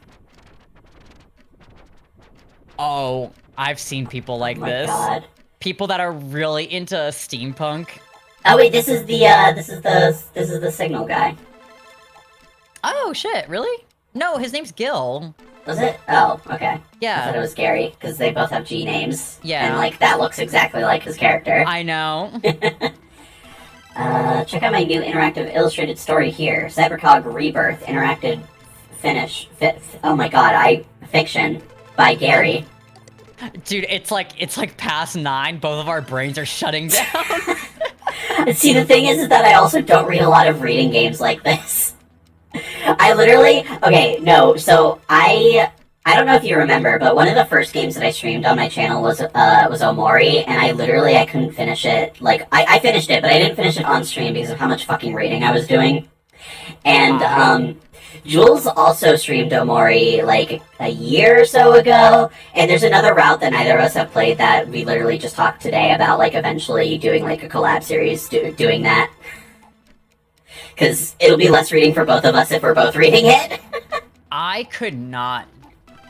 Oh, I've seen people like this. God. People that are really into steampunk. Oh wait, this is the Signal guy. Oh shit, really? No, his name's Gil. Was it? Oh, okay. Yeah. I thought it was Gary, because they both have G names. Yeah. And, like, that looks exactly like his character. I know. Check out my new interactive illustrated story here. Cybercog Rebirth, interactive oh my god, fiction by Gary. Dude, it's like past 9. Both of our brains are shutting down. See, the thing is that I also don't read a lot of reading games like this. So I don't know if you remember, but one of the first games that I streamed on my channel was Omori, and I couldn't finish it. Like, I finished it, but I didn't finish it on stream because of how much fucking reading I was doing. And, Jules also streamed Omori, like, a year or so ago, and there's another route that neither of us have played that we literally just talked today about, like, eventually doing, like, a collab series doing that. Because it'll be less reading for both of us if we're both reading it. I could not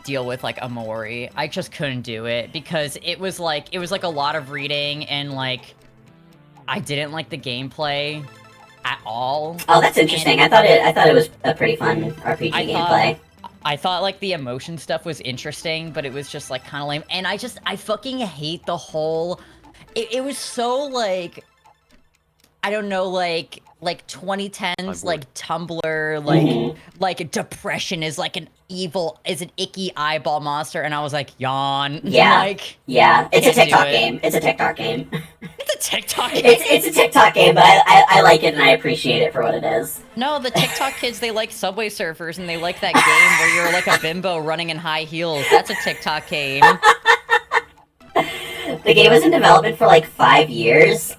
deal with, like, Omori. I just couldn't do it, because it was like a lot of reading, and, like, I didn't like the gameplay at all. Oh, that's interesting. I thought it was a pretty fun RPG gameplay. I thought like the emotion stuff was interesting, but it was just like kind of lame. And I fucking hate the whole. It was so like, I don't know, like 2010s, like Tumblr, like depression is like an icky eyeball monster, and I was like, yawn. Yeah, like, yeah, it's a TikTok game. It's a TikTok game. It's a TikTok game. It's a TikTok game, but I like it and I appreciate it for what it is. No, the TikTok kids, they like Subway Surfers, and they like that game where you're like a bimbo running in high heels. That's a TikTok game. The game was in development for like 5 years.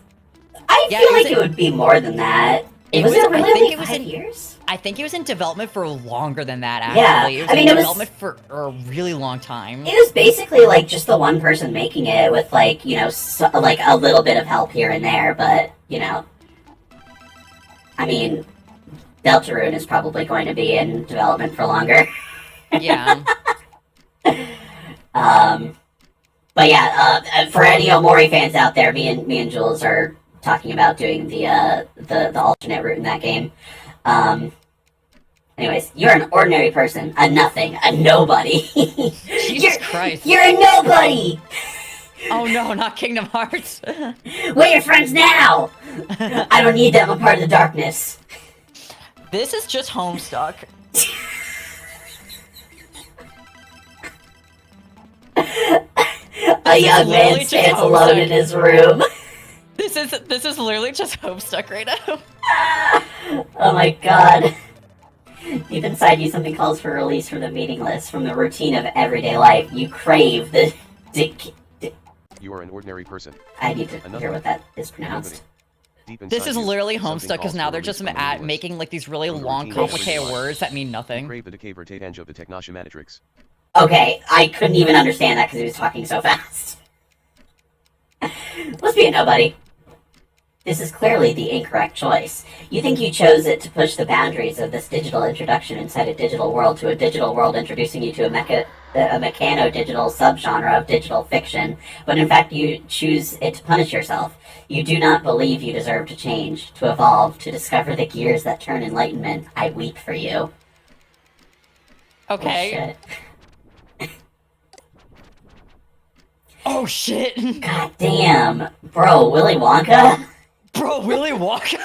I feel like it would be more than that. Was it really 5 years? I think it was in development for longer than that, actually. Yeah. It was in development for a really long time. It was basically like just the one person making it with like, you know, like a little bit of help here and there, but, you know. I mean, Deltarune is probably going to be in development for longer. Yeah. But yeah, for any Omori fans out there, me and Jules are talking about doing the alternate route in that game. Anyways, you're an ordinary person, a nothing, a nobody. Jesus Christ. You're a nobody! Oh no, not Kingdom Hearts. We're your friends now! I don't need them, I'm part of the darkness. This is just Homestuck. A young man stands alone in his room. This is literally just Homestuck right now. Oh my god. Deep inside you, something calls for release from the meaningless, from the routine of everyday life. You crave the You are an ordinary person. I need to hear what that is pronounced. This is literally Homestuck, because now they're just making like these really long, complicated words that mean nothing. Crave the decay vertage of the technoshamatrix. Okay, I couldn't even understand that because he was talking so fast. Let's be a nobody. This is clearly the incorrect choice. You think you chose it to push the boundaries of this digital introduction inside a digital world to a digital world introducing you to a mechano-digital subgenre of digital fiction, but in fact you choose it to punish yourself. You do not believe you deserve to change, to evolve, to discover the gears that turn enlightenment. I weep for you. Okay. Oh shit. God damn. Bro, Willy Wonka? Bro, Willy Wonka?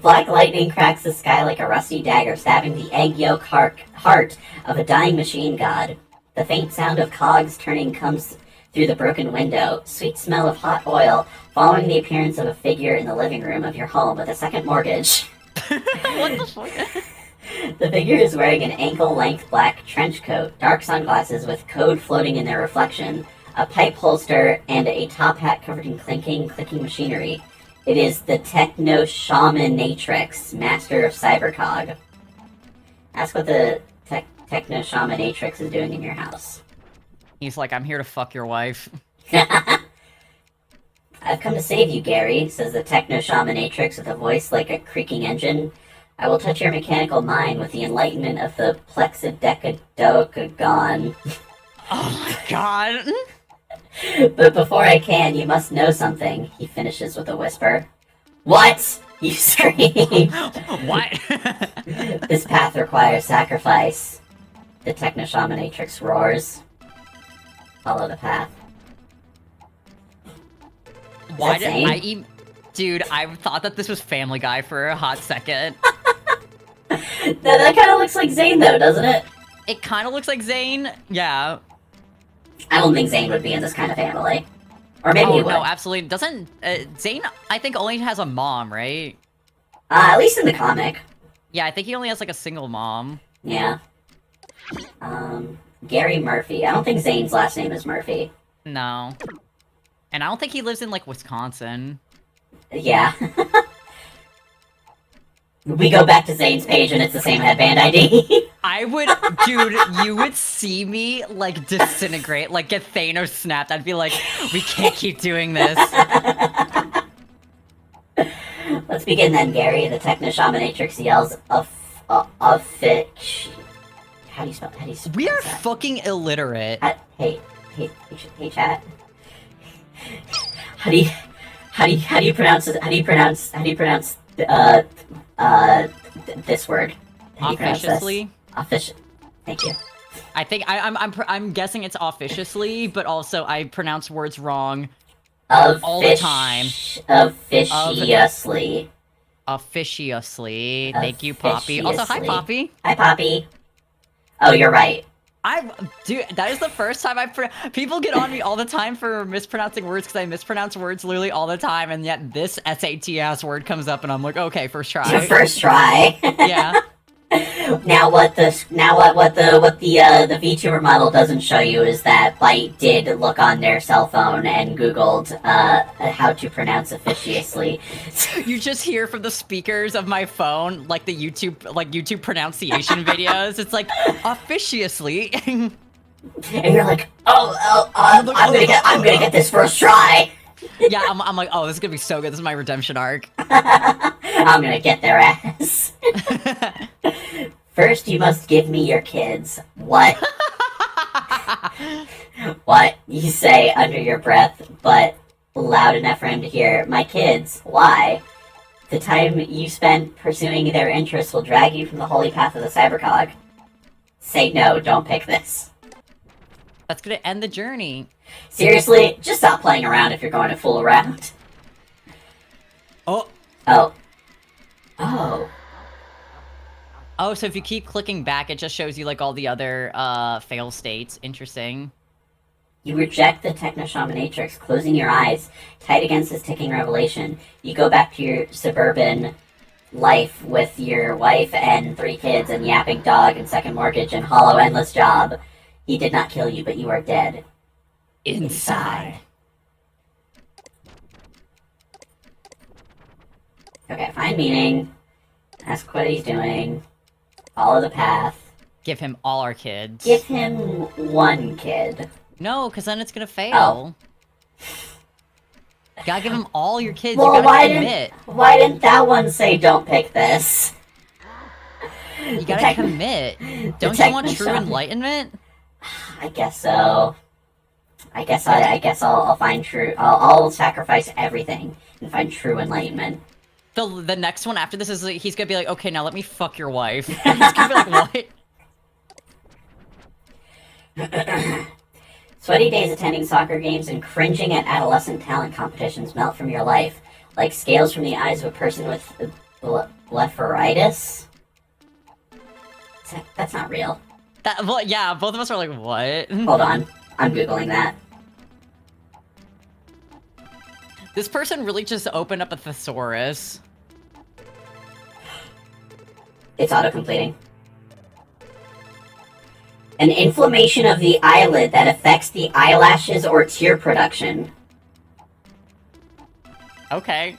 Black lightning cracks the sky like a rusty dagger, stabbing the egg yolk heart of a dying machine god. The faint sound of cogs turning comes through the broken window. Sweet smell of hot oil, following the appearance of a figure in the living room of your home with a second mortgage. What the fuck? The figure is wearing an ankle-length black trench coat, dark sunglasses with code floating in their reflection, a pipe holster, and a top hat covered in clicking machinery. It is the Techno-Shamanatrix, master of Cybercog. Ask what the Techno-Shamanatrix is doing in your house. He's like, I'm here to fuck your wife. I've come to save you, Gary, says the Techno-Shamanatrix with a voice like a creaking engine. I will touch your mechanical mind with the enlightenment of the Plexidecadocagon. Oh my god. But before I can, you must know something, he finishes with a whisper. What? You scream. What? This path requires sacrifice. The Techno-Shamanatrix roars. Follow the path. Why did I eat? Dude, I thought that this was Family Guy for a hot second. That kind of looks like Zane, though, doesn't it? It kind of looks like Zane. Yeah. I don't think Zane would be in this kind of family. Or maybe he would. No, absolutely. Doesn't... Zane, I think, only has a mom, right? At least in the comic. Yeah, I think he only has, like, a single mom. Yeah. Gary Murphy. I don't think Zane's last name is Murphy. No. And I don't think he lives in, like, Wisconsin. Yeah. We go back to Zane's page and it's the same headband ID. I would, dude, you would see me, like, disintegrate, like, get Thanos snapped. I'd be like, we can't keep doing this. Let's begin then, Gary. The Techno-Shamanatrix yells, How do you spell that? We are fucking illiterate. Hey, chat. How do how do you pronounce it? How do you pronounce this word? How do you pronounce this? Officiously? Thank you. I think I'm guessing it's officiously, but also I pronounce words wrong all the time. Officiously. Officiously. Thank you, Poppy. Also, hi, Poppy. Hi, Poppy. Oh, you're right. Dude, that is the first time people get on me all the time for mispronouncing words because I mispronounce words literally all the time, and yet this SAT ass word comes up, and I'm like, okay, first try. First try. Yeah. Now what the VTuber model doesn't show you is that BYTE did look on their cell phone and Googled how to pronounce officiously. You just hear from the speakers of my phone like the YouTube pronunciation videos. It's like officiously. And you're like, I'm gonna get this first try. Yeah, I'm like, oh, this is gonna be so good. This is my redemption arc. I'm gonna get their ass. First, you must give me your kids. What? What? You say under your breath, but loud enough for him to hear. My kids. Why? The time you spend pursuing their interests will drag you from the holy path of the cybercog. Say no, don't pick this. That's gonna end the journey. Seriously, just stop playing around if you're going to fool around. Oh. Oh. Oh. Oh, so if you keep clicking back, it just shows you, like, all the other, fail states. Interesting. You reject the Technoshamanatrix, closing your eyes, tight against this ticking revelation. You go back to your suburban life with your wife and 3 kids and yapping dog and second mortgage and hollow endless job. He did not kill you, but you are dead. Inside. Okay, find meaning. Ask what he's doing. Follow the path. Give him all our kids. Give him 1 kid. No, because then it's gonna fail. Oh. You gotta give him all your kids. Well, you gotta commit. Why didn't that one say don't pick this? You gotta commit. Don't you want true enlightenment? I guess so. I guess I'll find true. I'll sacrifice everything and find true enlightenment. The next one after this is he's gonna be like, okay, now let me fuck your wife. He's gonna be like, what? Sweaty days attending soccer games and cringing at adolescent talent competitions melt from your life, like scales from the eyes of a person with blepharitis. That's not real. Well, yeah, both of us are like, what? Hold on, I'm Googling that. This person really just opened up a thesaurus. It's auto-completing. An inflammation of the eyelid that affects the eyelashes or tear production. Okay.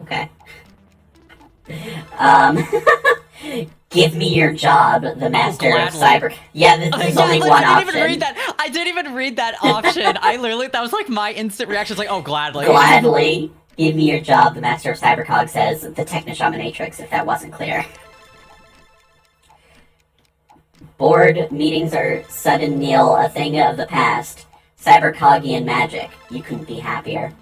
Okay. Give me your job, the master of cyber... Yeah, there's only one option. I didn't even read that option. I literally, that was like my instant reaction. It's like, oh, gladly. Gladly. Give me your job, the master of cybercog says, the Technoshamanatrix, if that wasn't clear. Board meetings are sudden Neil, a thing of the past. Cybercogian magic. You couldn't be happier.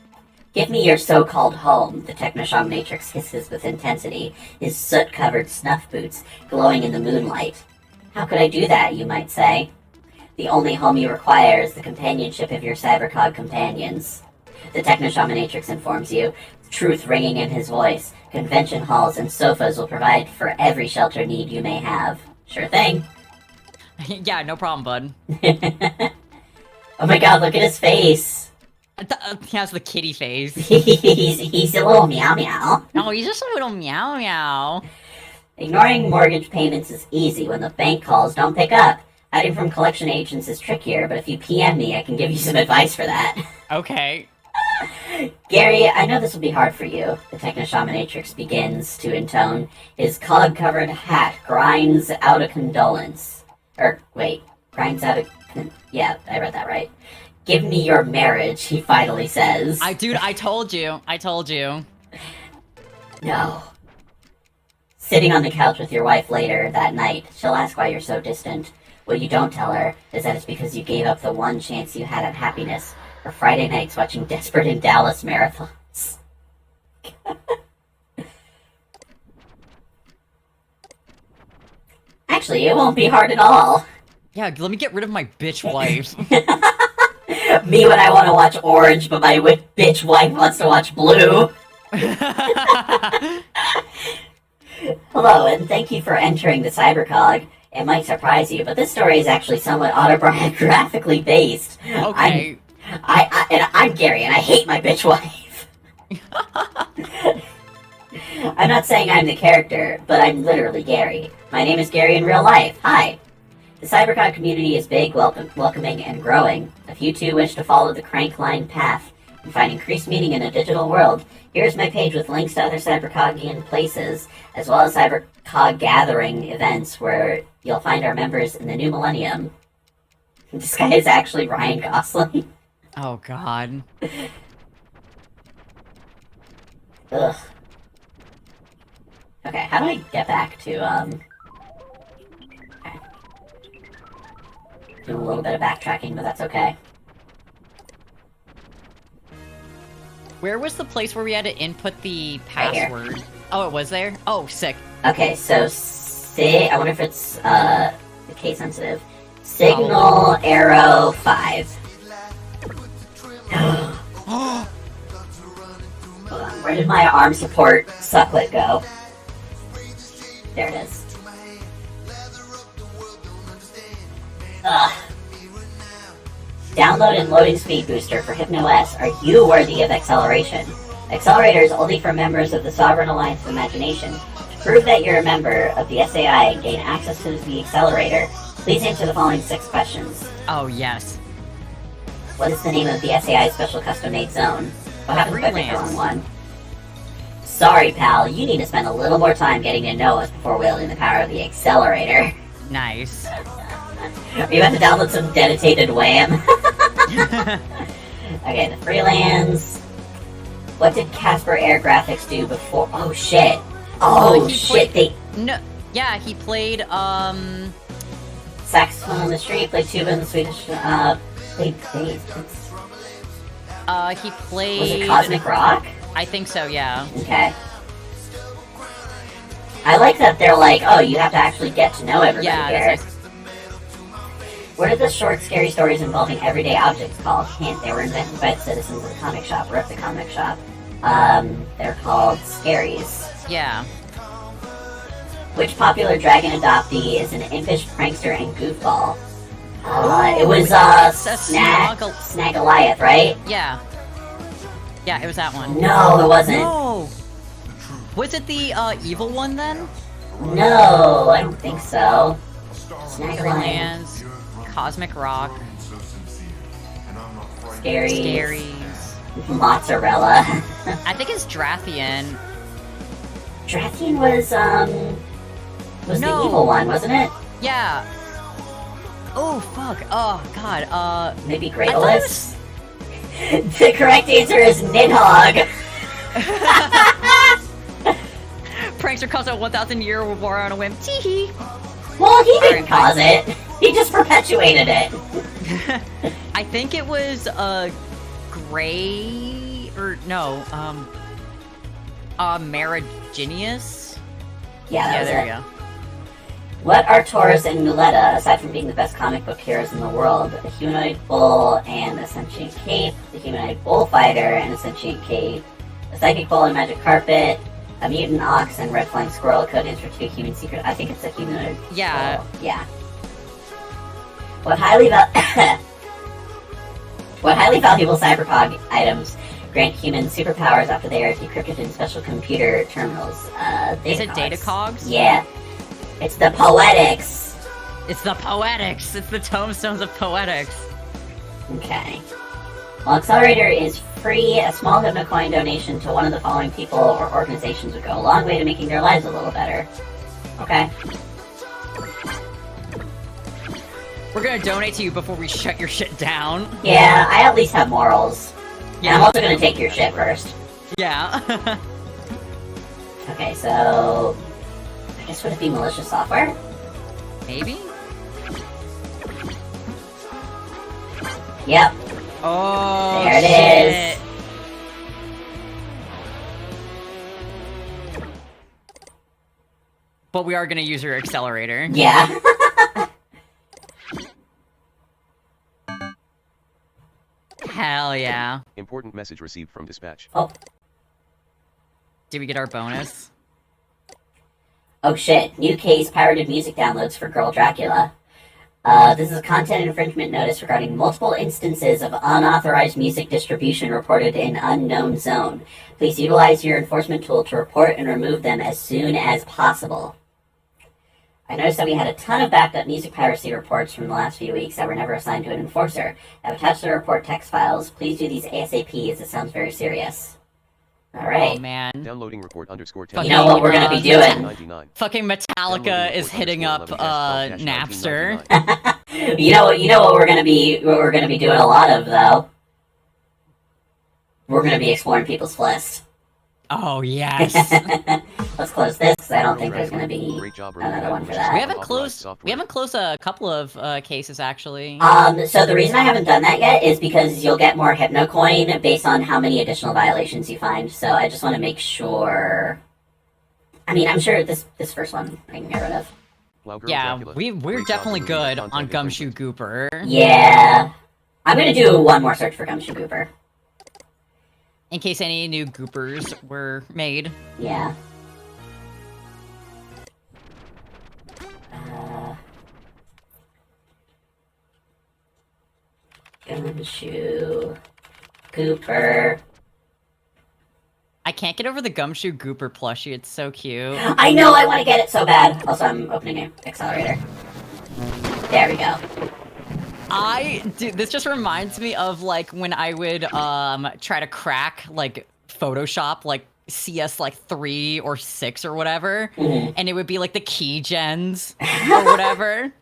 Give me your so-called home, the Technoshamanatrix hisses with intensity, his soot-covered snuff boots glowing in the moonlight. How could I do that, you might say? The only home you require is the companionship of your cybercog companions. The Technoshamanatrix informs you, truth ringing in his voice. Convention halls and sofas will provide for every shelter need you may have. Sure thing. Yeah, no problem, bud. Oh my god, look at his face. He has the kitty face. he's a little meow meow. No, he's just a little meow meow. Ignoring mortgage payments is easy when the bank calls don't pick up. Hiding from collection agents is trickier, but if you PM me, I can give you some advice for that. Okay. Gary, I know this will be hard for you. The Technoshamanatrix begins to intone. His cog-covered hat grinds out a condolence. Grinds out a... Yeah, I read that right. Give me your marriage, he finally says. Dude, I told you. I told you. No. Sitting on the couch with your wife later that night, she'll ask why you're so distant. What you don't tell her is that it's because you gave up the one chance you had at happiness. Or Friday nights watching Desperate in Dallas marathons. Actually, it won't be hard at all. Yeah, let me get rid of my bitch wife. Me when I want to watch Orange, but my bitch wife wants to watch Blue. Hello, and thank you for entering the Cybercog. It might surprise you, but this story is actually somewhat autobiographically based. Okay. I'm Gary, and I hate my bitch wife. I'm not saying I'm the character, but I'm literally Gary. My name is Gary in real life. Hi. The Cybercog community is big, welcoming, and growing. If you too wish to follow the Crankline path and find increased meaning in a digital world, here's my page with links to other Cybercogian places, as well as Cybercog gathering events where you'll find our members in the new millennium. This guy is actually Ryan Gosling. Oh, God. Ugh. Okay, how do I get back to, okay. Do a little bit of backtracking, but that's okay. Where was the place where we had to input the Right here. password? Oh, it was there? Oh, sick. Okay, so, I wonder if it's, case sensitive. Signal arrow 5. Hold on, where did my arm support sucklet go? There it is. Ugh. Download and loading speed booster for HypnoS. Are you worthy of acceleration? Accelerator is only for members of the Sovereign Alliance of Imagination. To prove that you're a member of the SAI and gain access to the accelerator, please answer the following 6 questions. Oh, yes. What is the name of the SAI Special Custom Made Zone? What happens if I pick the wrong one? Sorry, pal, you need to spend a little more time getting to know us before wielding the power of the accelerator. Nice. Are you about to download some dedicated wham? Okay, the freelance. What did Casper Air Graphics do before? Oh shit! Oh shit! No. Yeah, he played. Saxophone on the street, played tuba in the Swedish. Played bass. He played. Was it Cosmic Rock? I think so. Yeah. Okay. I like that they're like, oh, you have to actually get to know everybody here. That's nice. What are the short, scary stories involving everyday objects called? Hint, they were invented by the citizens of the comic shop, or of the comic shop. They're called scaries. Yeah. Which popular dragon adoptee is an impish prankster and goofball? It was, Snag-Goliath, right? Yeah. Yeah, it was that one. No, it wasn't. No! Was it the, evil one then? No, I don't think so. Snag-Goliath. Freelance, Cosmic Rock, Scaries, Mozzarella. I think it's Drathian. Drathian was the evil one, wasn't it? Yeah. Oh, fuck. Oh, God. Maybe Grayless? The correct answer is Nidhogg. Prankster caused a 1,000-year war on a whim. Teehee. Well, he didn't cause it. He just perpetuated it. I think it was, Gray... Or, no, Mariginius? Yeah, that was there it. you go. What are Taurus and Muleta, aside from being the best comic book heroes in the world? A humanoid bull and a sentient cape, the humanoid bullfighter and a sentient cape, a psychic bull and a magic carpet, a mutant ox and red flying squirrel, code names for 2 human secret. I think it's a humanoid Yeah. bull. Yeah. What highly valuable cybercog items grant humans superpowers after they are decrypted in special computer terminals? Is it datacogs? Yeah. It's the poetics. It's the poetics. It's the tomestones of poetics. Okay. While Accelerator is free, a small HypnoCoin donation to one of the following people or organizations would go a long way to making their lives a little better. Okay. We're gonna donate to you before we shut your shit down. Yeah, I at least have morals. Yeah. And I'm also gonna take your shit first. Yeah. Okay, so... I guess would it be malicious software? Maybe? Yep. Oh, There it is. But we are gonna use your accelerator. Yeah. Hell yeah. Important message received from dispatch. Oh. Did we get our bonus? Oh shit. New case, pirated music downloads for Girl Dracula. This is a content infringement notice regarding multiple instances of unauthorized music distribution reported in unknown zone. Please utilize your enforcement tool to report and remove them as soon as possible. I noticed that we had a ton of backed up music piracy reports from the last few weeks that were never assigned to an enforcer. I've attached the report text files. Please do these ASAP as it sounds very serious. Alright. Oh man. Downloading report underscore You know what we're gonna be doing? 99. Fucking Metallica is hitting up Napster. You know what we're gonna be doing a lot of though? We're gonna be exploring people's list. Oh yes. Let's close this because I don't think there's gonna be another one for We that. haven't closed a couple of cases actually. So the reason I haven't done that yet is because you'll get more Hypnocoin based on how many additional violations you find. So I just want to make sure. I mean, I'm sure this first one I can get rid of. Yeah, we're definitely good on Gumshoe Gooper. Yeah, I'm gonna do one more search for Gumshoe Gooper. In case any new goopers were made. Yeah. Gumshoe Gooper. I can't get over the Gumshoe Gooper plushie, it's so cute. I know, I want to get it so bad. Also, I'm opening an accelerator. There we go. Dude, this just reminds me of, like, when I would, try to crack, like, Photoshop, like, CS, like, 3 or 6 or whatever, and it would be, like, the key gens or whatever.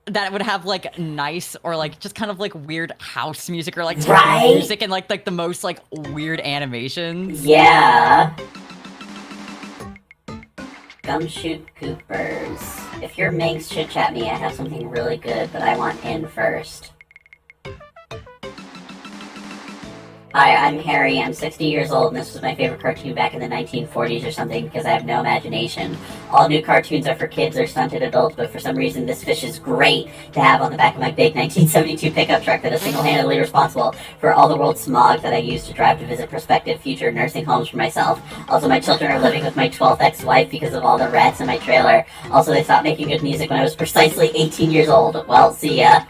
That would have like nice or like just kind of like weird house music or like techno music and like the most like weird animations. Yeah. Gumshoe Goopers. If your Minx should chat me, I have something really good, but I want in first. Hi, I'm Harry. I'm 60 years old, and this was my favorite cartoon back in the 1940s or something because I have no imagination. All new cartoons are for kids or stunted adults, but for some reason this fish is great to have on the back of my big 1972 pickup truck that is single-handedly responsible for all the world's smog that I use to drive to visit prospective future nursing homes for myself. Also, my children are living with my 12th ex-wife because of all the rats in my trailer. Also, they stopped making good music when I was precisely 18 years old. Well, see ya.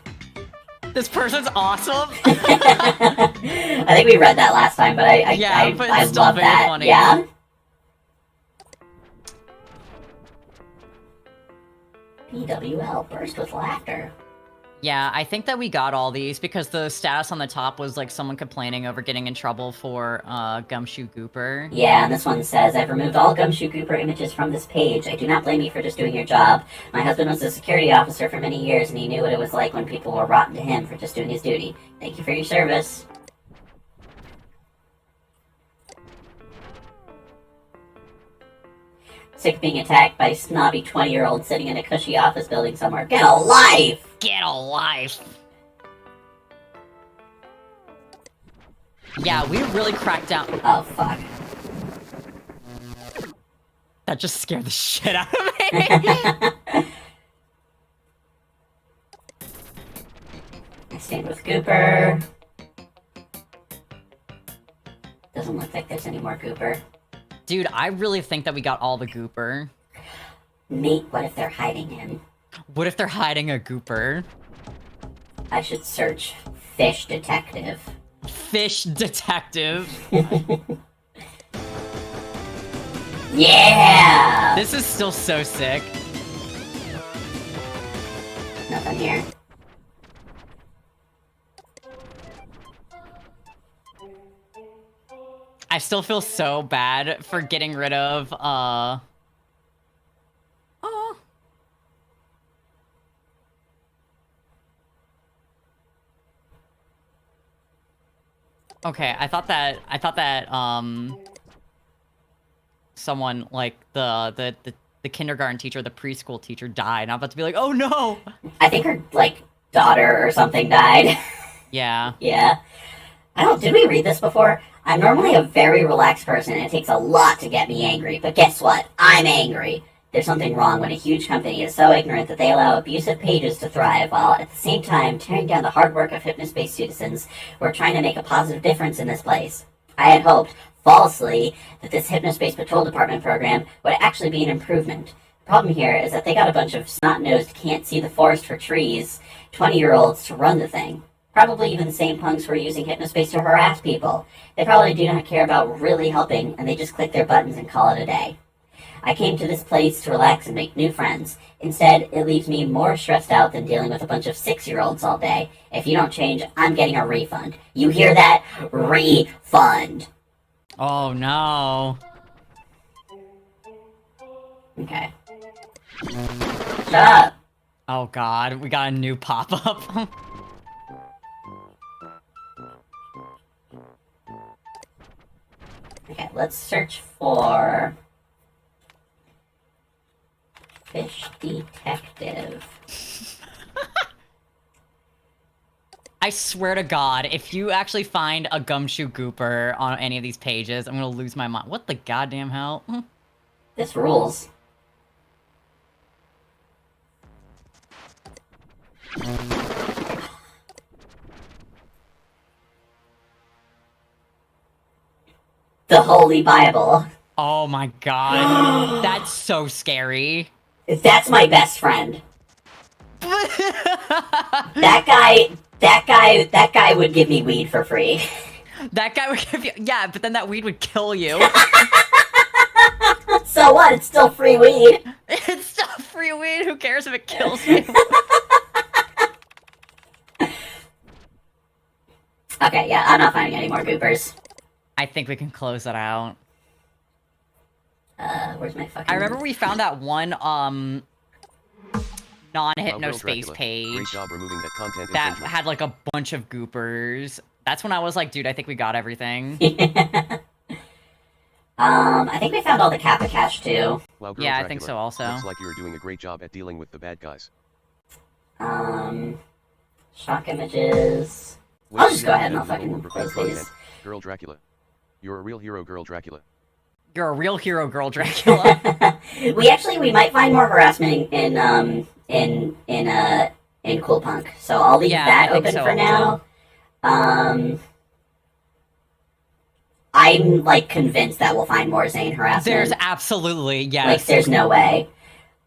This person's awesome. I think we read that last time, but I love that. Funny. Yeah. BWL burst with laughter. Yeah, I think that we got all these because the status on the top was like someone complaining over getting in trouble for Gumshoe Gooper. Yeah, and this one says, I've removed all Gumshoe Gooper images from this page. I do not blame you for just doing your job. My husband was a security officer for many years, and he knew what it was like when people were rotten to him for just doing his duty. Thank you for your service. Sick of being attacked by a snobby 20-year-old sitting in a cushy office building somewhere. Get a life! Get a life! Yeah, we really cracked down. Oh, fuck. That just scared the shit out of me. I stand with Gooper. Doesn't look like there's any more Gooper. Dude, I really think that we got all the Gooper. Mate, what if they're hiding him? What if they're hiding a Gooper? I should search Fish Detective. Fish Detective. Yeah! This is still so sick. Nothing here. I still feel so bad for getting rid of, Okay, I thought that, someone, like, the kindergarten teacher, the preschool teacher died, and I'm about to be like, oh no! I think her, like, daughter or something died. Yeah. Yeah. Did we read this before? I'm normally a very relaxed person, and it takes a lot to get me angry, but guess what? I'm angry. There's something wrong when a huge company is so ignorant that they allow abusive pages to thrive, while at the same time tearing down the hard work of Hypnospace citizens who are trying to make a positive difference in this place. I had hoped, falsely, that this Hypnospace Patrol Department program would actually be an improvement. The problem here is that they got a bunch of snot-nosed, can't-see-the-forest for trees, 20-year-olds to run the thing. Probably even the same punks who are using Hypnospace to harass people. They probably do not care about really helping, and they just click their buttons and call it a day. I came to this place to relax and make new friends. Instead, it leaves me more stressed out than dealing with a bunch of 6-year-olds all day. If you don't change, I'm getting a refund. You hear that? Refund! Oh no. Okay. Shut up! Oh god, we got a new pop-up. Okay, let's search for... Fish Detective. I swear to god, if you actually find a gumshoe gooper on any of these pages, I'm gonna lose my mind. What the goddamn hell? This rules. The Holy Bible. Oh my god. That's so scary. That's my best friend. That guy would give me weed for free. That guy would give you- yeah, but then that weed would kill you. So what? It's still free weed. It's still free weed, who cares if it kills you? Okay, yeah, I'm not finding any more goopers. I think we can close it out. Where's my fucking... I remember we found that one, non-Hypnospace Dracula. page Great job removing that content that infringement. had, like, a bunch of goopers. That's when I was like, dude, I think we got everything. I think we found all the Kappa cash, too. Wow, Girl Yeah, I Dracula. think so also. Looks like you're doing a great job at dealing with the bad guys. Shock images... I'll just go ahead and I'll fucking close these. Girl Dracula. You're a real hero, Girl Dracula. You're a real hero, Girl Dracula. we might find more harassment in Cool Punk. So I'll leave that I think open so for also. now. I'm like convinced that we'll find more Zane harassment. There's absolutely, yes. Like there's no way.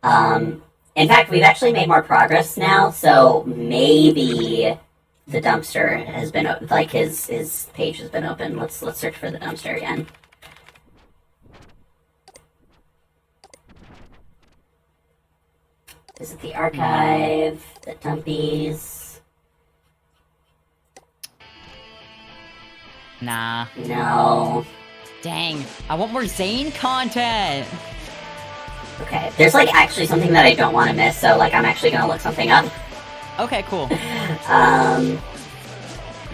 In fact, we've actually made more progress now, so maybe the dumpster has been like his page has been open. Let's search for the dumpster again. Visit the archive, the dumpies. Nah. No. Dang. I want more Zane content. Okay, there's like actually something that I don't want to miss, so like I'm actually gonna look something up. Okay, cool.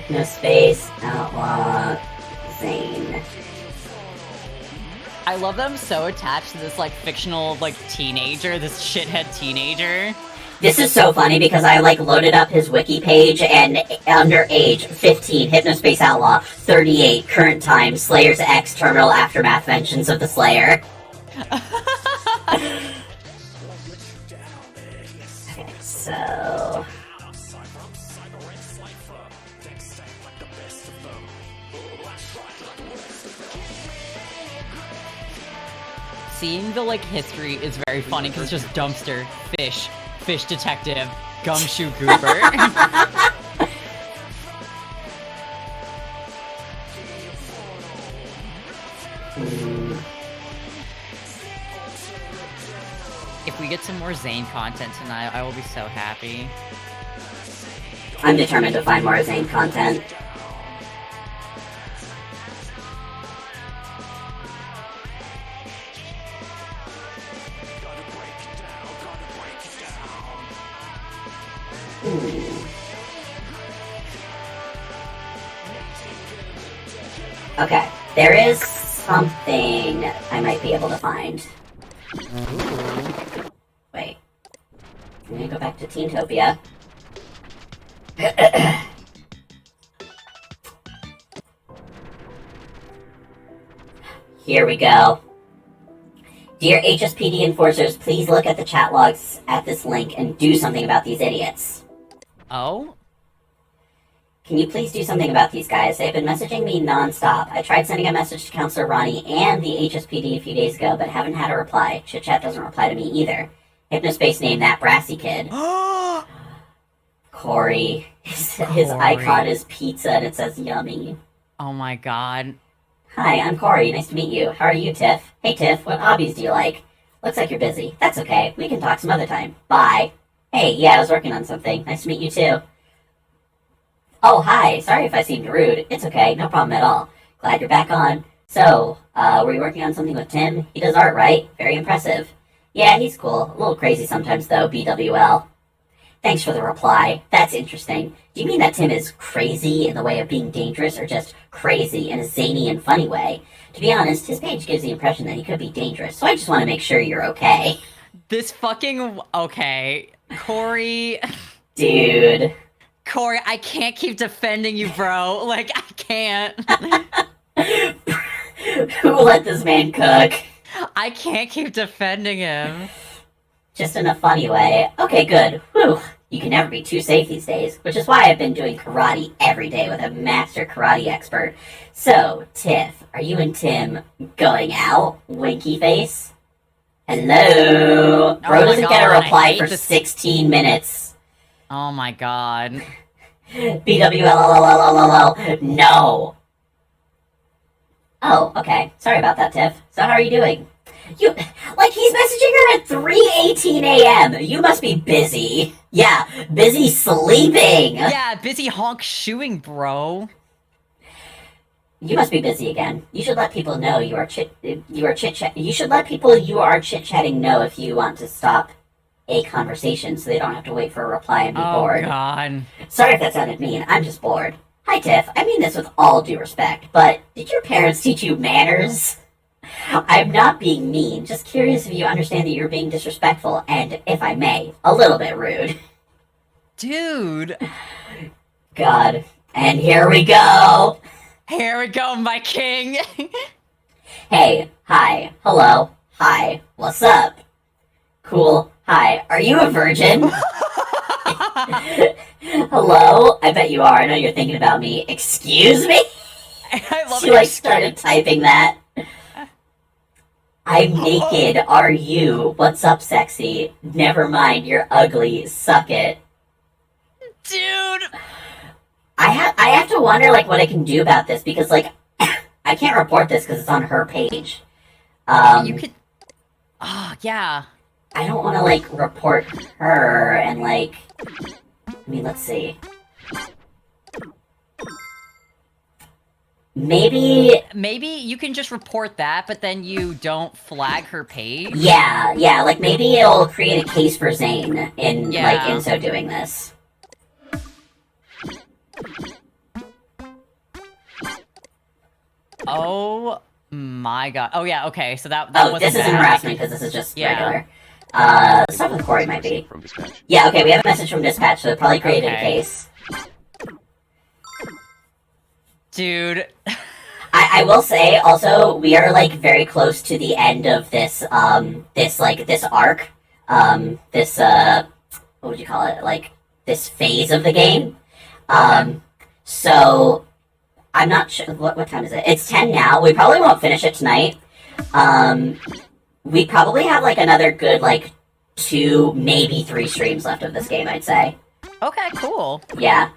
Hypnospace Outlaw Zane. I love them so attached to this, like, fictional, like, teenager, this shithead teenager. This is so funny because I like loaded up his wiki page and under age 15, Hypnospace Outlaw, 38, current time, Slayer's X, Terminal Aftermath, Vengeance of the Slayer. Okay, so... Seeing the, like, history is very funny because it's just dumpster, fish detective, gumshoe goober. If we get some more Zane content tonight, I will be so happy. I'm determined to find more Zane content. Okay, there is something I might be able to find. Wait. I'm gonna go back to Teentopia. Here we go. Dear HSPD enforcers, please look at the chat logs at this link and do something about these idiots. Oh? Can you please do something about these guys? They've been messaging me non-stop. I tried sending a message to Counselor Ronnie and the HSPD a few days ago, but haven't had a reply. Chit Chat doesn't reply to me either. Hypnospace named that brassy kid. Corey. His icon is pizza and it says yummy. Oh my god. Hi, I'm Corey. Nice to meet you. How are you, Tiff? Hey, Tiff, what hobbies do you like? Looks like you're busy. That's okay. We can talk some other time. Bye. Hey, yeah, I was working on something. Nice to meet you, too. Oh, hi. Sorry if I seemed rude. It's okay. No problem at all. Glad you're back on. So, were you working on something with Tim? He does art, right? Very impressive. Yeah, he's cool. A little crazy sometimes, though, BWL. Thanks for the reply. That's interesting. Do you mean that Tim is crazy in the way of being dangerous, or just crazy in a zany and funny way? To be honest, his page gives the impression that he could be dangerous, so I just want to make sure you're okay. This fucking... Okay. Corey... Dude. Corey, I can't keep defending you, bro. Like, I can't. Who let this man cook? I can't keep defending him. Just in a funny way. Okay, good. Whew. You can never be too safe these days, which is why I've been doing karate every day with a master karate expert. So, Tiff, are you and Tim going out? Winky face? Hello? Bro doesn't get a reply for 16 minutes. Oh my god. BWLLLLLL. No. Oh, okay. Sorry about that, Tiff. So how are you doing? He's messaging her at 3:18 a.m. You must be busy. Yeah, busy sleeping. Yeah, busy honk shoeing, bro. You must be busy again. You should let people know you are chit-chat. You should let people you are chit-chatting know if you want to stop a conversation so they don't have to wait for a reply and be bored. Oh, God. Sorry if that sounded mean. I'm just bored. Hi, Tiff. I mean this with all due respect, but did your parents teach you manners? I'm not being mean, just curious if you understand that you're being disrespectful and, if I may, a little bit rude. Dude. God. And here we go! Here we go, my king! Hey, hi, hello, hi, what's up? Cool, hi, are you a virgin? Hello? I bet you are, I know you're thinking about me. Excuse me? I love She, started typing that. I'm naked, are you? What's up, sexy? Never mind, you're ugly, suck it. Dude! I have to wonder, what I can do about this, because, I can't report this because it's on her page. You could... Oh, yeah. I don't want to, report her and, let's see. Maybe you can just report that, but then you don't flag her page? Yeah, maybe it'll create a case for Zane in so doing this. Oh my god. Oh yeah, okay, so that this isn't harassment because this is just regular. Stuff with Corey might be. Yeah, okay, we have a message from dispatch, so it probably created a case. Dude. I will say, also, we are, very close to the end of this arc. What would you call it? This phase of the game. So, I'm not sure, what time is it? It's 10 now, we probably won't finish it tonight. We probably have, another good, 2, maybe 3 streams left of this game, I'd say. Okay, cool. Yeah.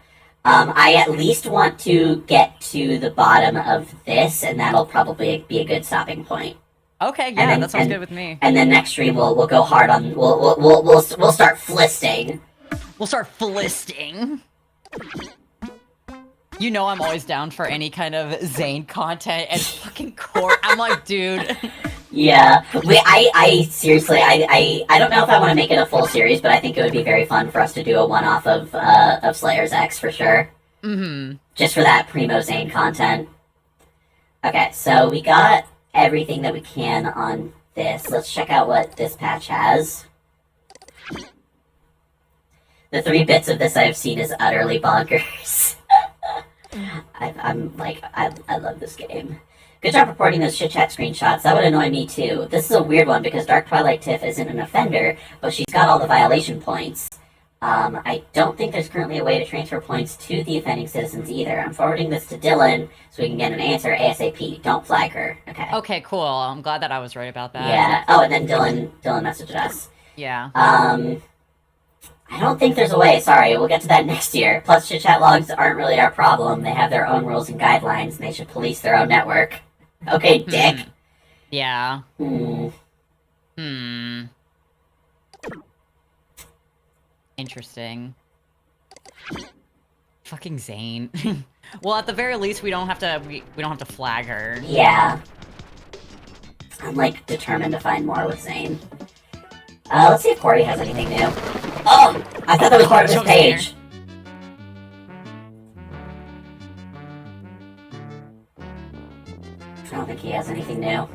I at least want to get to the bottom of this, and that'll probably be a good stopping point. Okay, yeah, that sounds good with me. And then next stream we'll go hard on we'll start flisting. We'll start flisting. You know I'm always down for any kind of Zane content and fucking core. I'm like, dude. Yeah, I seriously, I don't know if I want to make it a full series, but I think it would be very fun for us to do a one-off of Slayer's X for sure. Mm-hmm. Just for that Primo Zane content. Okay, so we got everything that we can on this. Let's check out what this patch has. The 3 bits of this I've seen is utterly bonkers. I love this game. Good job reporting those chit chat screenshots. That would annoy me too. This is a weird one because Dark Twilight Tiff isn't an offender, but she's got all the violation points. I don't think there's currently a way to transfer points to the offending citizens either. I'm forwarding this to Dylan so we can get an answer ASAP. Don't flag her. Okay. Okay, cool. I'm glad that I was right about that. Yeah. Oh, and then Dylan messaged us. Yeah. I don't think there's a way. Sorry, we'll get to that next year. Plus, chit chat logs aren't really our problem. They have their own rules and guidelines, and they should police their own network. Okay, dick. Yeah. Interesting. Fucking Zane. Well, at the very least, we don't have to flag her. Yeah. I'm like determined to find more with Zane. Let's see if Corey has anything new. Oh! I thought that was part of his page. I don't think he has anything new.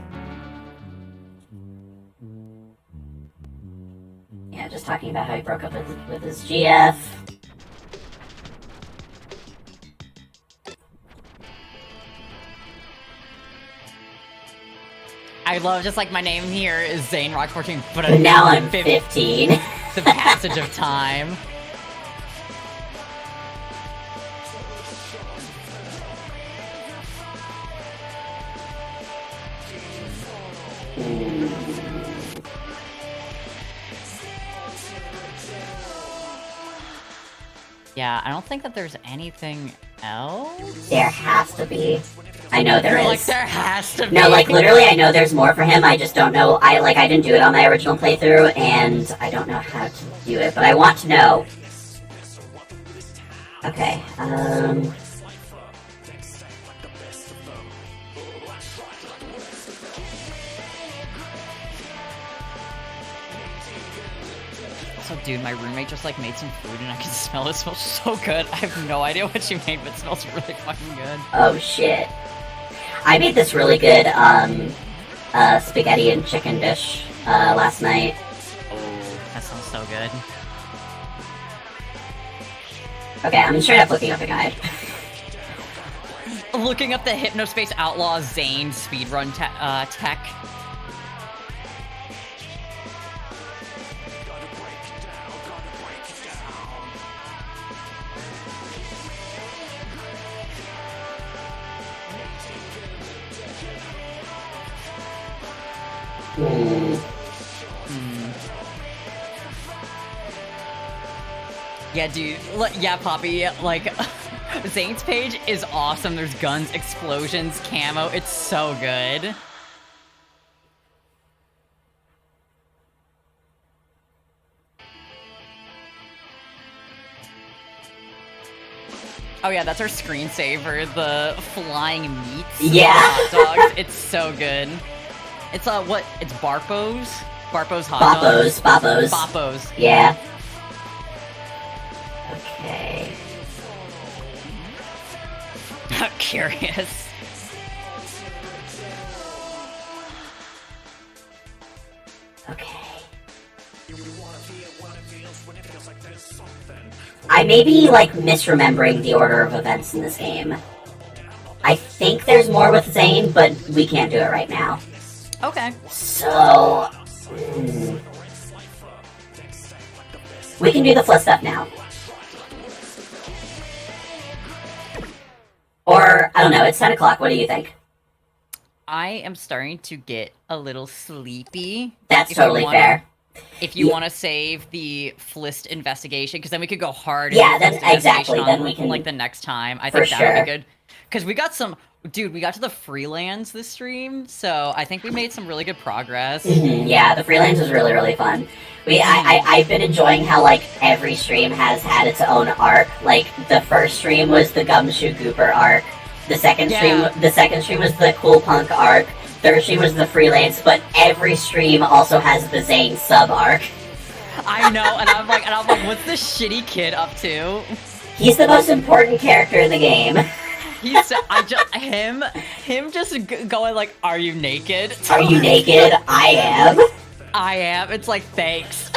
Yeah, just talking about how he broke up with his GF. I love just like my name here is Zane Rock 14, but now I'm 15. The passage of time. Yeah, I don't think that there's anything else. There has to be. I know there is. Like, there has to be. No, like, literally, I know there's more for him. I just don't know. I didn't do it on my original playthrough, and I don't know how to do it, but I want to know. Okay, So, dude, my roommate just, like, made some food, and I can smell it. It smells so good. I have no idea what she made, but it smells really fucking good. Oh, shit. I made this really good, spaghetti and chicken dish, last night. Oh, that sounds so good. Okay, I'm straight up looking up a guide. Looking up the Hypnospace Outlaw Zane speedrun tech. Yeah, dude. Yeah, Poppy. Like, Zane's page is awesome. There's guns, explosions, camo. It's so good. Oh yeah, that's our screensaver. The flying meats. Yeah. Hot dogs. It's so good. It's what? It's Barpo's? Barpo's hot dogs. Boppos. Boppos. Yeah. Okay. Not curious. Okay. I may be, like, misremembering the order of events in this game. I think there's more with Zane, but we can't do it right now. Okay. So... we can do the Fliss stuff now. Or, I don't know, it's 10 o'clock, what do you think? I am starting to get a little sleepy. That's totally fair. If you want to save the Flist investigation, because then we could go hard. Yeah, then exactly. Then we can, like, the next time. I for think that would be good. Because we got some, dude. We got to the freelance this stream, so I think we made some really good progress. Yeah, the freelance was really, really fun. I've been enjoying how, like, every stream has had its own arc. Like, the first stream was the Gumshoe Gooper arc. The second stream was the Cool Punk arc. Third stream was the freelance, but every stream also has the Zane sub arc. I know, and I'm like, what's this shitty kid up to? He's the most important character in the game. Him just going like, "Are you naked? Are you naked? I am. I am." It's like, thanks.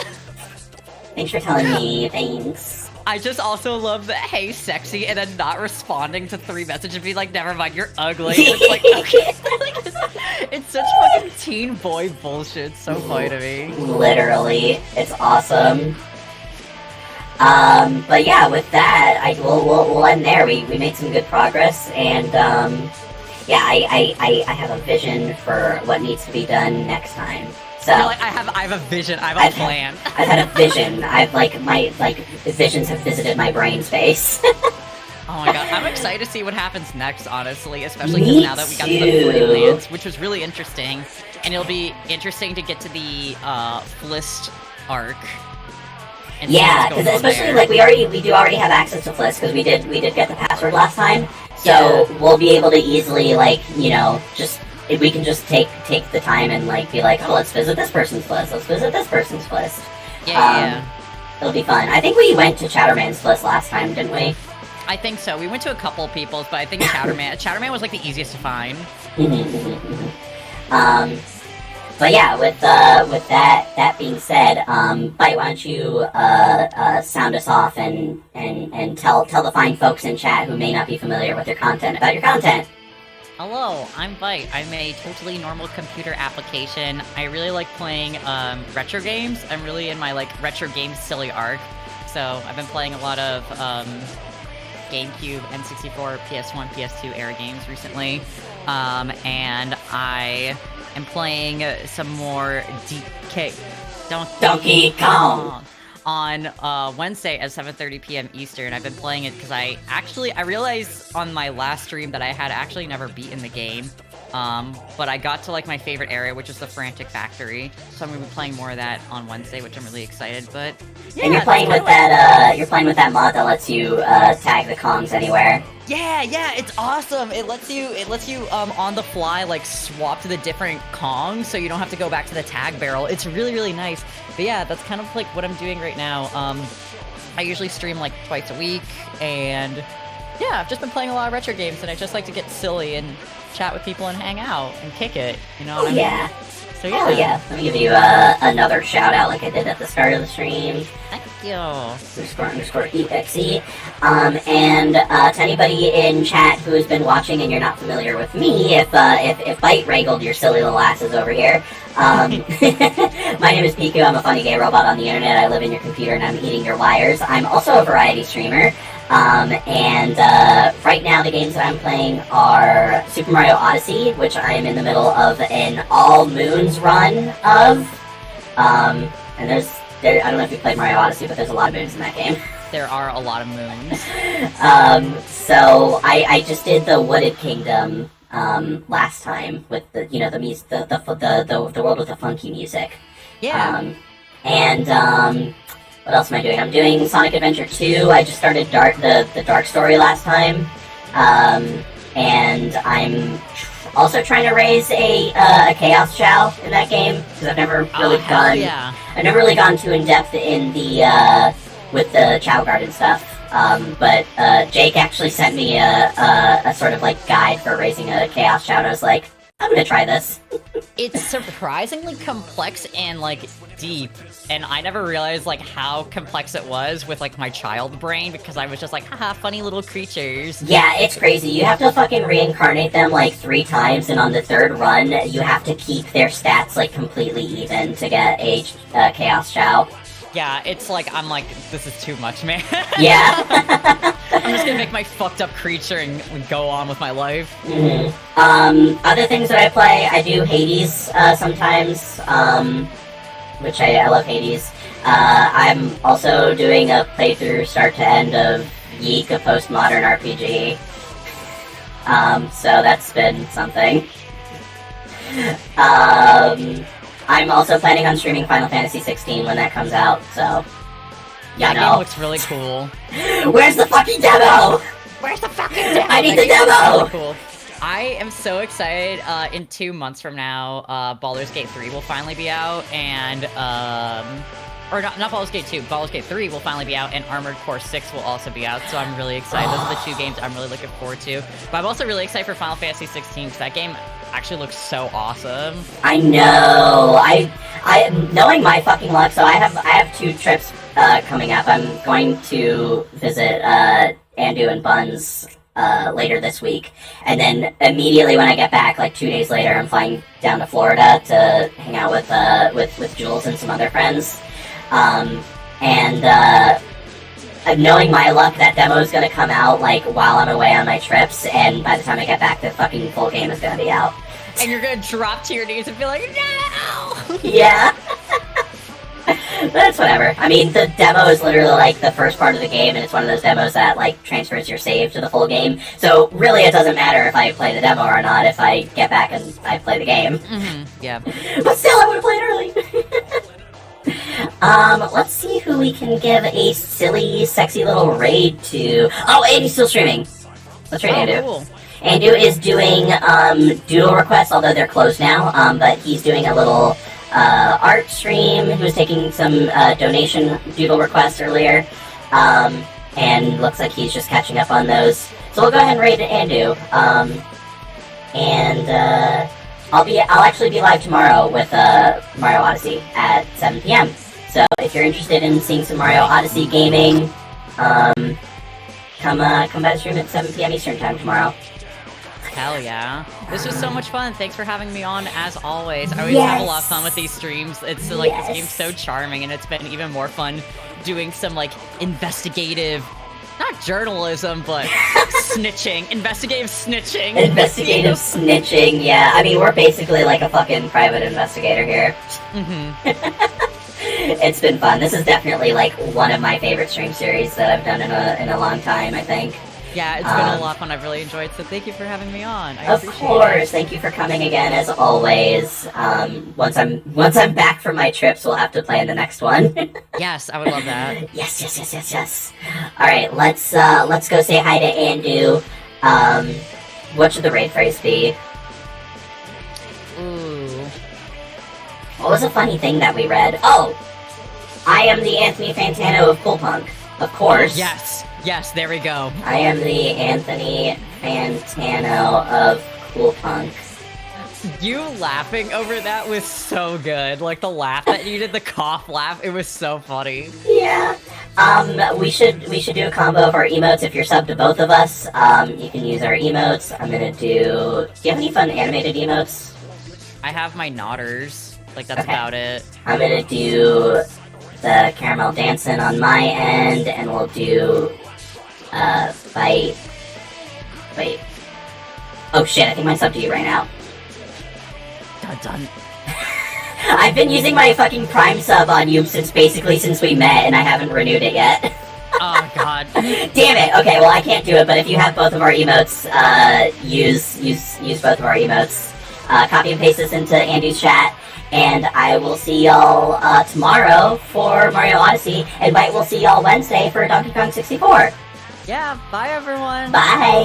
Thanks for telling me. Thanks. I just also love the hey sexy and then not responding to 3 messages and be like, never mind, you're ugly. It's like, okay. It's such fucking teen boy bullshit. It's so funny to me. Literally, it's awesome. But yeah, with that, we'll end there. We made some good progress, and yeah, I have a vision for what needs to be done next time. So You're like, I have a vision. I have a plan. I've had a vision. I've my visions have visited my brain space. Oh my god, I'm excited to see what happens next, honestly, especially because now that we got to the Floodlands, which was really interesting, and it'll be interesting to get to the Flist arc. And Yeah, because especially like we do already have access to Flist because we did get the password last time, so we'll be able to easily just. If we can just take the time and be like, oh, let's visit this person's list, let's visit this person's list. Yeah. It'll be fun. I think we went to Chatterman's list last time, didn't we? I think so. We went to a couple of people's, but I think Chatterman was like the easiest to find. But yeah, with that being said, Bite, why don't you sound us off and tell the fine folks in chat who may not be familiar with your content about your content. Hello, I'm Bite. I'm a totally normal computer application. I really like playing retro games. I'm really in my retro games silly arc. So I've been playing a lot of GameCube, N64, PS1, PS2 era games recently. And I am playing some more Donkey Kong on Wednesday at 7:30 p.m. Eastern. I've been playing it because I realized on my last stream that I had actually never beaten the game. But I got to my favorite area, which is the Frantic Factory. So I'm gonna be playing more of that on Wednesday, which I'm really excited. But yeah, and you're playing with that mod that lets you tag the Kongs anywhere. Yeah, it's awesome. It lets you on the fly swap to the different Kongs, so you don't have to go back to the tag barrel. It's really, really nice. But yeah, that's kind of what I'm doing right now. I usually stream twice a week, and yeah, I've just been playing a lot of retro games, and I just like to get silly and chat with people and hang out and kick it. You know what I mean? Yeah. So yeah. Oh yeah. Let me give you another shout out like I did at the start of the stream. Thank you. __BYTE.exe. And to anybody in chat who has been watching and you're not familiar with me, if Bite wrangled your silly little asses over here, my name is Piku. I'm a funny gay robot on the internet. I live in your computer and I'm eating your wires. I'm also a variety streamer. And right now the games that I'm playing are Super Mario Odyssey, which I am in the middle of an all moons run of. And I don't know if you played Mario Odyssey, but there's a lot of moons in that game. There are a lot of moons. So I just did the Wooded Kingdom last time with the the world with the funky music. Yeah. What else am I doing? I'm doing Sonic Adventure 2. I just started the Dark Story last time. And I'm also trying to raise a Chaos Chow in that game because I've never really I've never really gone too in depth in the with the Chow Garden stuff. But Jake actually sent me a sort of guide for raising a Chaos Chow, and I was like, I'm gonna try this. It's surprisingly complex and deep, and I never realized how complex it was with my child brain, because I was just haha, funny little creatures. Yeah, it's crazy. You have to fucking reincarnate them 3 times, and on the 3rd run, you have to keep their stats completely even to get a Chaos Chow. Yeah, it's I'm this is too much, man. Yeah. I'm just gonna make my fucked up creature and go on with my life. Mm-hmm. Other things that I play, I do Hades sometimes, which I love Hades. I'm also doing a playthrough start to end of Yeek, a postmodern RPG. So that's been something. I'm also planning on streaming Final Fantasy 16 when that comes out, so... That game looks really cool. Where's the fucking demo? Where's the fucking demo? I need the demo! Really cool. I am so excited. In 2 months from now, Baldur's Gate 3 will finally be out, and, or not Baldur's Gate 2, Baldur's Gate 3 will finally be out, and Armored Core 6 will also be out, so I'm really excited. Those are the 2 games I'm really looking forward to. But I'm also really excited for Final Fantasy 16, because that game actually looks so awesome. I know. I knowing my fucking luck, so I have 2 trips coming up. I'm going to visit Andu and Buns later this week, and then immediately when I get back, like 2 days later, I'm flying down to Florida to hang out with Jules and some other friends. Knowing my luck, that demo is going to come out like while I'm away on my trips, and by the time I get back, the fucking full game is going to be out. And you're gonna drop to your knees and be like, no! Yeah. That's whatever. I mean, the demo is literally like the first part of the game, and it's one of those demos that like transfers your save to the full game. So really, it doesn't matter if I play the demo or not if I get back and I play the game. Mm-hmm. Yeah. But still, I would have played early. Let's see who we can give a silly, sexy little raid to. Oh, Andy's still streaming. Let's raid Andu. Cool. Andu is doing doodle requests, although they're closed now. But he's doing a little art stream. He was taking some donation doodle requests earlier, and looks like he's just catching up on those. So we'll go ahead and raid Andu. I'll actually be live tomorrow with Mario Odyssey at 7 p.m. So if you're interested in seeing some Mario Odyssey gaming, come by the stream at 7 p.m. Eastern time tomorrow. Hell yeah. This was so much fun. Thanks for having me on, as always. I always have a lot of fun with these streams. It's like, this game's so charming, and it's been even more fun doing some, like, investigative, not journalism, but snitching. Investigative snitching. Investigative snitching, yeah. I mean, we're basically like a fucking private investigator here. Mm-hmm. It's been fun. This is definitely, like, one of my favorite stream series that I've done in a long time, I think. Yeah, it's been a lot of fun. I've really enjoyed it, so thank you for having me on. Of course, thank you for coming again, as always. Once I'm back from my trips, we'll have to plan the next one. Yes, I would love that. Yes. All right, let's go say hi to Andu. What should the raid phrase be? Ooh. What was a funny thing that we read? Oh, I am the Anthony Fantano of Cool Punk, of course. Yes, there we go. I am the Anthony Fantano of Cool Punk. You laughing over that was so good. Like, the laugh that you did, the cough laugh, it was so funny. Yeah. We should do a combo of our emotes if you're subbed to both of us. You can use our emotes. I'm gonna do you have any fun animated emotes? I have my nodders. Like, that's about it. I'm gonna do the caramel dancing on my end, and we'll do bite. Wait. Oh shit, I think mine's up to you right now. Dun. I've been using my fucking Prime sub on you since we met, and I haven't renewed it yet. Oh god. Damn it. Okay, well I can't do it, but if you have both of our emotes, use both of our emotes. Copy and paste this into Andy's chat, and I will see y'all tomorrow for Mario Odyssey, and Bite will see y'all Wednesday for Donkey Kong 64. Yeah, bye everyone. Bye.